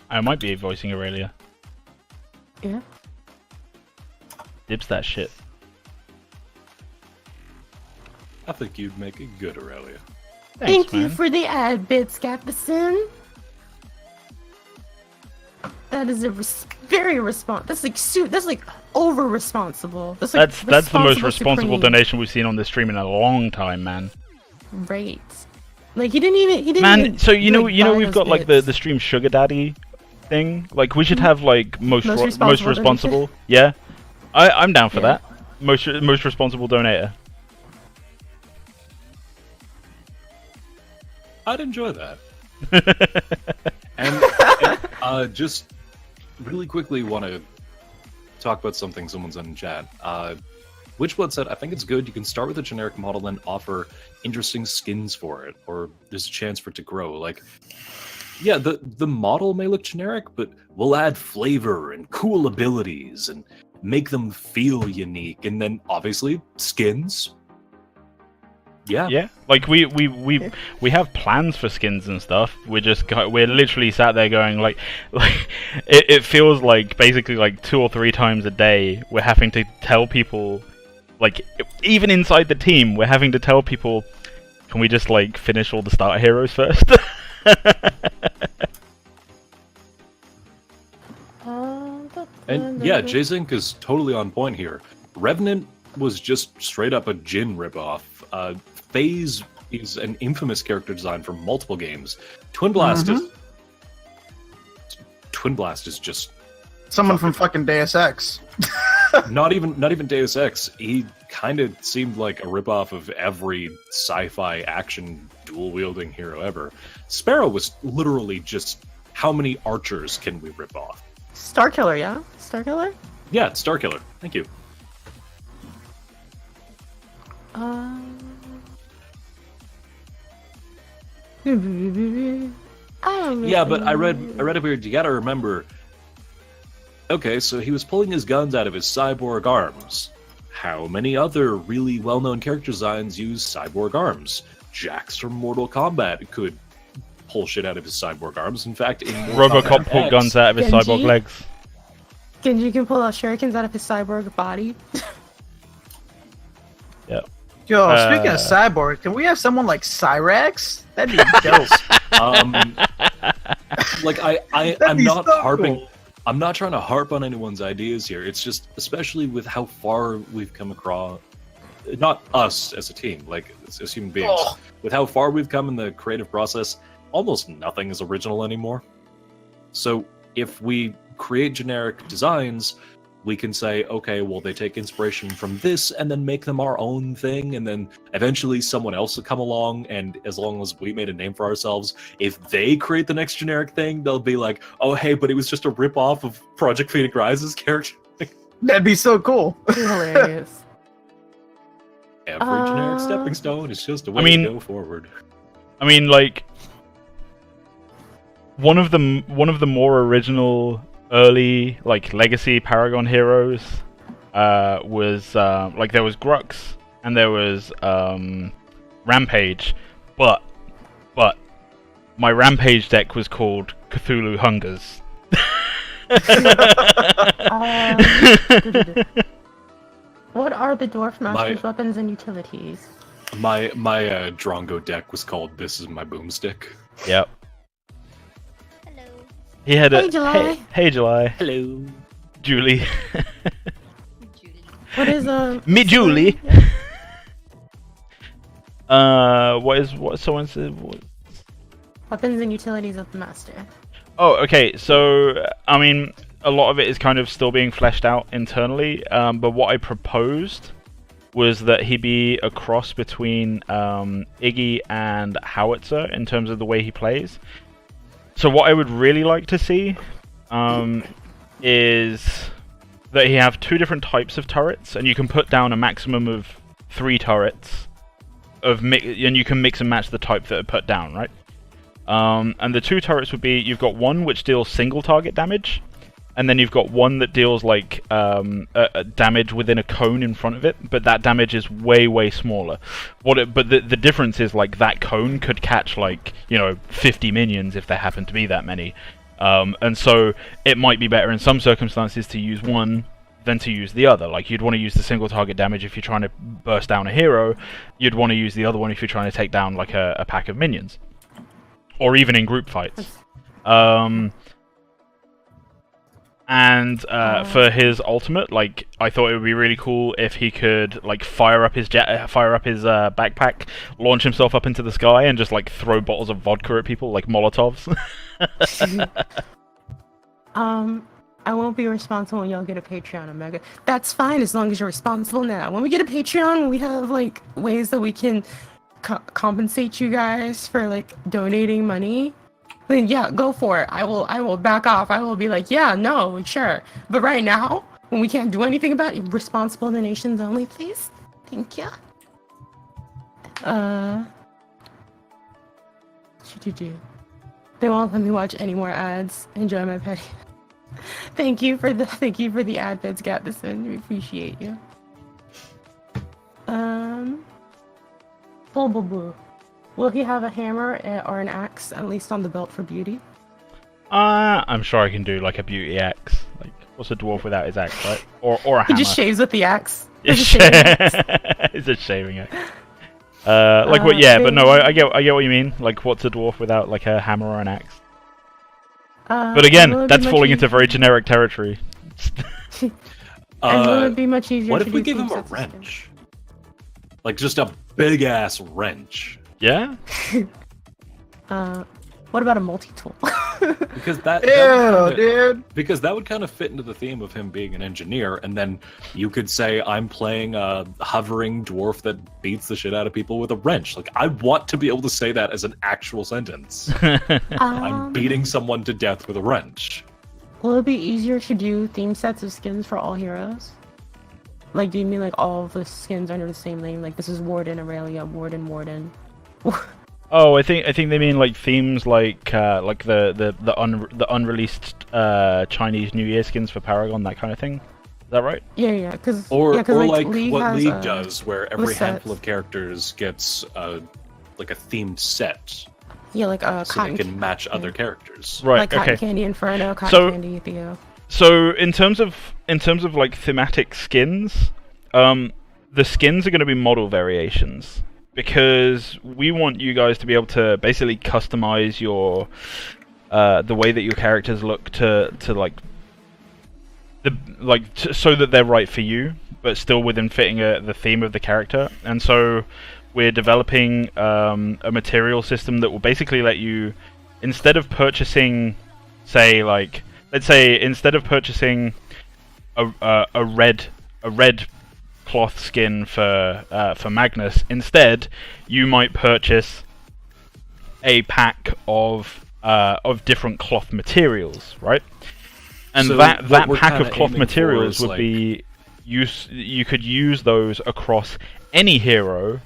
C: I might be voicing Aurelia.
F: Yeah.
C: Dibs that shit.
D: I think you'd make a good Aurelia.
F: Thank
C: Thanks,
F: you
C: man.
F: for the ad bits, Capison. That is very that's like over responsible. That's like
C: That's the most responsible
F: supreme.
C: donation we've seen on this stream in a long time, man.
F: Right. Like he didn't even
C: Man, so you know
F: like,
C: you know
F: buy
C: we've
F: those
C: got like
F: bits.
C: the stream sugar daddy thing. Like we should have like most
F: responsible
C: responsible. Yeah, I'm down for
F: Yeah.
C: that. Most responsible donator.
D: I'd enjoy that. And just really quickly want to talk about something someone's in chat. Witchblood said, I think it's good. You can start with a generic model and offer interesting skins for it, or there's a chance for it to grow. Like, yeah, the model may look generic, but we'll add flavor and cool abilities and make them feel unique. And then, obviously, skins. Yeah.
C: Like we have plans for skins and stuff. We're literally sat there going like it feels like basically like 2 or 3 times a day we're having to tell people, like, even inside the team we're having to tell people, can we just like finish all the starter heroes first?
D: And yeah, J-Zink is totally on point here. Revenant was just straight up a Jin ripoff. FaZe is an infamous character design for multiple games. Twin Blast is just
B: Someone from fucking Deus Ex.
D: not even Deus Ex. He kind of seemed like a ripoff of every sci-fi action dual wielding hero ever. Sparrow was literally just, how many archers can we rip off?
F: Starkiller, yeah? Starkiller?
D: Yeah, Starkiller. Thank you. Yeah, but I read it weird. You gotta remember. Okay, so he was pulling his guns out of his cyborg arms. How many other really well-known character designs use cyborg arms? Jax from Mortal Kombat could pull shit out of his cyborg arms. In fact, in Mortal
C: Robocop
D: Kombat
C: pulled
D: X,
C: guns out of his
F: Genji?
C: cyborg legs.
F: Genji can pull out shurikens out of his cyborg body.
C: Yeah.
B: Yo, speaking of cyborg, can we have someone like Cyrax? That'd be dope.
D: Like
B: That'd
D: I'm
B: be
D: not
B: so
D: harping.
B: cool.
D: I'm not trying to harp on anyone's ideas here. It's just, especially with how far we've come across, not us as a team, like as human beings,
B: Oh.
D: with how far we've come in the creative process, almost nothing is original anymore. So if we create generic designs, we can say, okay, well, they take inspiration from this and then make them our own thing, and then eventually someone else will come along, and as long as we made a name for ourselves, if they create the next generic thing, they'll be like, oh, hey, but it was just a rip-off of Project Phoenix Rise's character.
B: That'd be so cool.
F: Hilarious.
D: Every generic stepping stone is just a way
C: I mean-
D: to go forward.
C: I mean, like, one of the more original early like legacy Paragon heroes was like there was Grux and there was Rampage, but my Rampage deck was called Cthulhu Hungers.
F: What are the Dwarf Master's weapons and utilities?
D: My Drongo deck was called This Is My Boomstick.
C: Yep.
G: Hello.
C: He had
F: Hey, July.
C: Hey July.
E: Hello.
C: Julie.
G: Julie.
F: What is
C: Me Julie. What someone said?
F: weapons and utilities of the Master?
C: Oh, okay. So, I mean, a lot of it is kind of still being fleshed out internally. But what I proposed was that he be a cross between Iggy and Howitzer in terms of the way he plays. So, what I would really like to see is that he have two different types of turrets, and you can put down a maximum of 3 turrets and you can mix and match the type that are put down, right? And the 2 turrets would be, you've got one which deals single target damage, and then you've got one that deals like damage within a cone in front of it, but that damage is way smaller. But the difference is like that cone could catch like 50 minions if there happen to be that many, and so it might be better in some circumstances to use one than to use the other. Like you'd want to use the single target damage if you're trying to burst down a hero, you'd want to use the other one if you're trying to take down like a pack of minions. Or even in group fights. For his ultimate, like I thought it would be really cool if he could like fire up his backpack, launch himself up into the sky, and just like throw bottles of vodka at people like Molotovs.
F: I won't be responsible when y'all get a Patreon, Omega. That's fine as long as you're responsible now. When we get a Patreon, we have like ways that we can compensate you guys for like donating money. Then yeah, go for it. I will back off. I will be like, yeah, no, sure. But right now, when we can't do anything about it, responsible donations only, please. Thank you. They won't let me watch any more ads. Enjoy my petty. Thank you for the ad bids, Gattison. We appreciate you. Bulbul. Will he have a hammer or an axe, at least on the belt for beauty?
C: I'm sure I can do like a beauty axe. Like, what's a dwarf without his axe, right? Or a hammer.
F: He just shaves with the axe.
C: It's a shaving axe. Like what? Yeah, but no, I get what you mean. Like, what's a dwarf without like a hammer or an axe? But again, that's falling into very generic territory.
F: And will it be much easier?
D: What
F: to
D: if we
F: do
D: give him a
F: things
D: wrench? Like just a big ass wrench.
C: Yeah.
F: What about a multi-tool?
D: Because that because that would kind of fit into the theme of him being an engineer, and then you could say I'm playing a hovering dwarf that beats the shit out of people with a wrench. Like I want to be able to say that as an actual sentence. I'm beating someone to death with a wrench.
F: Will it be easier to do theme sets of skins for all heroes? Like, do you mean like all of the skins under the same name? Like this is Warden, Aurelia, Warden.
C: Oh, I think they mean like themes like the unreleased Chinese New Year skins for Paragon, that kind of thing. Is that right?
F: Yeah, because
D: like
F: League
D: what
F: has,
D: League does, where every
F: sets.
D: handful of characters gets like a themed set.
F: Yeah, like
D: so
F: cotton.
D: they can match other characters.
C: Right.
F: Like
C: okay.
F: Cotton Candy Inferno, Cotton Candy Theo.
C: So in terms of like thematic skins, the skins are going to be model variations, because we want you guys to be able to basically customize your the way that your characters look to so that they're right for you, but still within fitting the theme of the character. And so we're developing a material system that will basically let you, instead of purchasing, say like, let's say instead of purchasing a red cloth skin for Magnus, instead you might purchase a pack of different cloth materials, right? And
D: So
C: that
D: what we're
C: pack of
D: kinda
C: cloth
D: aiming for
C: materials
D: is,
C: would
D: like-
C: be you could use those across any hero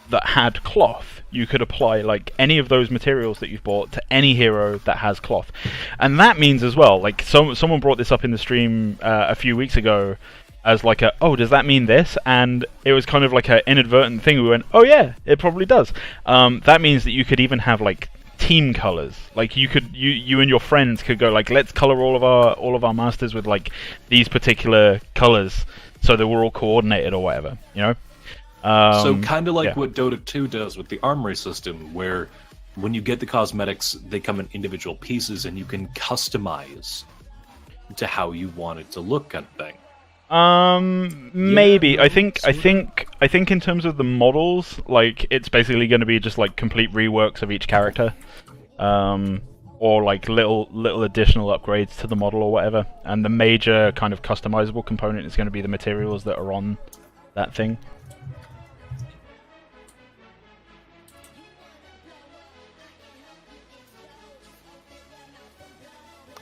C: that had cloth. you could apply like any of those materials that you've bought to any hero that has cloth, and that means as well. Like someone brought this up in the stream a few weeks ago, as like oh, does that mean this? And it was kind of like an inadvertent thing. We went, oh yeah, it probably does. That means that you could even have like team colors. Like you and your friends could go like, let's color all of our masters with like these particular colors, so that we're all coordinated or whatever, you know.
D: So kind of like
C: yeah.
D: what Dota 2 does with the armory system, where when you get the cosmetics, they come in individual pieces, and you can customize to how you want it to look, kind of thing.
C: Maybe.
D: Yeah,
C: I think in terms of the models, like it's basically going to be just like complete reworks of each character, or like little additional upgrades to the model or whatever. And the major kind of customizable component is going to be the materials that are on that thing.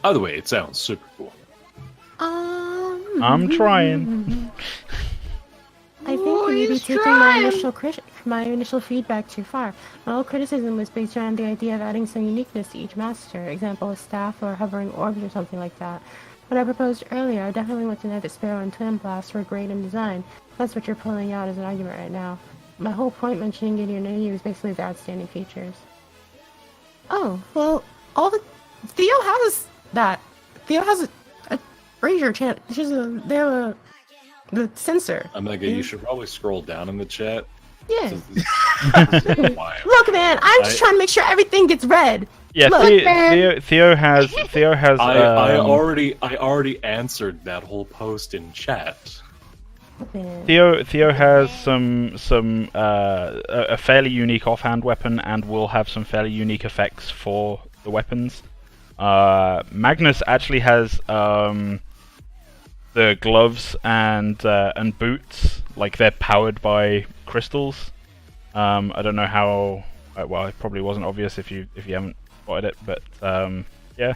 D: Either way, it sounds super cool.
C: I'm trying.
F: I think we may be taking my initial feedback too far. My whole criticism was based around the idea of adding some uniqueness to each master, example a staff or hovering orbs or something like that. What I proposed earlier, I definitely want to know that Sparrow and Twin Blast were great in design. That's what you're pulling out as an argument right now. My whole point mentioning Gideon and you was basically the outstanding features. Oh, well, Theo has that. Theo has a Brazier chant. They have the sensor.
D: Omega, you should probably scroll down in the chat.
F: Yeah.
D: This is wild.
F: Look, man, I'm just trying to make sure everything gets read.
C: Yeah,
F: Look,
C: Theo has.
D: I already answered that whole post in chat.
C: Theo has a fairly unique offhand weapon, and will have some fairly unique effects for the weapons. Magnus actually has the gloves and boots, like they're powered by crystals. I don't know how. Well, it probably wasn't obvious if you haven't spotted it, but yeah.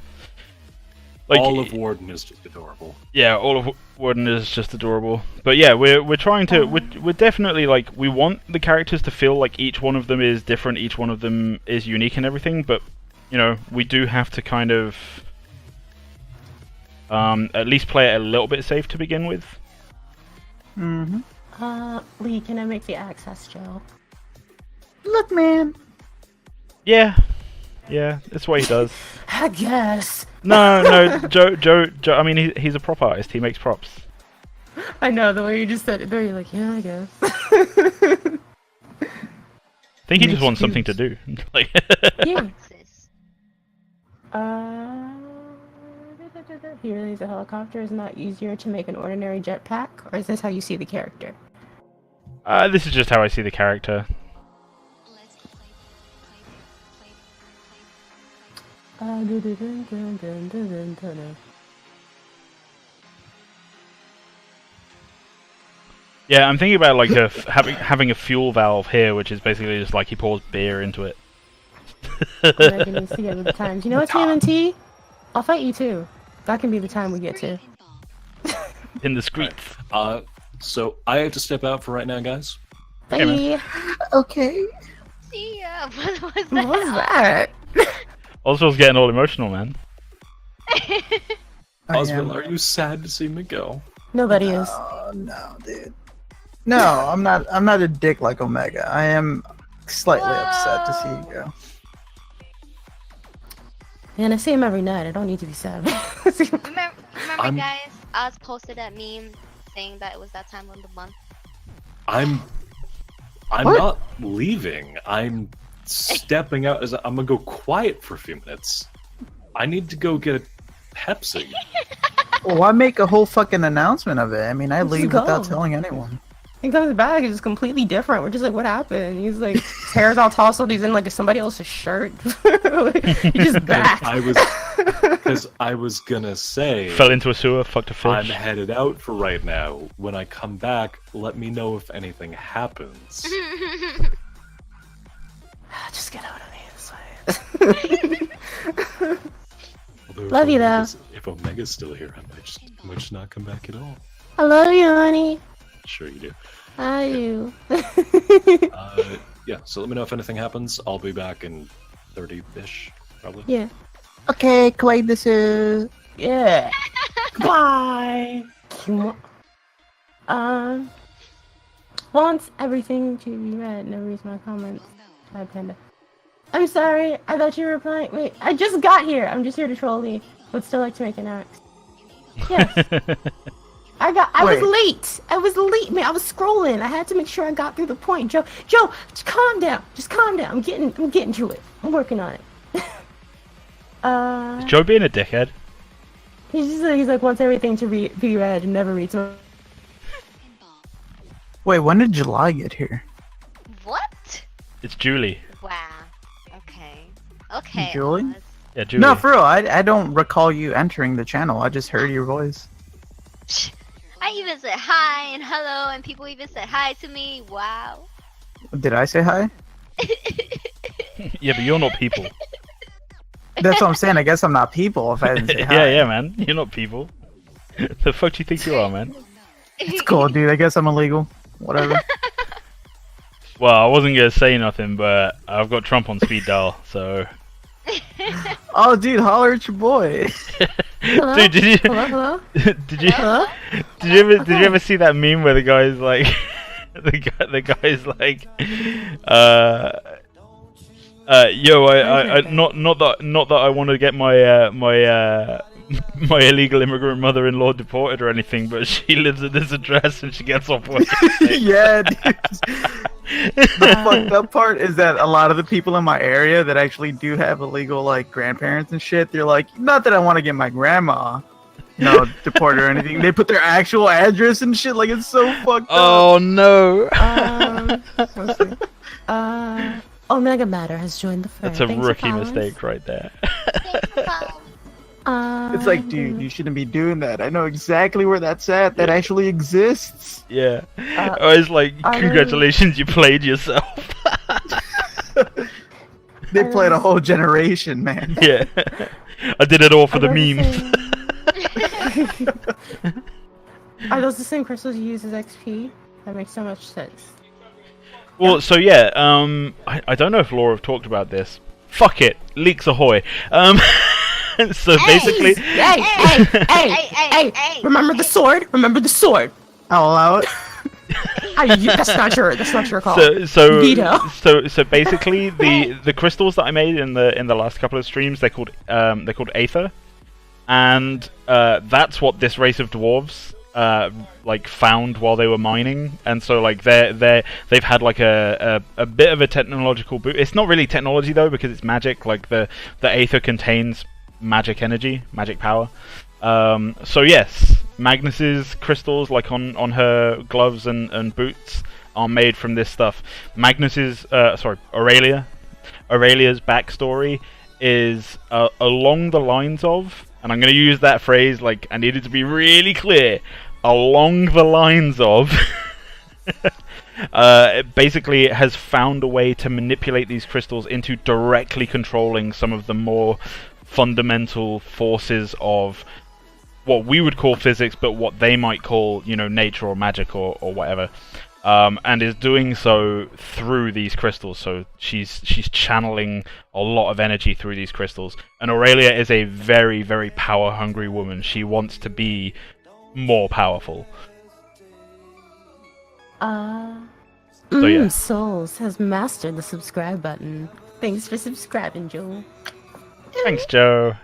C: Like,
D: all of Warden is just adorable.
C: Yeah, all of Warden is just adorable. But yeah, we're trying to we're definitely like, we want the characters to feel like each one of them is different, each one of them is unique and everything. But you know, we do have to kind of at least play it a little bit safe to begin with.
F: Lee, can I make the access joke?
B: Look, man.
C: Yeah, that's what he does.
F: I guess.
C: No, Joe. I mean, he's a prop artist. He makes props.
A: I know the way you just said it. There, you're like, yeah, I guess.
C: I think he just wants something to do. Like,
F: Yeah.
A: He really needs a helicopter. Is it not easier to make an ordinary jetpack, or is this how you see the character?
C: this is just how I see the character. Yeah, I'm thinking about like having a fuel valve here, which is basically just like he pours beer into it.
A: Megan needs to get with the times. You know what, TMNT? I'll fight you too. That can be the time we get to.
C: In the streets.
D: So I have to step out for right now, guys.
A: Bye.
B: Okay.
G: See ya. What was
A: What was that?
C: Oswald's getting all emotional, man.
D: Oswald, are you sad to see me go?
A: Nobody is.
B: Oh no, dude. No, I'm not. I'm not a dick like Omega. I am slightly upset to see you go.
A: Man, I see him every night. I don't need to be sad.
G: Remember
D: I'm-
G: guys, Oz posted that meme saying that it was that time of the month.
D: I'm
B: What?
D: not leaving. I'm stepping out. I'm gonna go quiet for a few minutes. I need to go get a Pepsi.
B: Well, why make a whole fucking announcement of it? I mean, I
A: Just
B: leave
A: go.
B: without telling anyone.
A: He comes back, it's completely different. We're just like, what happened? He's like, his hair's all tousled. He's in like somebody else's shirt. He's just back.
D: Because I was gonna say
C: Fell into a sewer, fucked a
D: I'm
C: fish.
D: headed out for right now. When I come back, let me know if anything happens.
A: Just get out of me this way.
D: Although
A: Love you, though.
D: If Omega's still here, I might just not come back at all.
A: I love you, honey.
D: Sure you do.
A: I do.
D: Yeah, so let me know if anything happens. I'll be back in 30-ish, probably.
F: Yeah.
B: Okay, Clay, this is.
F: Yeah. Bye. Wants everything to be read. No reason my comments. Hi, Panda. I'm sorry. I thought you were replying. Wait, I just got here. I'm just here to troll you. Would still like to make an axe. Yes. I was
B: Wait.
F: late. I was late, man. I was scrolling. I had to make sure I got through the point. Joe, just calm down. Just calm down. I'm getting to it. I'm working on it.
C: Is Joe being a dickhead?
F: He's like wants everything to be read and never reads.
B: Wait, when did July get here?
G: What?
C: It's Julie.
G: Wow. Okay. Okay.
B: Julie?
G: Oz.
C: Yeah, Julie.
B: No, for real. I don't recall you entering the channel. I just heard your voice.
G: I even said hi and hello, and people even said hi to me. Wow.
B: Did I say hi?
C: Yeah, but you're not people.
B: That's what I'm saying. I guess I'm not people if I didn't say hi.
C: Yeah, man. You're not people. The fuck do you think you are, man?
B: It's cool, dude. I guess I'm illegal. Whatever.
C: Well, I wasn't gonna say nothing, but I've got Trump on speed dial, so.
B: Oh, dude, holler at your boy.
F: Hello?
C: Dude, did you?
F: Hello?
C: Did you?
F: Hello?
C: Did you ever see that meme where the guy's like, the guy's like, yo, not that I want to get my my illegal immigrant mother-in-law deported or anything, but she lives at this address and she gets off work.
B: Yeah, dude. The fucked up part is that a lot of the people in my area that actually do have illegal like grandparents and shit, they're like, not that I want to get my grandma, deported or anything. They put their actual address and shit. Like, it's so fucked
C: Oh no!
F: Omega Matter has joined the fray.
C: That's a
F: Thanks for
C: rookie
F: following.
C: mistake right there.
B: It's like, dude, you shouldn't be doing that. I know exactly where that's at. That actually exists.
C: Yeah. I was like, congratulations, you played yourself.
B: They played a whole generation, man.
C: Yeah. I did it all for the memes.
F: Are those the same crystals you use as XP? That makes so much sense.
C: Well, so yeah, I don't know if Laura have talked about this. Fuck it, leaks ahoy. So basically,
F: Hey! Remember the sword? Remember the sword.
B: I'll allow it.
F: That's not your call.
C: so
F: Veto.
C: basically, the crystals that I made in the last couple of streams, they're called Aether, and that's what this race of dwarves like found while they were mining, and so like they've had like a bit of a technological boot. It's not really technology though, because it's magic. Like the Aether contains magic energy, magic power. So yes, Magnus's crystals, like on her gloves and boots, are made from this stuff. Magnus's Aurelia's backstory is along the lines of, and I'm going to use that phrase, like, I need it to be really clear, along the lines of, basically it has found a way to manipulate these crystals into directly controlling some of the more fundamental forces of what we would call physics, but what they might call, nature or magic or whatever. And is doing so through these crystals. So she's channeling a lot of energy through these crystals. And Aurelia is a very, very power-hungry woman. She wants to be more powerful. So yeah.
F: Souls has mastered the subscribe button. Thanks for subscribing, Joel.
C: Thanks, Joe.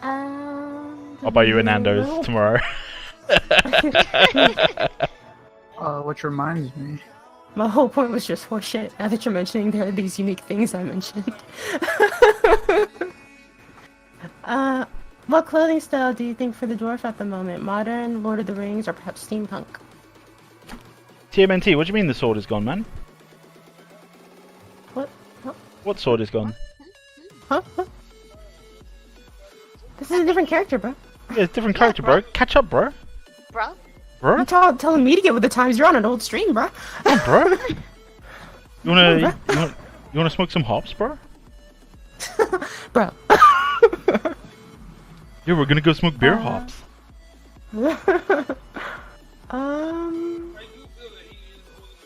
C: I'll buy you a Nando's tomorrow.
B: Which reminds me.
F: My whole point was just horseshit. Now that you're mentioning there are these unique things I mentioned. What clothing style do you think for the dwarf at the moment? Modern, Lord of the Rings, or perhaps steampunk?
C: TMNT, what do you mean the sword is gone, man?
F: What?
C: What sword is gone?
F: Huh? This is a different character, bro.
C: Yeah, it's a different character, bro. Catch up, bro.
G: Bro?
C: Bro?
F: You're telling me to get with the times. You're on an old stream, bro.
C: Come on, bro. You wanna smoke some hops, bro?
F: Bro.
C: Yeah, we're gonna go smoke beer hops.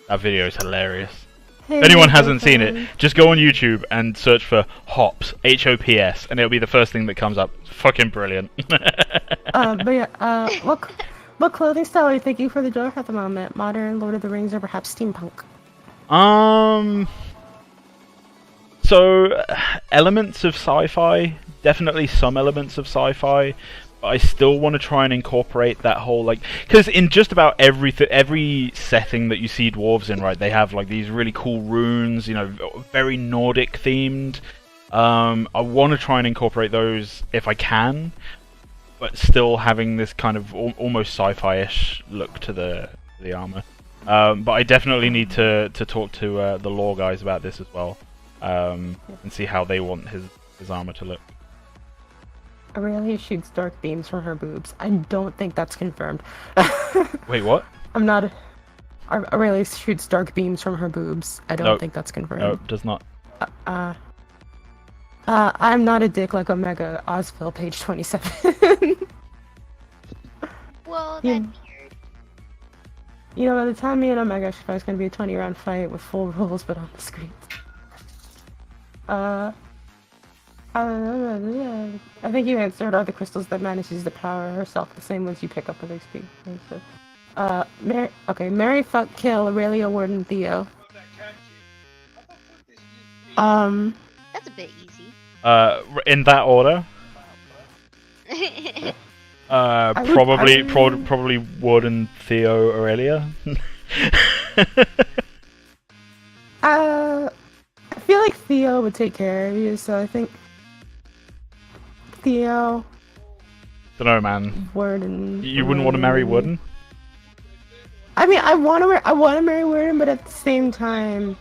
C: That video is hilarious.
A: Hey,
C: If anyone hasn't seen it,
A: Mervon.
C: just go on YouTube and search for Hops, H-O-P-S, and it'll be the first thing that comes up. It's fucking brilliant.
A: But yeah, what clothing style are you thinking for the dwarf at the moment? Modern, Lord of the Rings, or perhaps steampunk?
C: So elements of sci-fi, definitely some elements of sci-fi, but I still want to try and incorporate that whole because in just about every setting that you see dwarves in, right, they have like these really cool runes, you know, very Nordic themed. I want to try and incorporate those if I can, but still having this kind of almost sci-fi-ish look to the armor. But I definitely need to talk to the lore guys about this as well, and see how they want his armor to look.
A: Aurelia shoots dark beams from her boobs. I don't think that's confirmed.
C: Wait, what?
A: Aurelia shoots dark beams from her boobs. I don't
C: Nope.
A: think that's confirmed.
C: No, does not.
A: I'm not a dick like Omega Ozville, page 27.
G: Well,
A: Yeah.
G: that's weird.
A: You know, by the time me and Omega fight, it's gonna be a 20-round fight with full rules, but on the screen. I think you answered. Are the crystals that manages to power herself the same ones you pick up with XP? Mary, fuck, kill, Aurelia, Warden, Theo.
G: That's a bit easy.
C: In that order, probably
A: would-
C: probably Warden, Theo, Aurelia.
A: I feel like Theo would take care of you, so I think Theo,
C: Dunno, man.
A: Warden.
C: You wouldn't want to marry Warden?
A: I mean, I want to marry Warden, but at the same time,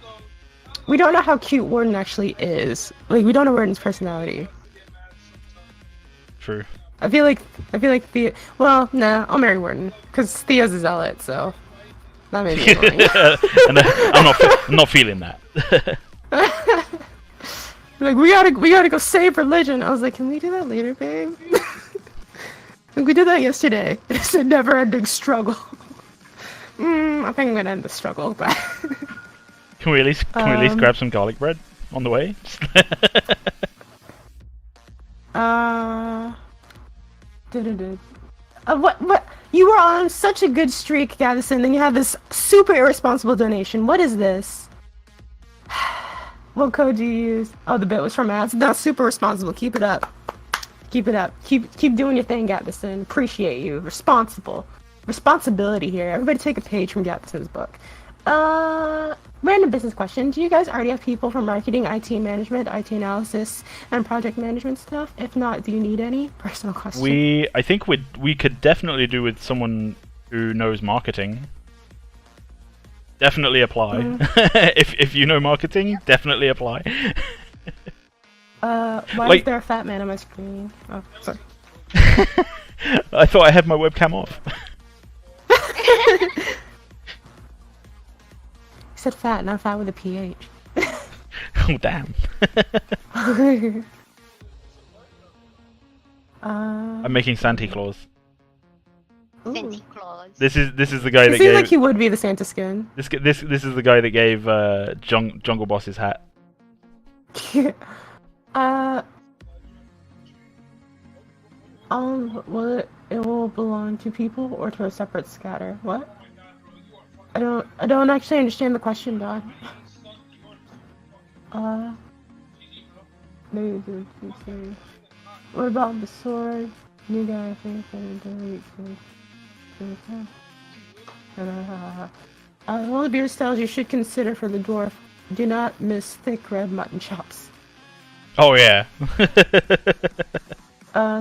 A: we don't know how cute Warden actually is. Like, we don't know Warden's personality.
C: True.
A: I feel like Theo. Well, nah, I'll marry Warden because Theo's a zealot, so that may be annoying.
C: And I'm not feeling that.
A: Like, we gotta go save religion. I was like, can we do that later, babe? We did that yesterday. It's a never-ending struggle. I think I'm gonna end the struggle, but
C: Can we at least grab some garlic bread on the way?
A: What? You were on such a good streak, Gaddison, then you have this super irresponsible donation. What is this? What code do you use? Oh, the bit was from ads. Not super responsible. Keep it up. Keep it up. Keep doing your thing, Gaddison. Appreciate you. Responsible. Responsibility here. Everybody take a page from Gaddison's book. Random business question. Do you guys already have people from marketing, IT management, IT analysis, and project management stuff? If not, do you need any? Personal question.
C: I think we could definitely do with someone who knows marketing. Definitely apply. If you know marketing, definitely apply.
A: Why is there a fat man on my screen? Oh, sorry.
C: I thought I had my webcam off.
A: You said fat, not fat with a PH.
C: Oh damn. I'm making Santa Claus.
G: Santa Claus.
C: This is the guy
A: It
C: that
A: seems
C: gave
A: like he would be the Santa skin.
C: this is the guy that gave Jungle Boss his hat.
A: Will it will belong to people or to a separate scatter? What? I don't actually understand the question, Dog. Maybe what about the sword? New guy, I think. One of the beer styles you should consider for the dwarf. Do not miss thick red mutton chops.
C: Oh yeah.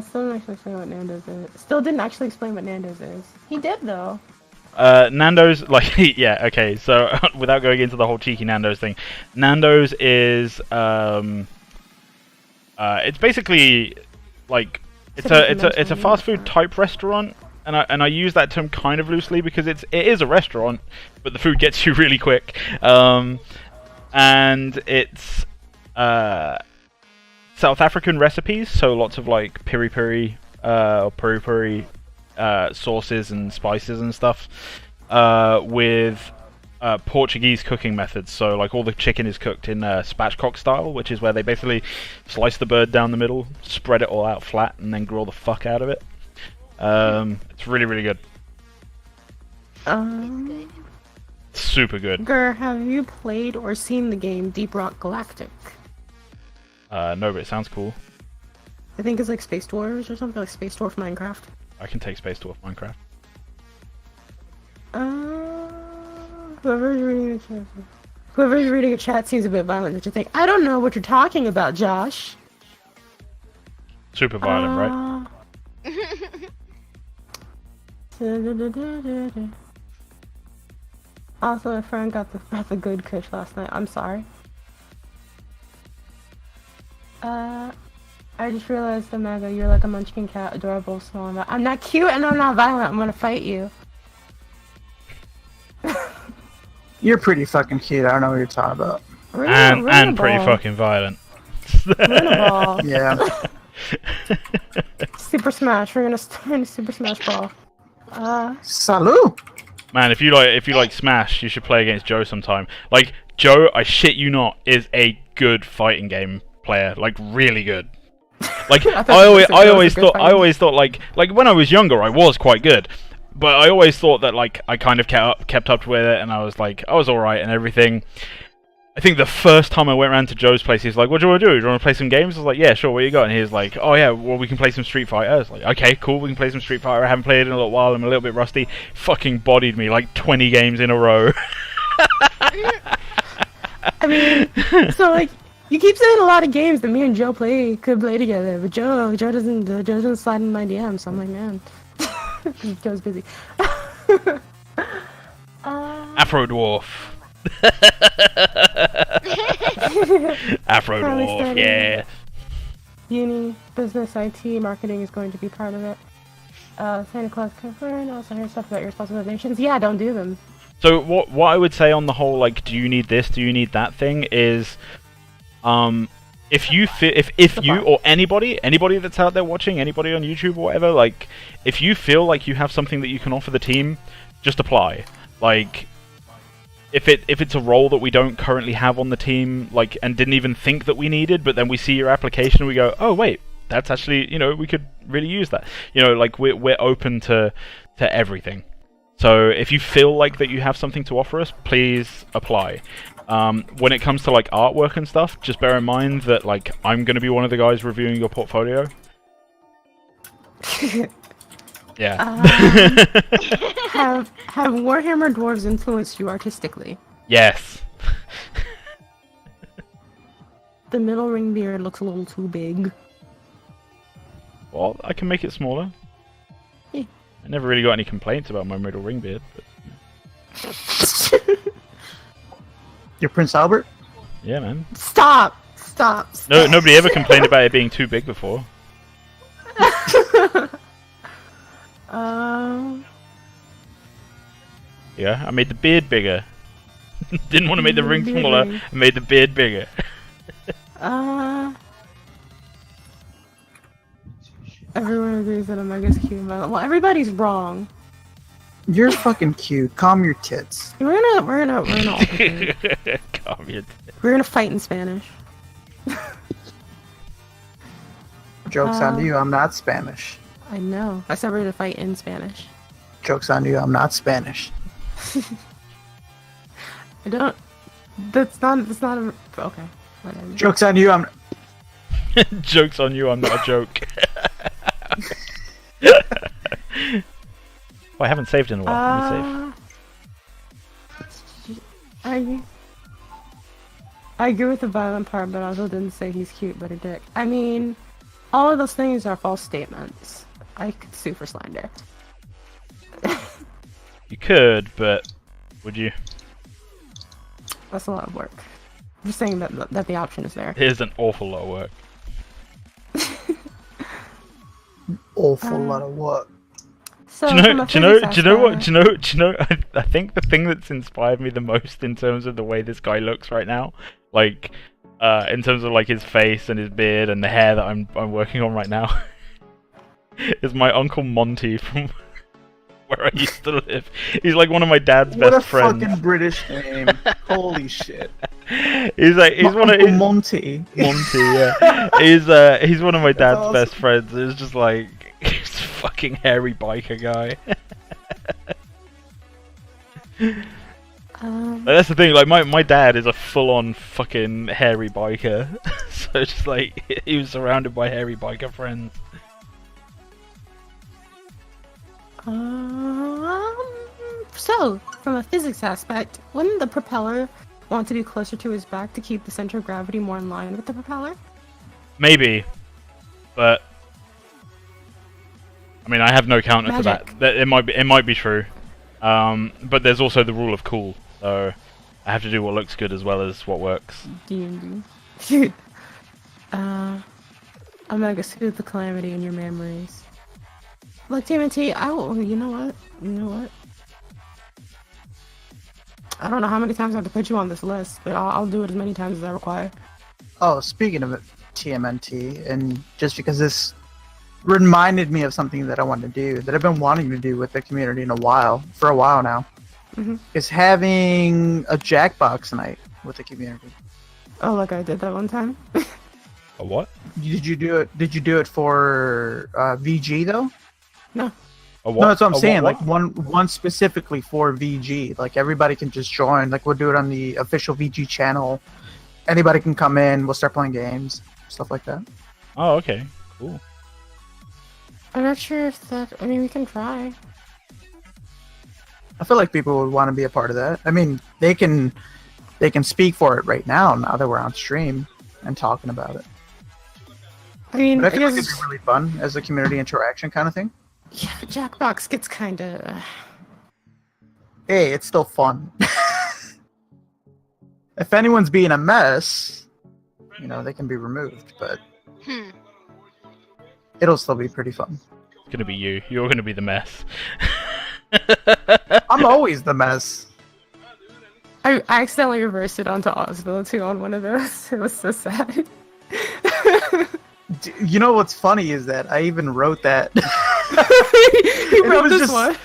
A: Still didn't actually explain what Nando's is. Still didn't actually explain what Nando's is. He did though.
C: Nando's, like, yeah, okay, so without going into the whole cheeky Nando's thing, Nando's is, it's basically, like, it's a fast food type restaurant, and I use that term kind of loosely because it is a restaurant, but the food gets you really quick, and it's, South African recipes, so lots of, like, piri sauces and spices and stuff, with Portuguese cooking methods. So like all the chicken is cooked in spatchcock style, which is where they basically slice the bird down the middle, spread it all out flat, and then grill the fuck out of it. It's really, really good. Super good.
A: Gur, have you played or seen the game Deep Rock Galactic?
C: No, but it sounds cool.
A: I think it's like Space Dwarves or something, like Space Dwarf Minecraft.
C: I can take Space Dwarf Minecraft.
A: Whoever's reading a chat seems a bit violent, don't you think? I don't know what you're talking about, Josh.
C: Super violent, right?
A: Also, my friend got the good kush last night. I'm sorry. I just realized, Omega, you're like a munchkin cat, adorable, small, and I'm not cute and I'm not violent. I'm gonna fight you.
B: You're pretty fucking cute. I don't know what you're talking about.
C: And pretty fucking violent.
A: We're in a ball.
B: Yeah.
A: Super Smash. We're gonna Super Smash Ball.
B: Salud.
C: Man, if you like Smash, you should play against Joe sometime. Like Joe, I shit you not, is a good fighting game player. Like really good. Like I always thought like when I was younger I was quite good, but I always thought that like I kind of kept up with it, and I was alright and everything. I think the first time I went around to Joe's place, he's like, "What do you want to do? Do you want to play some games?" I was like, "Yeah, sure. What you got?" And he was like, "Oh yeah, well we can play some Street Fighter." I was like, "Okay, cool. We can play some Street Fighter. I haven't played it in a little while. I'm a little bit rusty." Fucking bodied me like 20 games in a row.
A: I mean, so like. You keep saying a lot of games that me and Joe could play together, but Joe doesn't slide in my DMs, so I'm like, man, Joe's busy.
C: Afro Dwarf. Afro Dwarf, yeah.
A: Uni, business, IT, marketing is going to be part of it. Santa Claus confirmed, also hear stuff about your specializations. Yeah, don't do them.
C: So what I would say on the whole, like, do you need this, do you need that thing, is... if you or anybody that's out there watching, anybody on YouTube or whatever, like, if you feel like you have something that you can offer the team, just apply. Like, if it's a role that we don't currently have on the team, like, and didn't even think that we needed, but then we see your application and we go, oh wait, that's actually, you know, we could really use that. You know, like, we're open to everything. So if you feel like that you have something to offer us, please apply. When it comes to like artwork and stuff, just bear in mind that like I'm going to be one of the guys reviewing your portfolio. Yeah.
A: Have Warhammer Dwarves influenced you artistically?
C: Yes.
A: The middle ring beard looks a little too big.
C: Well, I can make it smaller.
A: Yeah.
C: I never really got any complaints about my middle ring beard. But...
B: You're Prince Albert?
C: Yeah, man.
A: Stop!
C: No, nobody ever complained about it being too big before. Yeah, I made the beard bigger. Didn't want to make the ring smaller. I made the beard bigger.
A: Everyone agrees that Omega's cute and violent. Well, everybody's wrong.
B: You're fucking cute. Calm your tits.
A: We're gonna alternate.
C: Calm your tits.
A: We're gonna fight in Spanish.
B: Joke's on you, I'm not Spanish.
A: I know. I said we're gonna fight in Spanish.
B: Joke's on you, I'm not Spanish.
A: I don't. That's not a. Okay. Whatever.
B: Joke's on you, I'm.
C: Joke's on you, I'm not a joke. Oh, I haven't saved in a while. Let me save.
A: I agree with the violent part, but I also didn't say he's cute, but a dick. I mean, all of those things are false statements. I could sue for slander.
C: You could, but would you?
A: That's a lot of work. I'm just saying that the option is there.
C: It is an awful lot of work.
B: Awful lot of work.
A: So,
C: do you know? I think the thing that's inspired me the most in terms of the way this guy looks right now, like, in terms of like his face and his beard and the hair that I'm working on right now, is my Uncle Monty from where I used to live. He's like one of my dad's
B: What a
C: best friends.
B: fucking British name. Holy shit.
C: He's one of
B: Uncle Monty.
C: Monty, yeah. He's one of my dad's
B: awesome.
C: best friends. It's just like he's a fucking hairy biker guy. Like, that's the thing. Like my dad is a full-on fucking hairy biker, so it's just like he was surrounded by hairy biker friends.
F: So, from a physics aspect, wouldn't the propeller want to be closer to his back to keep the center of gravity more in line with the propeller?
C: Maybe, but I mean I have no counter to
F: Magic.
C: that. It might be true, but there's also the rule of cool. So I have to do what looks good as well as what works.
F: D&D. I'm gonna soothe the calamity in your memories. Look, TMNT, you know what? I don't know how many times I have to put you on this list, but I'll do it as many times as I require.
B: Oh, speaking of it, TMNT, and just because this reminded me of something that I wanted to do, that I've been wanting to do with the community for a while now, is having a Jackbox night with the community.
F: Oh, like I did that one time?
C: A what?
B: Did you do it? Did you do it for VG though?
F: No.
C: A what?
B: No, that's what I'm
C: A
B: saying.
C: what?
B: Like one specifically for VG. Like everybody can just join. Like we'll do it on the official VG channel. Anybody can come in. We'll start playing games, stuff like that.
C: Oh, okay, cool.
F: I'm not sure if that... I mean, we can try.
B: I feel like people would want to be a part of that. I mean, they can speak for it right now that we're on stream and talking about it.
F: I mean,
B: But I feel like
F: guess...
B: it'd be really fun as a community interaction kind of thing.
F: Yeah, Jackbox gets kind of...
B: Hey, it's still fun. If anyone's being a mess, they can be removed, but it'll still be pretty fun.
C: It's gonna be you. You're gonna be the mess.
B: I'm always the mess.
F: I accidentally reversed it onto Osville too on one of those. It was so sad.
B: You know what's funny is that I even wrote that.
F: You
B: And it
F: wrote
B: was
F: this
B: just-
F: one.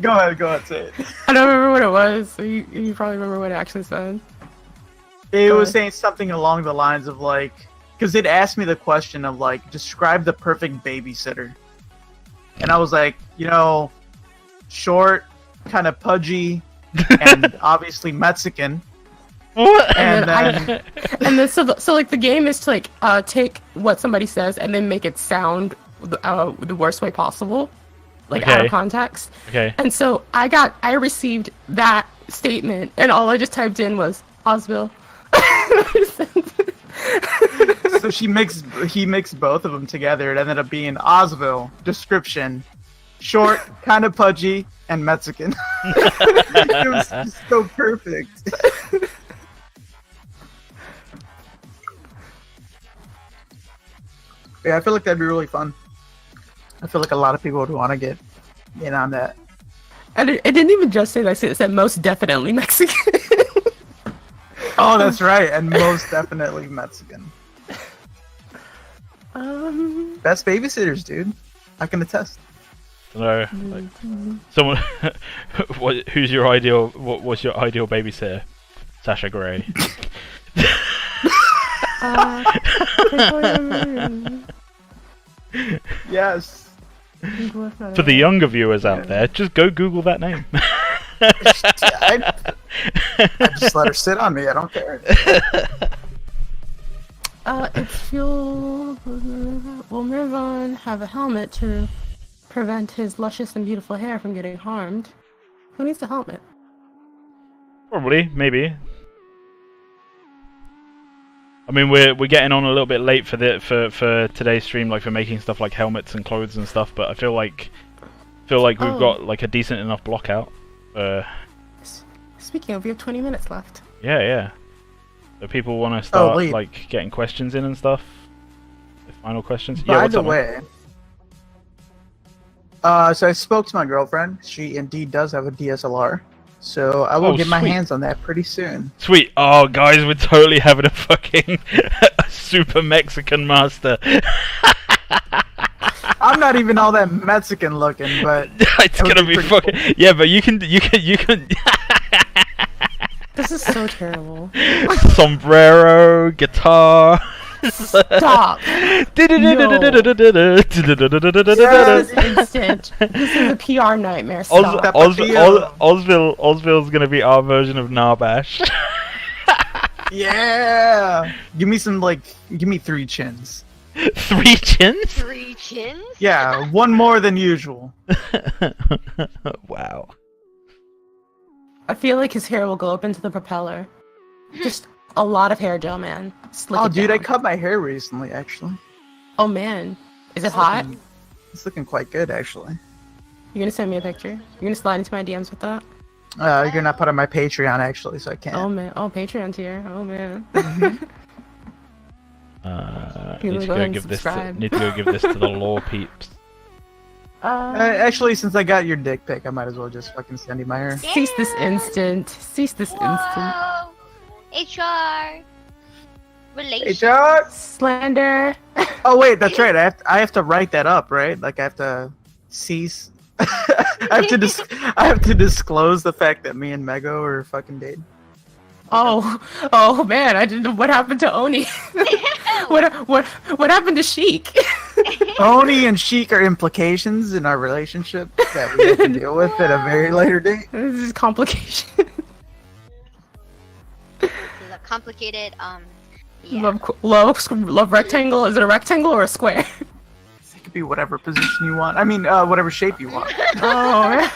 B: Go ahead, say it.
F: I don't remember what it was. So you probably remember what it actually said.
B: It
F: Go
B: was
F: ahead.
B: saying something along the lines of like, because it asked me the question of like, describe the perfect babysitter. And I was like, short, kind of pudgy, and obviously Mexican.
C: What?
B: And then
F: So like the game is to like take what somebody says and then make it sound the worst way possible, like out
C: Okay.
F: of context.
C: Okay.
F: And so I received that statement and all I just typed in was Osville.
B: so he mixed both of them together. It ended up being Osville description, short, kind of pudgy, and Mexican. It was just so perfect. Yeah, I feel like that'd be really fun. I feel like a lot of people would want to get in on that.
F: And it didn't even just say that, it said most definitely Mexican.
B: Oh, that's right, and most definitely Mexican. Best babysitters, dude. I can attest.
C: No. Like, someone. Who's your ideal? What's your ideal babysitter? Sasha Grey.
B: Yes.
C: For the younger viewers out there, just go Google that name.
B: I just let her sit on me. I don't care.
F: It's fuel. Will Mervon have a helmet to prevent his luscious and beautiful hair from getting harmed? Who needs a helmet?
C: Probably, maybe. I mean, we're getting on a little bit late for today's stream, like for making stuff like helmets and clothes and stuff. But I feel like we've got like a decent enough block out.
F: Speaking of, we have 20 minutes left.
C: Yeah. So people want to start
B: wait.
C: like getting questions in and stuff. The final questions.
B: By
C: what's
B: the
C: up, man?
B: way, so I spoke to my girlfriend. She indeed does have a DSLR. So I will
C: Oh,
B: get my
C: sweet.
B: hands on that pretty soon.
C: Sweet. Oh, guys, we're totally having a fucking super Mexican master.
B: I I'm not even all that Mexican looking, but
C: It's
B: it would
C: gonna be
B: pretty
C: fucking.
B: cool.
C: Yeah, but you can.
A: This is so terrible.
C: Sombrero, guitar.
A: Stop.
C: This
A: This is instant. This is a PR nightmare. Stop.
C: Osville's gonna be our version of Narbash.
B: Yeah. Give me 3 chins.
C: 3 chins?
G: 3 chins?
B: Yeah, one more than usual.
C: Wow.
A: I feel like his hair will go up into the propeller. Just a lot of hair gel, man. Slick
B: Oh,
A: it
B: dude, I
A: down.
B: cut my hair recently, actually.
A: Oh man, is it hot?
B: It's looking quite good, actually.
A: You're gonna send me a picture? You're gonna slide into my DMs with that?
B: You're not part of my Patreon, actually, so I can't.
A: Oh man, oh Patreon's here. Oh man.
C: Need to
A: go
C: go
A: ahead and
C: give this.
A: subscribe.
C: Need to go give this to the law peeps.
B: Actually, since I got your dick pic, I might as well just fucking send you my hair.
A: Cease this instant. Cease this instant.
G: Whoa. HR. Relations.
B: HR?
A: Slander.
B: Oh wait, that's right. I have to write that up, right? Like I have to cease. I have to disclose the fact that me and Mego are fucking dating.
A: Oh man, I didn't know what happened to Oni. what happened to Sheik?
B: Oni and Sheik are implications in our relationship that we have to deal with at a very later date.
A: This is complication.
G: This is a complicated, yeah.
A: Love rectangle. Is it a rectangle or a square?
B: It could be whatever position you want. I mean, whatever shape you want.
A: Oh.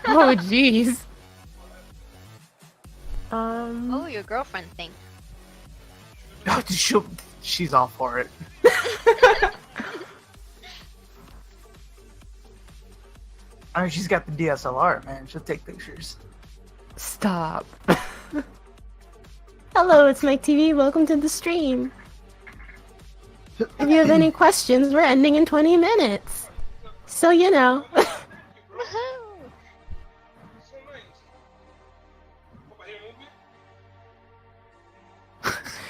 A: Oh jeez.
G: Oh, your girlfriend thing.
B: Oh, she's all for it. I mean, she's got the DSLR, man. She'll take pictures.
A: Stop.
F: Hello, it's Mike TV. Welcome to the stream. If you have any questions, we're ending in 20 minutes. So, you know.
G: Woohoo!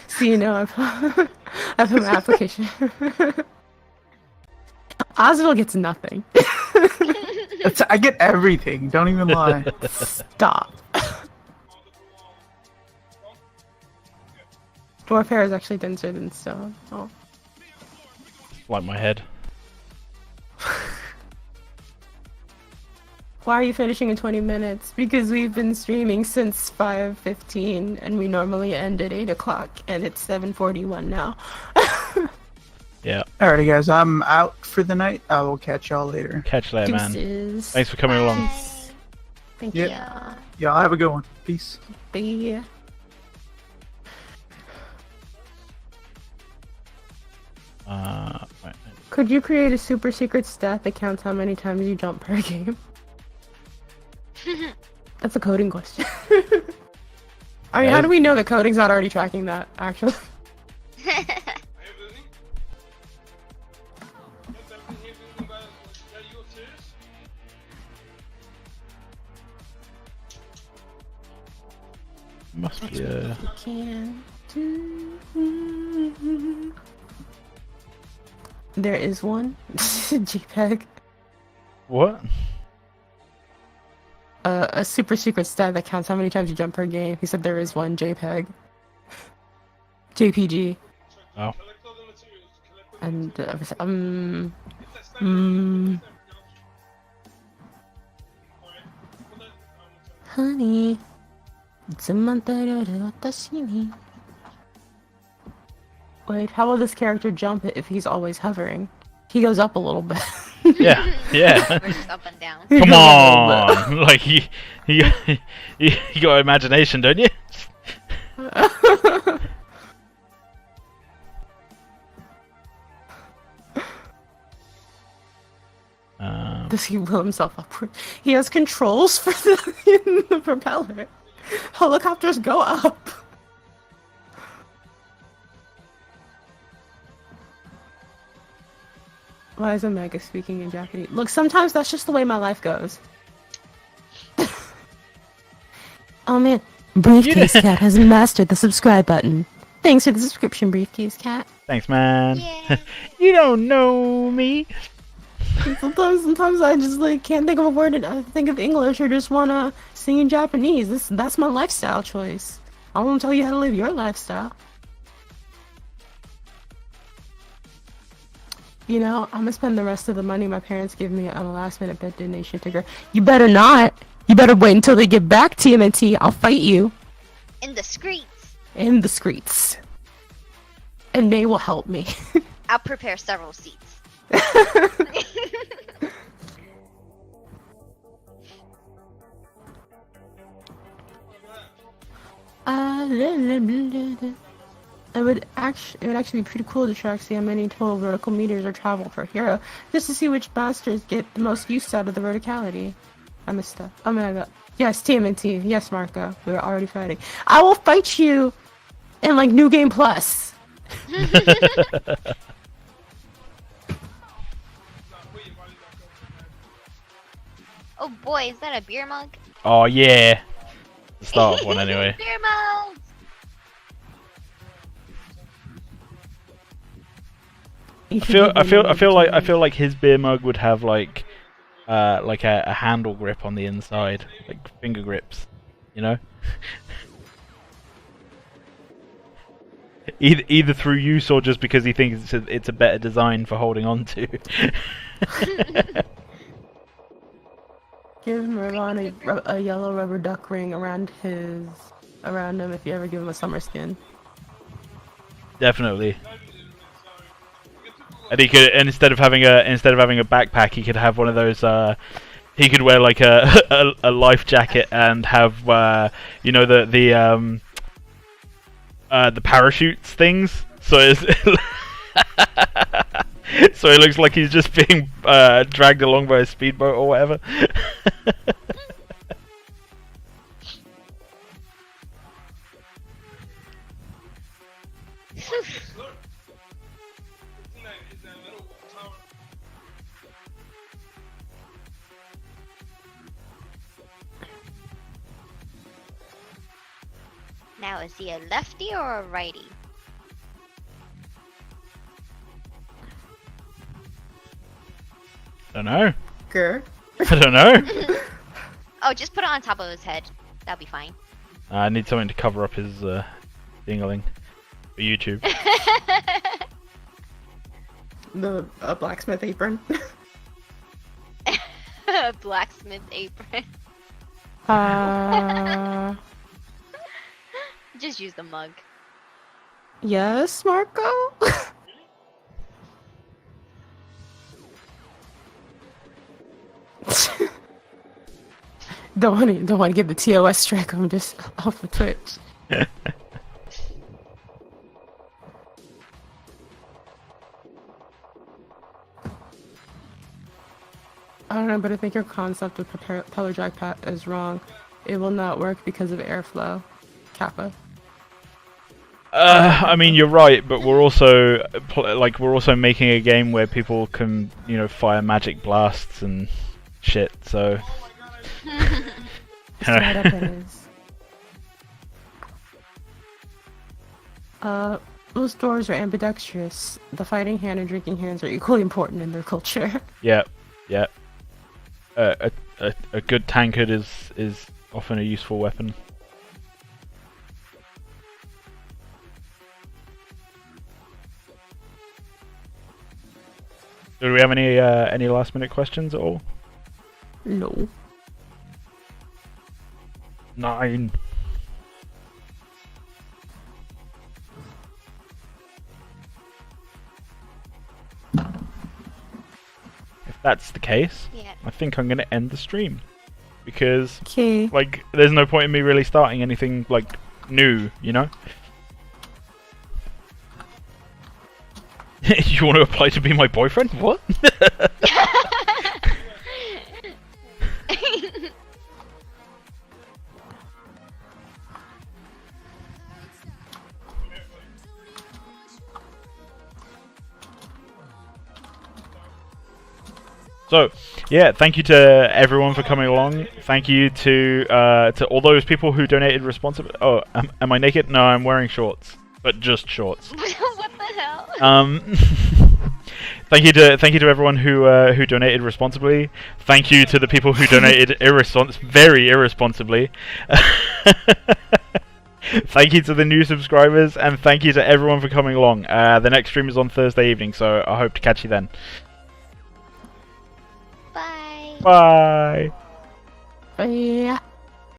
A: So you know, I've put my application. Oswald gets nothing.
B: I get everything. Don't even lie.
A: Stop. Dwarf hair is actually denser than stone. Oh.
C: Like my head.
A: Why are you finishing in 20 minutes? Because we've been streaming since 5:15 and we normally end at 8 o'clock and it's 7:41 now.
C: Yeah.
B: Alrighty, guys. I'm out for the night. I will catch y'all later.
C: Catch you later, man.
A: Deuces.
C: Thanks for coming along.
A: Thank
B: Yeah. Y'all have a good one. Peace.
A: you. Bye.
C: Right.
A: Could you create a super secret stat that counts how many times you jump per game? That's a coding question. I mean, how do we know that coding's not already tracking that, actually?
C: Must be a.
A: Can do. There is one. JPEG.
C: What?
A: A super secret stat that counts how many times you jump per game. He said there is one. JPEG. JPG.
C: Oh.
A: And honey, wait, how will this character jump if he's always hovering? He goes up a little bit.
C: Yeah, yeah.
G: Just up and down.
C: Come on! Like, you got imagination, don't you?
A: Does he will himself upward? He has controls for the propeller. Helicopters go up. Why is Omega speaking in Japanese? Look, sometimes that's just the way my life goes.
F: Oh man, Briefcase Cat has mastered the subscribe button. Thanks for the subscription briefcase, Cat.
C: Thanks, man.
G: Yeah.
C: You don't know me.
F: Sometimes I just like can't think of a word and I think of English or just wanna sing in Japanese. That's my lifestyle choice. I won't tell you how to live your lifestyle. You know, I'm gonna spend the rest of the money my parents give me on a last-minute bed donation ticker. You better not. You better wait until they get back, TMNT. I'll fight you
G: In the streets.
F: in the streets, and they will help me.
G: I'll prepare several seats.
F: It would actually be pretty cool to track see how many total vertical meters are traveled per hero, just to see which monsters get the most use out of the verticality. I missed stuff. Oh my god. Yes, TMNT. Yes, Marco. We were already fighting. I will fight you in like New Game Plus.
G: Oh boy, is that a beer mug?
C: Oh yeah. The start of one anyway.
G: Beer mug!
C: I feel like his beer mug would have like a handle grip on the inside, like finger grips, you know. Either through use or just because he thinks it's a better design for holding on to.
F: Give Mervon a yellow rubber duck ring around him if you ever give him a summer skin.
C: Definitely. And he could, and instead of having a backpack, he could have one of those. He could wear like a life jacket and have you know the parachutes things. So it's so it looks like he's just being dragged along by a speedboat or whatever.
G: Now, is he a lefty or a righty?
C: I don't know.
F: Grr.
C: I don't know.
G: Oh, just put it on top of his head. That'll be fine.
C: I need something to cover up his dingling for YouTube.
F: The blacksmith apron.
G: Blacksmith apron. Just use the mug.
F: Yes, Marco? Don't want to get the TOS strike. I'm just off the Twitch. I don't know, but I think your concept of propeller jackpot is wrong. It will not work because of airflow. Kappa.
C: I mean, you're right, but we're also making a game where people can, you know, fire magic blasts and shit. So.
F: Straight up it is. Most dwarves are ambidextrous. The fighting hand and drinking hands are equally important in their culture.
C: Yeah, yeah. A good tankard is often a useful weapon. Do we have any last minute questions at all?
F: No.
C: 9. If that's the case,
G: Yeah.
C: I think I'm gonna end the stream because,
F: Okay.
C: like, there's no point in me really starting anything like new, you know. You want to apply to be my boyfriend? What? So, yeah, thank you to everyone for coming along. Thank you to all those people who donated responsibly. Oh, am I naked? No, I'm wearing shorts. but just shorts.
G: What the hell?
C: Thank you to everyone who donated responsibly. Thank you to the people who donated very irresponsibly. Thank you to the new subscribers, and thank you to everyone for coming along. The next stream is on Thursday evening, so I hope to catch you then.
G: Bye.
C: Bye.
A: Yeah.